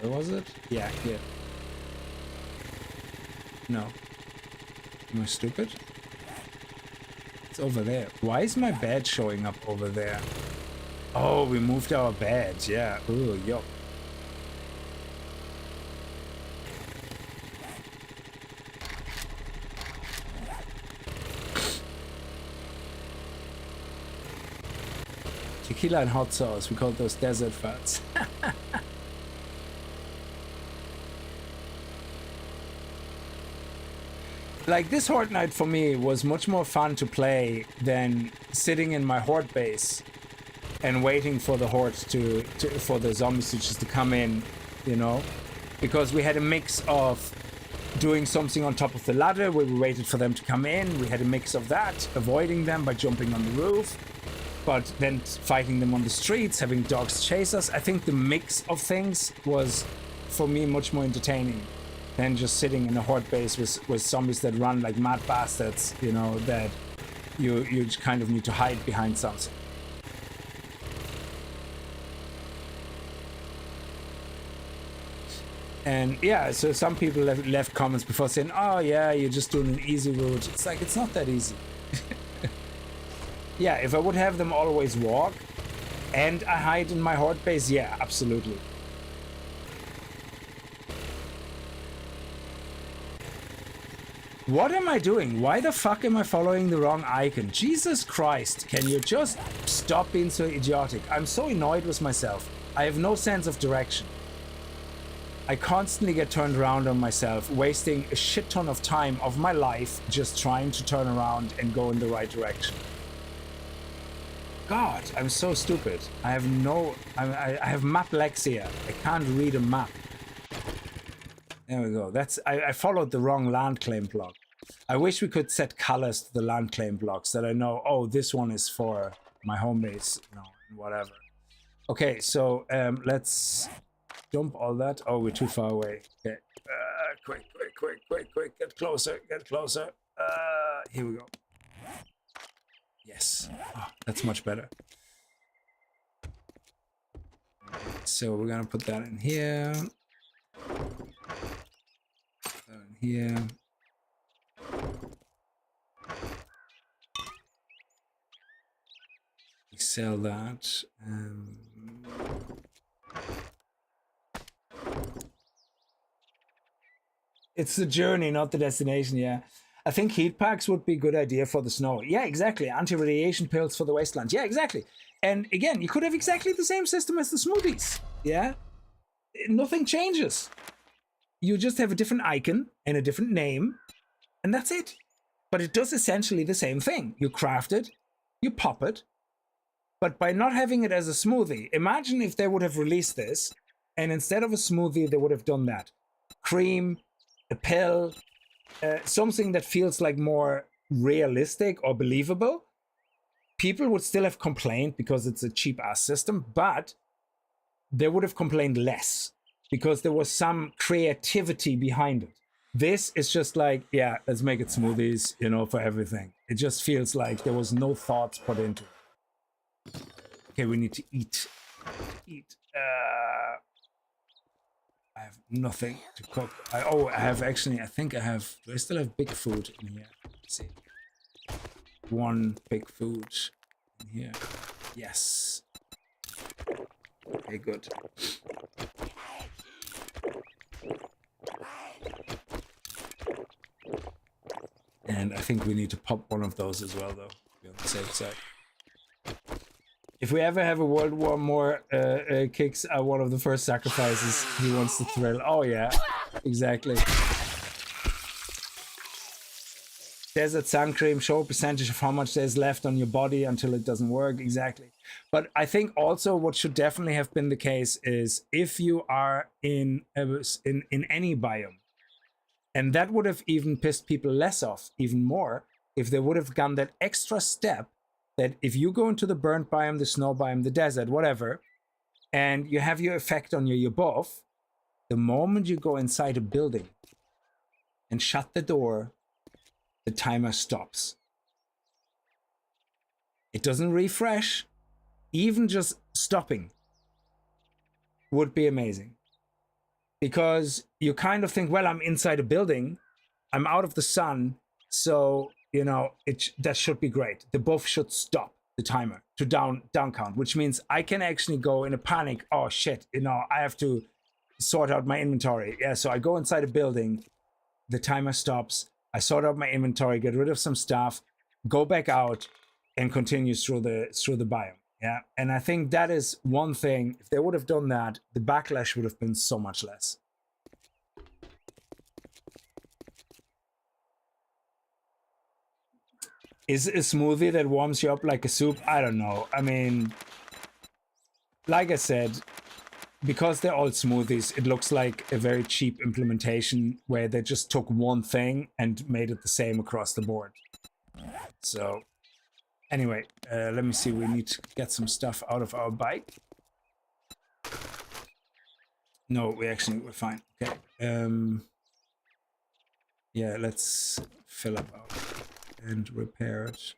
Speaker 1: Where was it? Yeah, here. No. Am I stupid? It's over there. Why is my bed showing up over there? Oh, we moved our beds, yeah. Ooh, yup. Tequila and hot sauce, we call those desert fats. Like, this Horde night for me was much more fun to play than sitting in my Horde base and waiting for the Horde for the zombies to just come in, you know? Because we had a mix of doing something on top of the ladder where we waited for them to come in. We had a mix of that, avoiding them by jumping on the roof, but then fighting them on the streets, having dogs chase us. I think the mix of things was, for me, much more entertaining than just sitting in a Horde base with zombies that run like mad bastards, you know, that you kind of need to hide behind something. And yeah, so some people left comments before saying, oh yeah, you're just doing an easy route. It's like, it's not that easy. Yeah, if I would have them always walk and I hide in my Horde base, yeah, absolutely. What am I doing? Why the fuck am I following the wrong icon? Jesus Christ, can you just stop being so idiotic? I'm so annoyed with myself. I have no sense of direction. I constantly get turned around on myself, wasting a shit ton of time of my life just trying to turn around and go in the right direction. God, I'm so stupid. I have no... I have maplexia. I can't read a map. There we go. That's I followed the wrong land claim block. I wish we could set colors to the land claim blocks that I know, oh, this one is for my home base, you know, whatever. Okay, so let's dump all that. Oh, we're too far away. Okay. Quick. Get closer. Here we go. Yes. Oh, that's much better. So we're gonna put that in here. Here. We sell that. It's the journey, not the destination, yeah. I think heat packs would be a good idea for the snow. Yeah, exactly. Anti-radiation pills for the wasteland. Yeah, exactly. And again, you could have exactly the same system as the smoothies. Yeah? Nothing changes. You just have a different icon and a different name, and that's it. But it does essentially the same thing. You craft it, you pop it, but by not having it as a smoothie, imagine if they would have released this, and instead of a smoothie, they would have done that. Cream, a pill, something that feels like more realistic or believable. People would still have complained because it's a cheap-ass system, but they would have complained less, because there was some creativity behind it. This is just like, yeah, let's make it smoothies, you know, for everything. It just feels like there was no thoughts put into it. Okay, we need to eat. I have nothing to cook. I have actually, I think I have, do I still have big food in here? Let's see. One big food in here. Yes. Okay, good. And I think we need to pop one of those as well, though, to be on the safe side. If we ever have a World War more, Kickz are one of the first sacrifices. He wants to thrill. Oh, yeah, exactly. Desert sun cream, show a percentage of how much there's left on your body until it doesn't work. Exactly. But I think also what should definitely have been the case is if you are in any biome, and that would have even pissed people less off, even more, if they would have gone that extra step that if you go into the burnt biome, the snow biome, the desert, whatever, and you have your effect on your buff, the moment you go inside a building and shut the door, the timer stops. It doesn't refresh. Even just stopping would be amazing. Because you kind of think, well, I'm inside a building, I'm out of the sun, so, you know, that should be great. The buff should stop the timer to down count, which means I can actually go in a panic. Oh shit, you know, I have to sort out my inventory. Yeah, so I go inside a building, the timer stops, I sort out my inventory, get rid of some stuff, go back out, and continue through the biome. Yeah, and I think that is one thing. If they would have done that, the backlash would have been so much less. Is a smoothie that warms you up like a soup? I don't know. I mean, like I said, because they're all smoothies, it looks like a very cheap implementation where they just took one thing and made it the same across the board. So anyway, let me see. We need to get some stuff out of our bike. No, we're fine. Okay. Yeah, let's fill up our and repair it.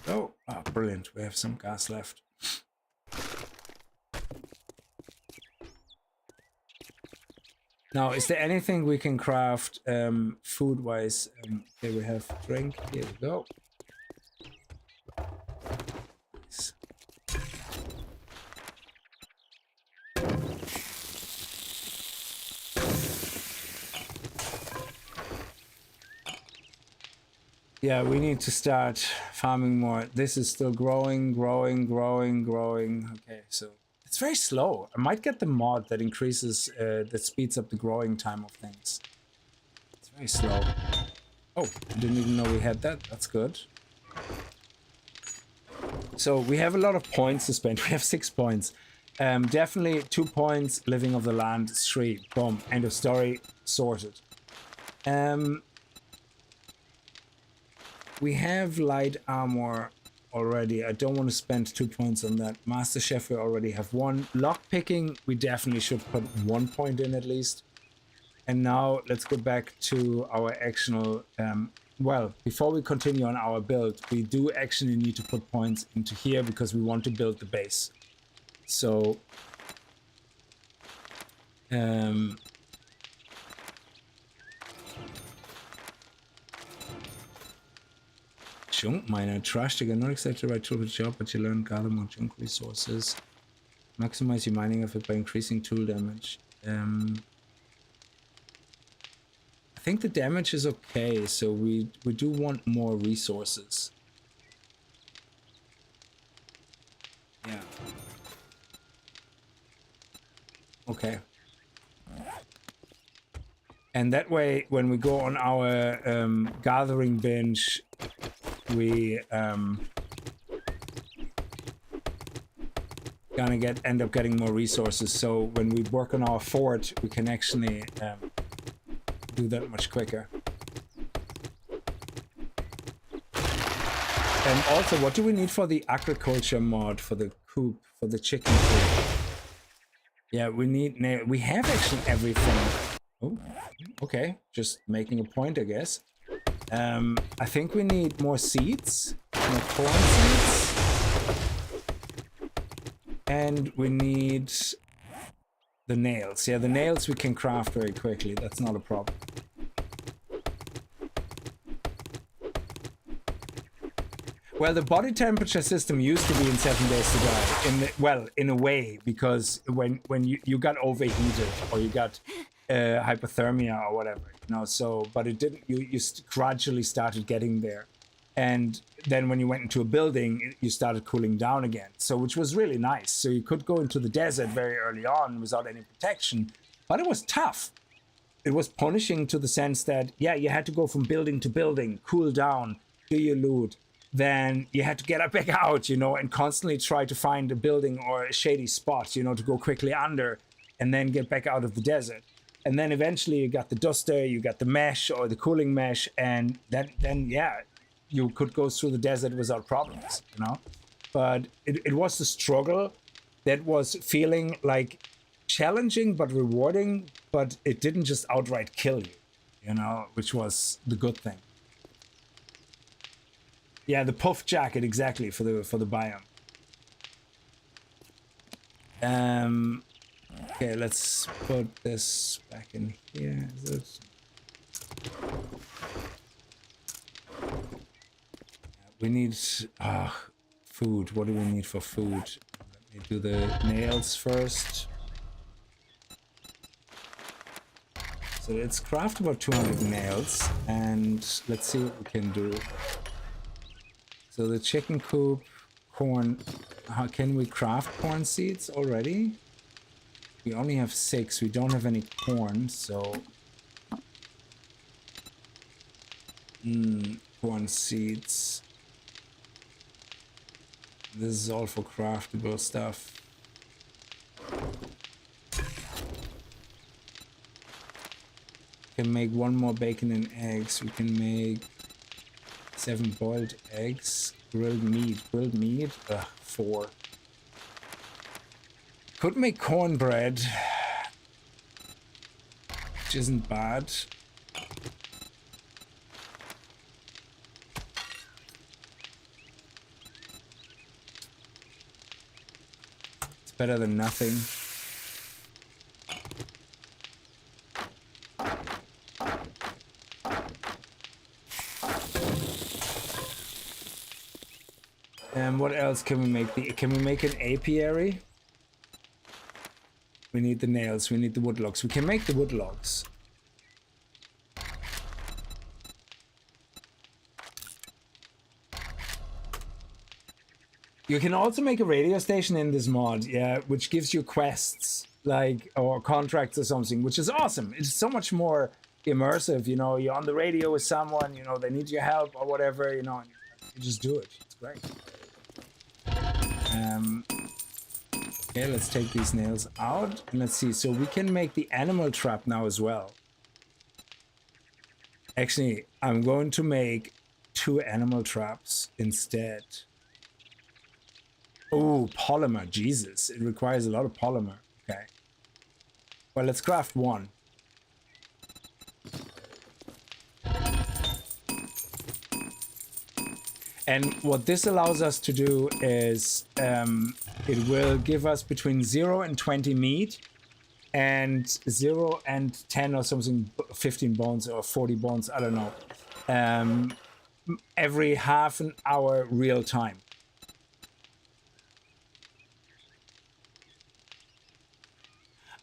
Speaker 1: Oh, brilliant. We have some gas left. Now, is there anything we can craft food-wise? Okay, we have drink. Here we go. Nice. Yeah, we need to start farming more. This is still growing. Okay, so it's very slow. I might get the mod that increases, that speeds up the growing time of things. It's very slow. Oh, I didn't even know we had that. That's good. So we have a lot of points to spend. We have 6 points. Definitely 2 points. Living of the land. 3. Boom. End of story. Sorted. We have light armor already. I don't want to spend 2 points on that. Master Chef, we already have 1. Lock picking, we definitely should put 1 point in at least. And now let's go back to our actual... well, before we continue on our build, we do actually need to put points into here because we want to build the base. So... junk miner, trash digger, not exactly the right tool for the job, but you learn gather more junk resources. Maximize your mining effort by increasing tool damage. I think the damage is okay, so we do want more resources. Yeah. Okay. And that way, when we go on our gathering binge, we gonna end up getting more resources. So when we work on our fort, we can actually do that much quicker. And also, what do we need for the agriculture mod for the coop, for the chicken coop? Yeah, we need. We have actually everything. Oh, okay. Just making a point, I guess. I think we need more seeds, more corn seeds. And we need the nails. Yeah, the nails we can craft very quickly. That's not a problem. Well, the body temperature system used to be in 7 Days to Die. Well, in a way, because when you got overheated or you got hypothermia or whatever, you know. So, but it didn't. You gradually started getting there. And then when you went into a building, you started cooling down again. So, which was really nice. So you could go into the desert very early on without any protection, but it was tough. It was punishing to the sense that, yeah, you had to go from building to building, cool down, do your loot. Then you had to get back out, you know, and constantly try to find a building or a shady spot, you know, to go quickly under and then get back out of the desert. And then eventually you got the duster, you got the mesh or the cooling mesh, and then yeah, you could go through the desert without problems, you know. But it was the struggle that was feeling like challenging but rewarding, but it didn't just outright kill you, you know, which was the good thing. Yeah, the puff jacket, exactly, for the biome. Okay, let's put this back in here. Is it? We need food. What do we need for food? Let me do the nails first. So let's craft about 200 nails, and let's see what we can do. So the chicken coop, corn. How can we craft corn seeds already? We only have 6. We don't have any corn, so corn seeds. This is all for craftable stuff. We can make 1 more bacon and eggs. We can make 7 boiled eggs. Grilled meat. 4. Could make cornbread, which isn't bad. It's better than nothing. And what else can we make? Can we make an apiary? We need the nails. We need the wood logs. We can make the wood logs. You can also make a radio station in this mod, yeah, which gives you quests, like, or contracts or something, which is awesome. It's so much more immersive, you know, you're on the radio with someone, you know, they need your help or whatever, you know, and you just do it. It's great. Okay, let's take these nails out, and let's see. So we can make the animal trap now as well. Actually, I'm going to make 2 animal traps instead. Oh, polymer, Jesus. It requires a lot of polymer. Okay. Well, let's craft 1. And what this allows us to do is it will give us between 0 and 20 meat and 0 and 10 or something, 15 bones or 40 bones, I don't know, every half an hour real time.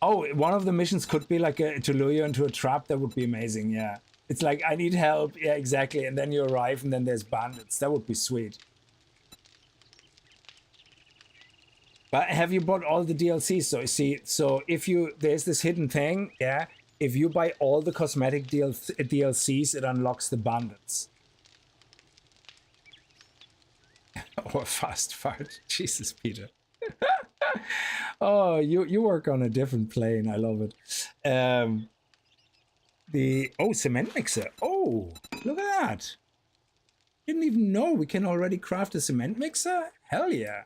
Speaker 1: Oh, one of the missions could be like to lure you into a trap. That would be amazing, yeah. It's like, I need help. Yeah, exactly. And then you arrive and then there's bandits. That would be sweet. But have you bought all the DLCs? So you see, so if you, there's this hidden thing, yeah. If you buy all the cosmetic DLCs, it unlocks the bandits. Or fast fart. Jesus, Peter. Oh, you work on a different plane. I love it. Cement mixer. Oh, look at that. Didn't even know we can already craft a cement mixer. Hell yeah.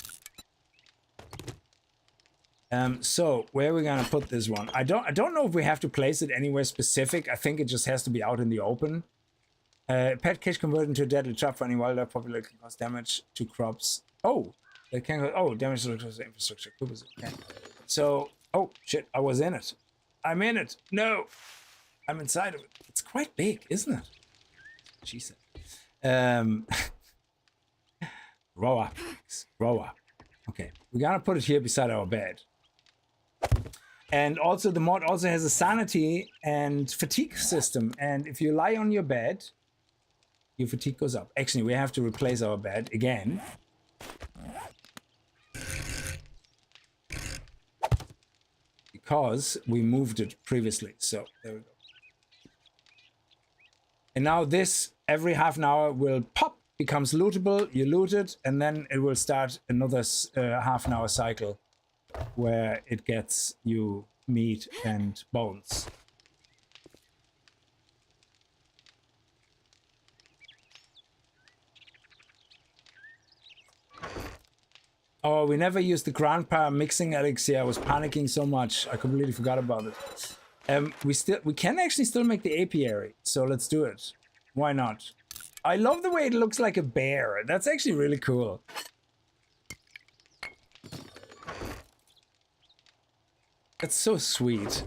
Speaker 1: So where are we gonna put this one? I don't know if we have to place it anywhere specific. I think it just has to be out in the open. Pet cage converted into a deadly trap for any wildlife population can cause damage to crops. Oh, they can go. Oh, damage to infrastructure. Okay. So, oh shit, I was in it. I'm in it. No, I'm inside of it. It's quite big, isn't it? She said. Grow up, grow up. Okay, we're gonna put it here beside our bed. And also the mod also has a sanity and fatigue system. And if you lie on your bed, your fatigue goes up. Actually, we have to replace our bed again. Because we moved it previously. So there we go. And now this, every half an hour, will pop, becomes lootable. You loot it, and then it will start another half an hour cycle where it gets you meat and bones. Oh, we never used the grandpa mixing elixir. I was panicking so much. I completely forgot about it. We can actually still make the apiary. So let's do it. Why not? I love the way it looks like a bear. That's actually really cool. That's so sweet.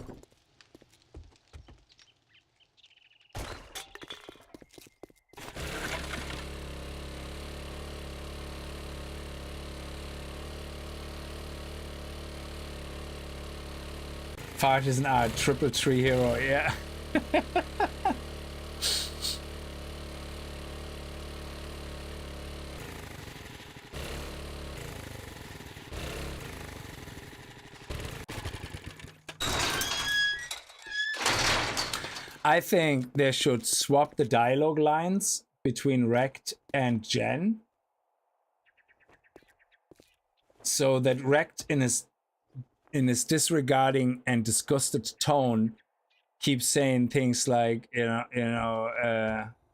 Speaker 1: Fart is an triple tree hero, yeah. I think they should swap the dialogue lines between Rect and Jen, so that Rect in his disregarding and disgusted tone keeps saying things like, I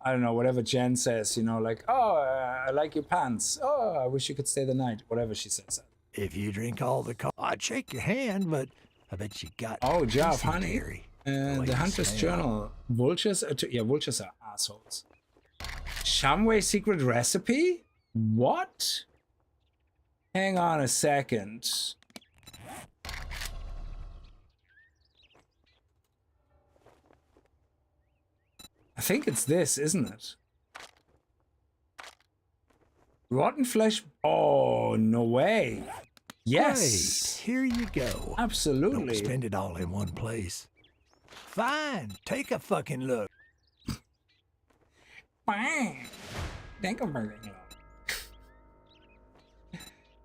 Speaker 1: don't know, whatever Jen says, like, oh, I like your pants. Oh, I wish you could stay the night. Whatever she says.
Speaker 2: If you drink all the coffee, I'd shake your hand, but I bet you got.
Speaker 1: Oh, Jav, honey. The Hunter's Journal. Vultures vultures are assholes. Shamway secret recipe? What? Hang on a second. I think it's this, isn't it? Rotten flesh. Oh, no way. Yes.
Speaker 2: Great. Here you go.
Speaker 1: Absolutely.
Speaker 2: Don't spend it all in one place. Fine. Take a fucking look.
Speaker 1: Bang. Thank you,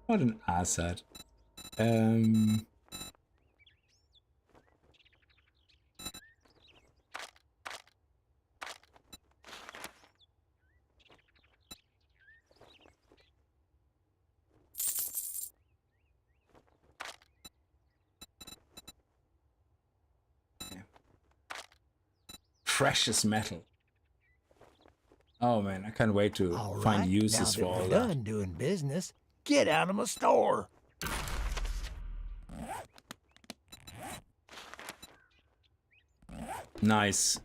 Speaker 1: What an asshat. Precious metal. Oh man, I can't wait to
Speaker 2: All
Speaker 1: find
Speaker 2: right,
Speaker 1: uses
Speaker 2: now
Speaker 1: for
Speaker 2: that
Speaker 1: all
Speaker 2: we're
Speaker 1: that.
Speaker 2: done doing business, get out of my store.
Speaker 1: Nice.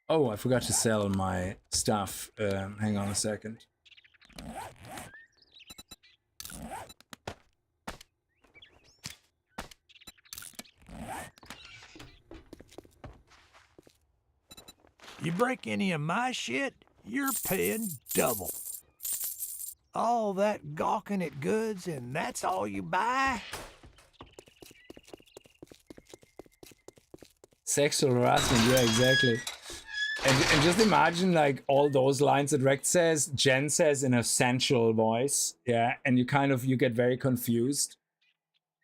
Speaker 1: Oh, I forgot to sell my stuff. Hang on a second.
Speaker 2: You break any of my shit, you're paying double. All that gawking at goods and that's all you buy?
Speaker 1: Sexual harassment, yeah, exactly. And just imagine like all those lines that Rex says, Jen says in a sensual voice, yeah, and you get very confused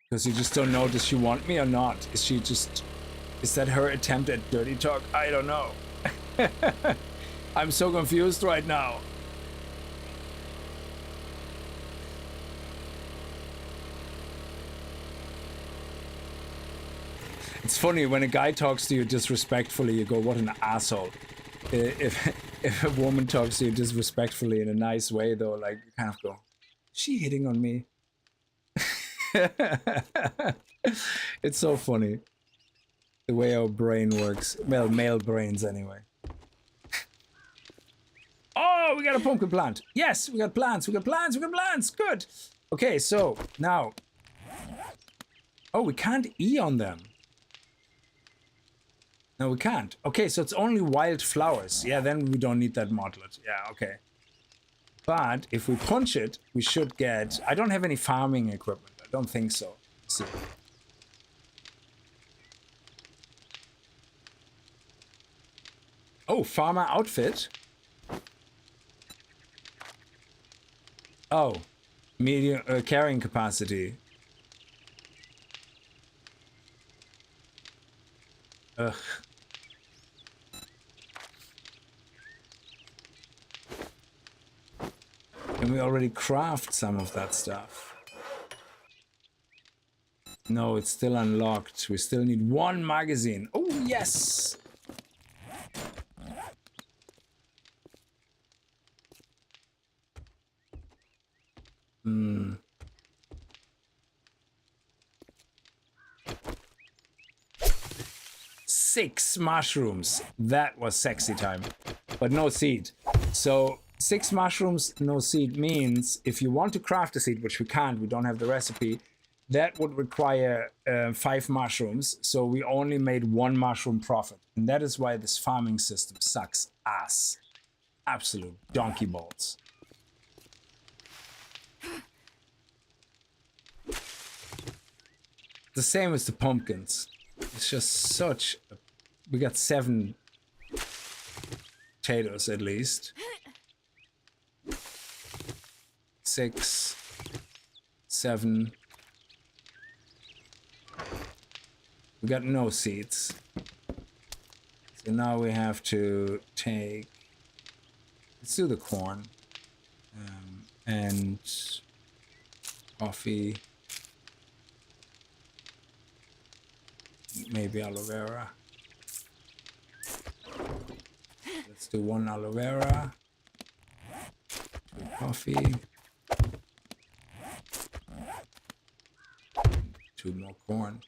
Speaker 1: because you just don't know, does she want me or not? Is that her attempt at dirty talk? I don't know. I'm so confused right now. It's funny when a guy talks to you disrespectfully, you go, what an asshole. If a woman talks to you disrespectfully in a nice way, though, like you kind of go, is she hitting on me? It's so funny the way our brain works. Well, male brains anyway. Oh, we got a pumpkin plant. Yes, we got plants. We got plants. We got plants. Good. Okay, so now. Oh, we can't E on them. No, we can't. Okay, so it's only wild flowers. Yeah, then we don't need that modlet. Yeah, okay. But if we punch it, we should get... I don't have any farming equipment. I don't think so. Let's see. Oh, farmer outfit. Oh, medium carrying capacity. Ugh. Can we already craft some of that stuff? No, it's still unlocked. We still need one magazine. Oh, yes! Hmm. 6 mushrooms. That was sexy time. But no seed. So 6 mushrooms, no seed means if you want to craft a seed, which we can't, we don't have the recipe, that would require 5 mushrooms. So we only made 1 mushroom profit. And that is why this farming system sucks ass. Absolute donkey balls. The same as the pumpkins. It's just such a... We got 7 potatoes at least. 6, 7. We got no seeds. So now we have to take... Let's do the corn. And coffee. Maybe aloe vera. Let's do 1 aloe vera. 2 coffee. 2 more corn.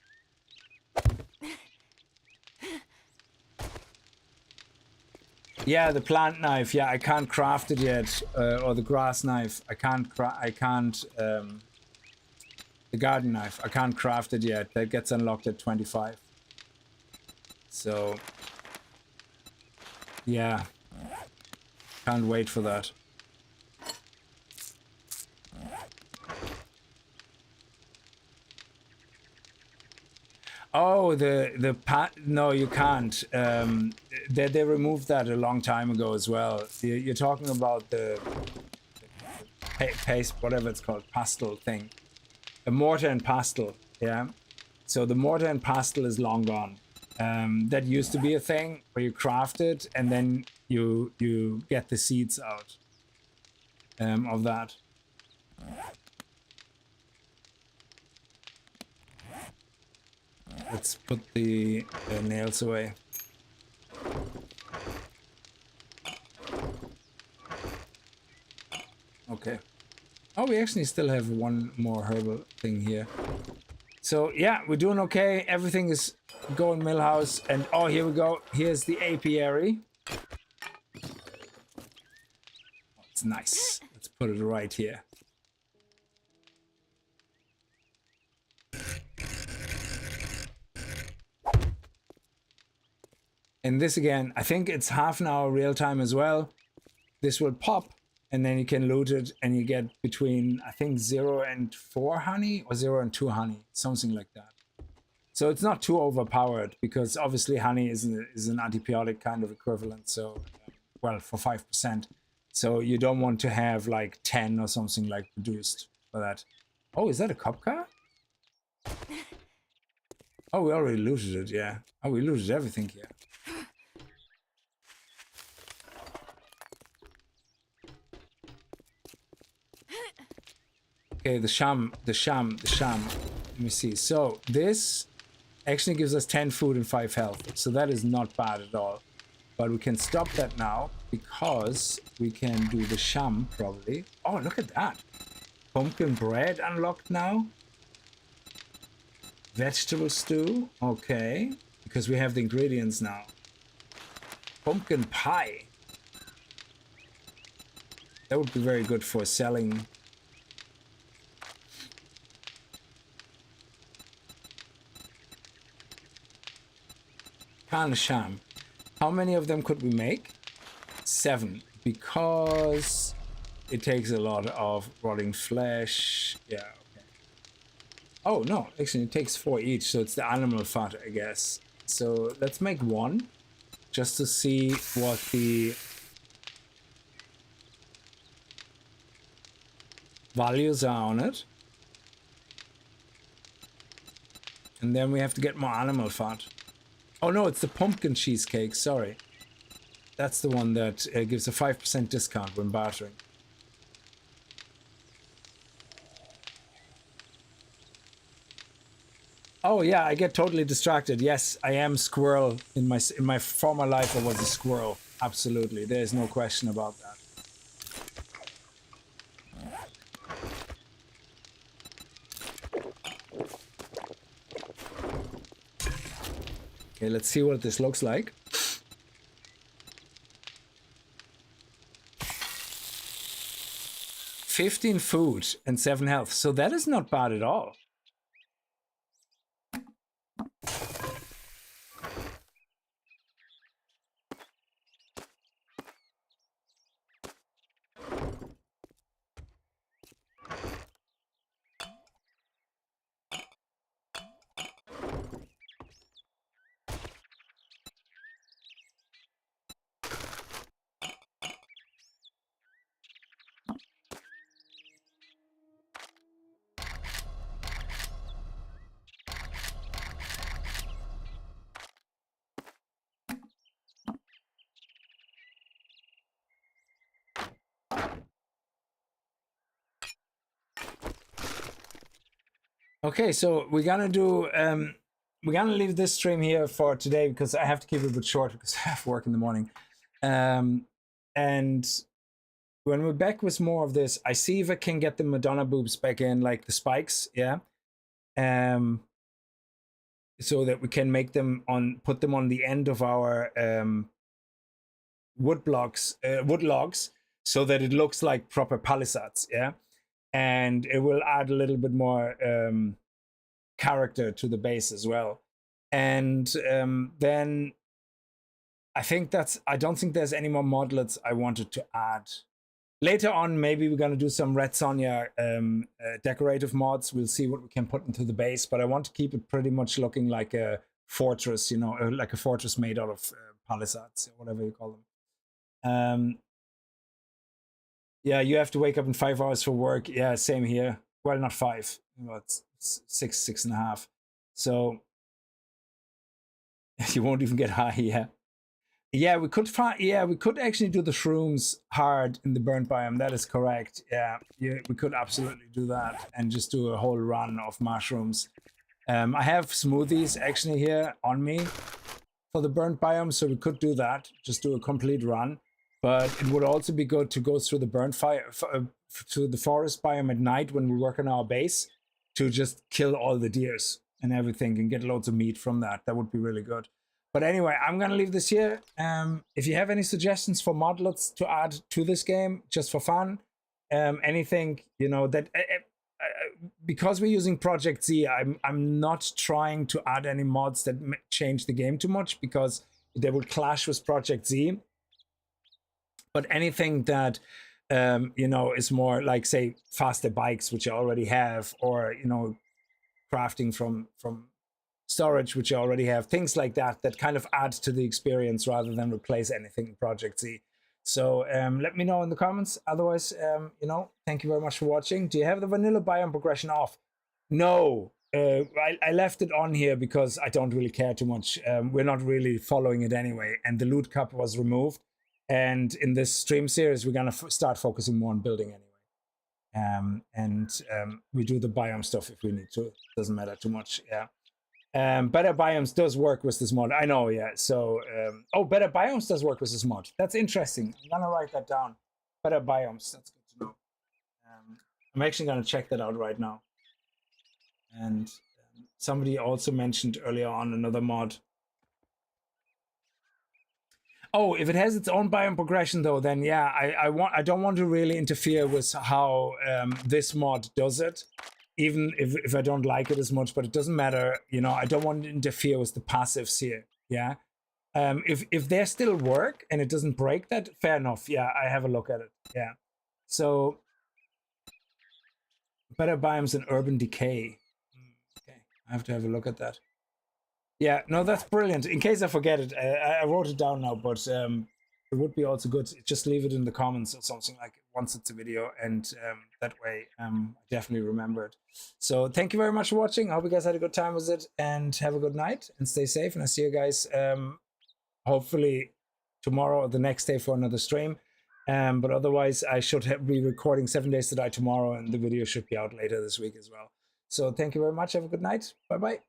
Speaker 1: Yeah, the plant knife. Yeah, I can't craft it yet. Or the grass knife. I can't. The garden knife. I can't craft it yet. That gets unlocked at 25. So, yeah. Can't wait for that. Oh, no, you can't. They removed that a long time ago as well. You're talking about the paste, whatever it's called, pastel thing, a mortar and pestle. Yeah. So the mortar and pestle is long gone. That used to be a thing where you craft it and then you get the seeds out of that. Let's put the nails away. Okay. Oh, we actually still have one more herbal thing here. So yeah, we're doing okay. Everything is going Millhouse. And oh, here we go. Here's the apiary. Oh, it's nice. Let's put it right here. And this again, I think it's half an hour real time as well. This will pop and then you can loot it and you get between, I think, 0 and 4 honey or 0 and 2 honey, something like that. So it's not too overpowered because obviously honey is an antibiotic kind of equivalent. So, well, for 5%. So you don't want to have like 10 or something like produced for that. Oh, is that a cop car? Oh, we already looted it, yeah. Oh, we looted everything here. Okay, the sham. Let me see. So this actually gives us 10 food and 5 health. So that is not bad at all. But we can stop that now because we can do the sham probably. Oh, look at that. Pumpkin bread unlocked now. Vegetable stew. Okay. Because we have the ingredients now. Pumpkin pie. That would be very good for selling. Can sham. How many of them could we make? 7. Because it takes a lot of rotting flesh. Yeah, okay. Oh, no. Actually, it takes 4 each. So it's the animal fat, I guess. So let's make 1. Just to see what the values are on it. And then we have to get more animal fat. Oh no, it's the pumpkin cheesecake, sorry. That's the one that gives a 5% discount when bartering. Oh yeah, I get totally distracted. Yes, I am squirrel. In my former life I was a squirrel. Absolutely, there is no question about that. Okay, let's see what this looks like. 15 food and 7 health. So that is not bad at all. Okay, so we're gonna do we're gonna leave this stream here for today because I have to keep it a bit short because I have work in the morning. And when we're back with more of this, I see if I can get the Madonna boobs back in, like the spikes, yeah. So that we can make them put them on the end of our wood logs, so that it looks like proper palisades, yeah. And it will add a little bit more character to the base as well. And then I think I don't think there's any more modlets I wanted to add. later on, maybe we're gonna do some Red Sonja decorative mods. We'll see what we can put into the base, but I want to keep it pretty much looking like a fortress, you know, like a fortress made out of palisades, or whatever you call them. Yeah, you have to wake up in 5 hours for work. Yeah, same here. Well, not 5. Well, it's 6.5. So you won't even get high. Yeah. Yeah, we could find. Yeah, we could actually do the shrooms hard in the burnt biome. That is correct. Yeah, we could absolutely do that and just do a whole run of mushrooms. I have smoothies actually here on me for the burnt biome, so we could do that. Just do a complete run. But it would also be good to go through the burnt fire to the forest biome at night when we work on our base to just kill all the deers and everything and get loads of meat from that. That would be really good. But anyway, I'm gonna leave this here. If you have any suggestions for modlets to add to this game, just for fun, anything, you know, that because we're using Project Z, I'm not trying to add any mods that change the game too much because they would clash with Project Z. But anything that you know, is more like, say, faster bikes, which I already have, or, you know, crafting from storage, which I already have, things like that, that kind of add to the experience rather than replace anything in Project Z. So let me know in the comments. Otherwise, you know, thank you very much for watching. Do you have the vanilla biome progression off? No, I left it on here because I don't really care too much. We're not really following it anyway, and the loot cup was removed. And in this stream series, we're gonna start focusing more on building anyway. We do the biome stuff if we need to. It doesn't matter too much. Yeah. Better Biomes does work with this mod. I know, yeah. So, oh, Better Biomes does work with this mod. That's interesting. I'm gonna write that down. Better Biomes. That's good to know. I'm actually gonna check that out right now. And somebody also mentioned earlier on another mod. Oh, if it has its own biome progression, though, then yeah, I don't want to really interfere with how this mod does it, even if I don't like it as much. But it doesn't matter, you know. I don't want to interfere with the passives here. Yeah, if they still work and it doesn't break that, fair enough. Yeah, I have a look at it. Yeah, so Better Biomes and Urban Decay. Okay, I have to have a look at that. Yeah, no, that's brilliant. In case I forget it, I wrote it down now, but it would be also good. Just leave it in the comments or something like it once it's a video, and that way I definitely remember it. So thank you very much for watching. I hope you guys had a good time with it, and have a good night and stay safe. And I see you guys hopefully tomorrow or the next day for another stream. But otherwise, I should be recording 7 Days to Die tomorrow, and the video should be out later this week as well. So thank you very much. Have a good night. Bye-bye.